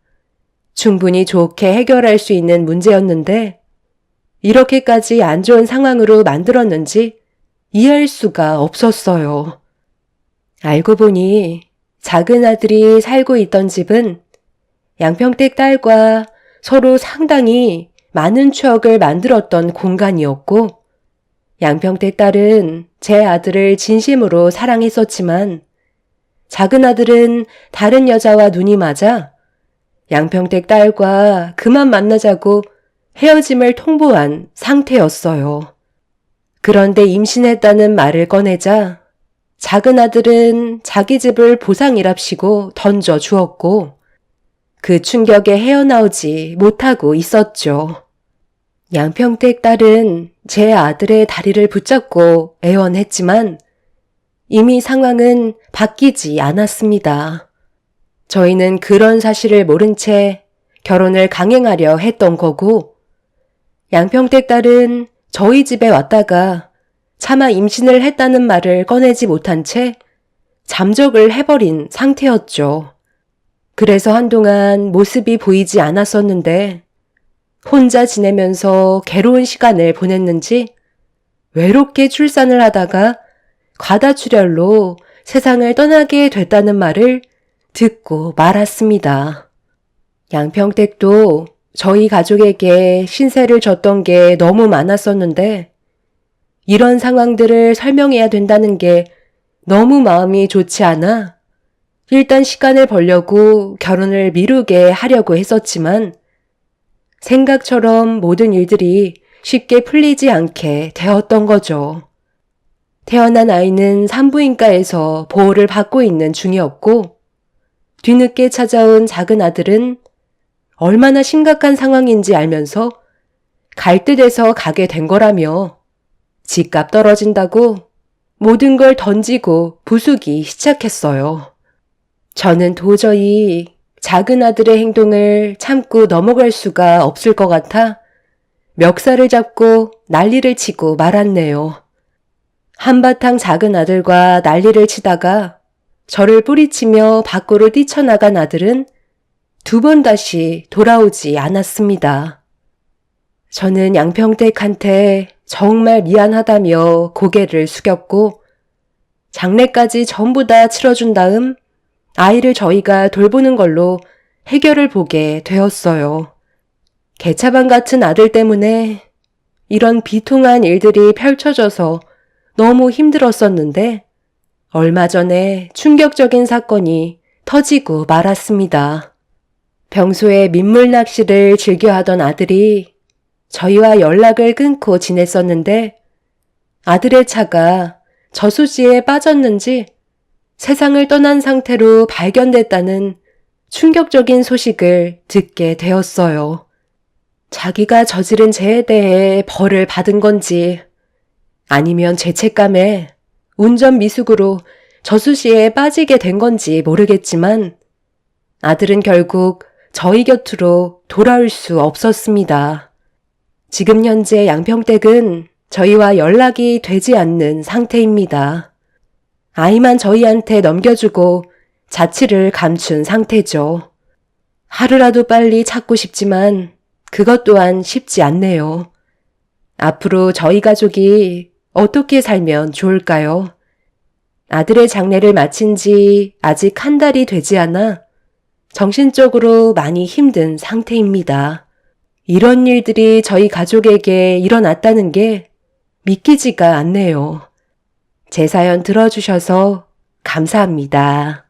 C: 충분히 좋게 해결할 수 있는 문제였는데 이렇게까지 안 좋은 상황으로 만들었는지 이해할 수가 없었어요. 알고 보니 작은 아들이 살고 있던 집은 양평댁 딸과 서로 상당히 많은 추억을 만들었던 공간이었고, 양평댁 딸은 제 아들을 진심으로 사랑했었지만 작은 아들은 다른 여자와 눈이 맞아 양평댁 딸과 그만 만나자고 헤어짐을 통보한 상태였어요. 그런데 임신했다는 말을 꺼내자 작은 아들은 자기 집을 보상이랍시고 던져 주었고 그 충격에 헤어나오지 못하고 있었죠. 양평댁 딸은 제 아들의 다리를 붙잡고 애원했지만 이미 상황은 바뀌지 않았습니다. 저희는 그런 사실을 모른 채 결혼을 강행하려 했던 거고, 양평댁 딸은 저희 집에 왔다가 차마 임신을 했다는 말을 꺼내지 못한 채 잠적을 해버린 상태였죠. 그래서 한동안 모습이 보이지 않았었는데 혼자 지내면서 괴로운 시간을 보냈는지 외롭게 출산을 하다가 과다출혈로 세상을 떠나게 됐다는 말을 듣고 말았습니다. 양평댁도 저희 가족에게 신세를 졌던 게 너무 많았었는데 이런 상황들을 설명해야 된다는 게 너무 마음이 좋지 않아 일단 시간을 벌려고 결혼을 미루게 하려고 했었지만 생각처럼 모든 일들이 쉽게 풀리지 않게 되었던 거죠. 태어난 아이는 산부인과에서 보호를 받고 있는 중이었고 뒤늦게 찾아온 작은 아들은 얼마나 심각한 상황인지 알면서 갈 듯해서 가게 된 거라며 집값 떨어진다고 모든 걸 던지고 부수기 시작했어요. 저는 도저히 작은 아들의 행동을 참고 넘어갈 수가 없을 것 같아 멱살을 잡고 난리를 치고 말았네요. 한바탕 작은 아들과 난리를 치다가 저를 뿌리치며 밖으로 뛰쳐나간 아들은 두 번 다시 돌아오지 않았습니다. 저는 양평댁한테 정말 미안하다며 고개를 숙였고 장례까지 전부 다 치러준 다음 아이를 저희가 돌보는 걸로 해결을 보게 되었어요. 개차반 같은 아들 때문에 이런 비통한 일들이 펼쳐져서 너무 힘들었었는데 얼마 전에 충격적인 사건이 터지고 말았습니다. 평소에 민물 낚시를 즐겨하던 아들이 저희와 연락을 끊고 지냈었는데 아들의 차가 저수지에 빠졌는지 세상을 떠난 상태로 발견됐다는 충격적인 소식을 듣게 되었어요. 자기가 저지른 죄에 대해 벌을 받은 건지 아니면 죄책감에 운전 미숙으로 저수지에 빠지게 된 건지 모르겠지만 아들은 결국 저희 곁으로 돌아올 수 없었습니다. 지금 현재 양평댁은 저희와 연락이 되지 않는 상태입니다. 아이만 저희한테 넘겨주고 자취를 감춘 상태죠. 하루라도 빨리 찾고 싶지만 그것 또한 쉽지 않네요. 앞으로 저희 가족이 어떻게 살면 좋을까요? 아들의 장례를 마친 지 아직 한 달이 되지 않아 정신적으로 많이 힘든 상태입니다. 이런 일들이 저희 가족에게 일어났다는 게 믿기지가 않네요. 제 사연 들어주셔서 감사합니다.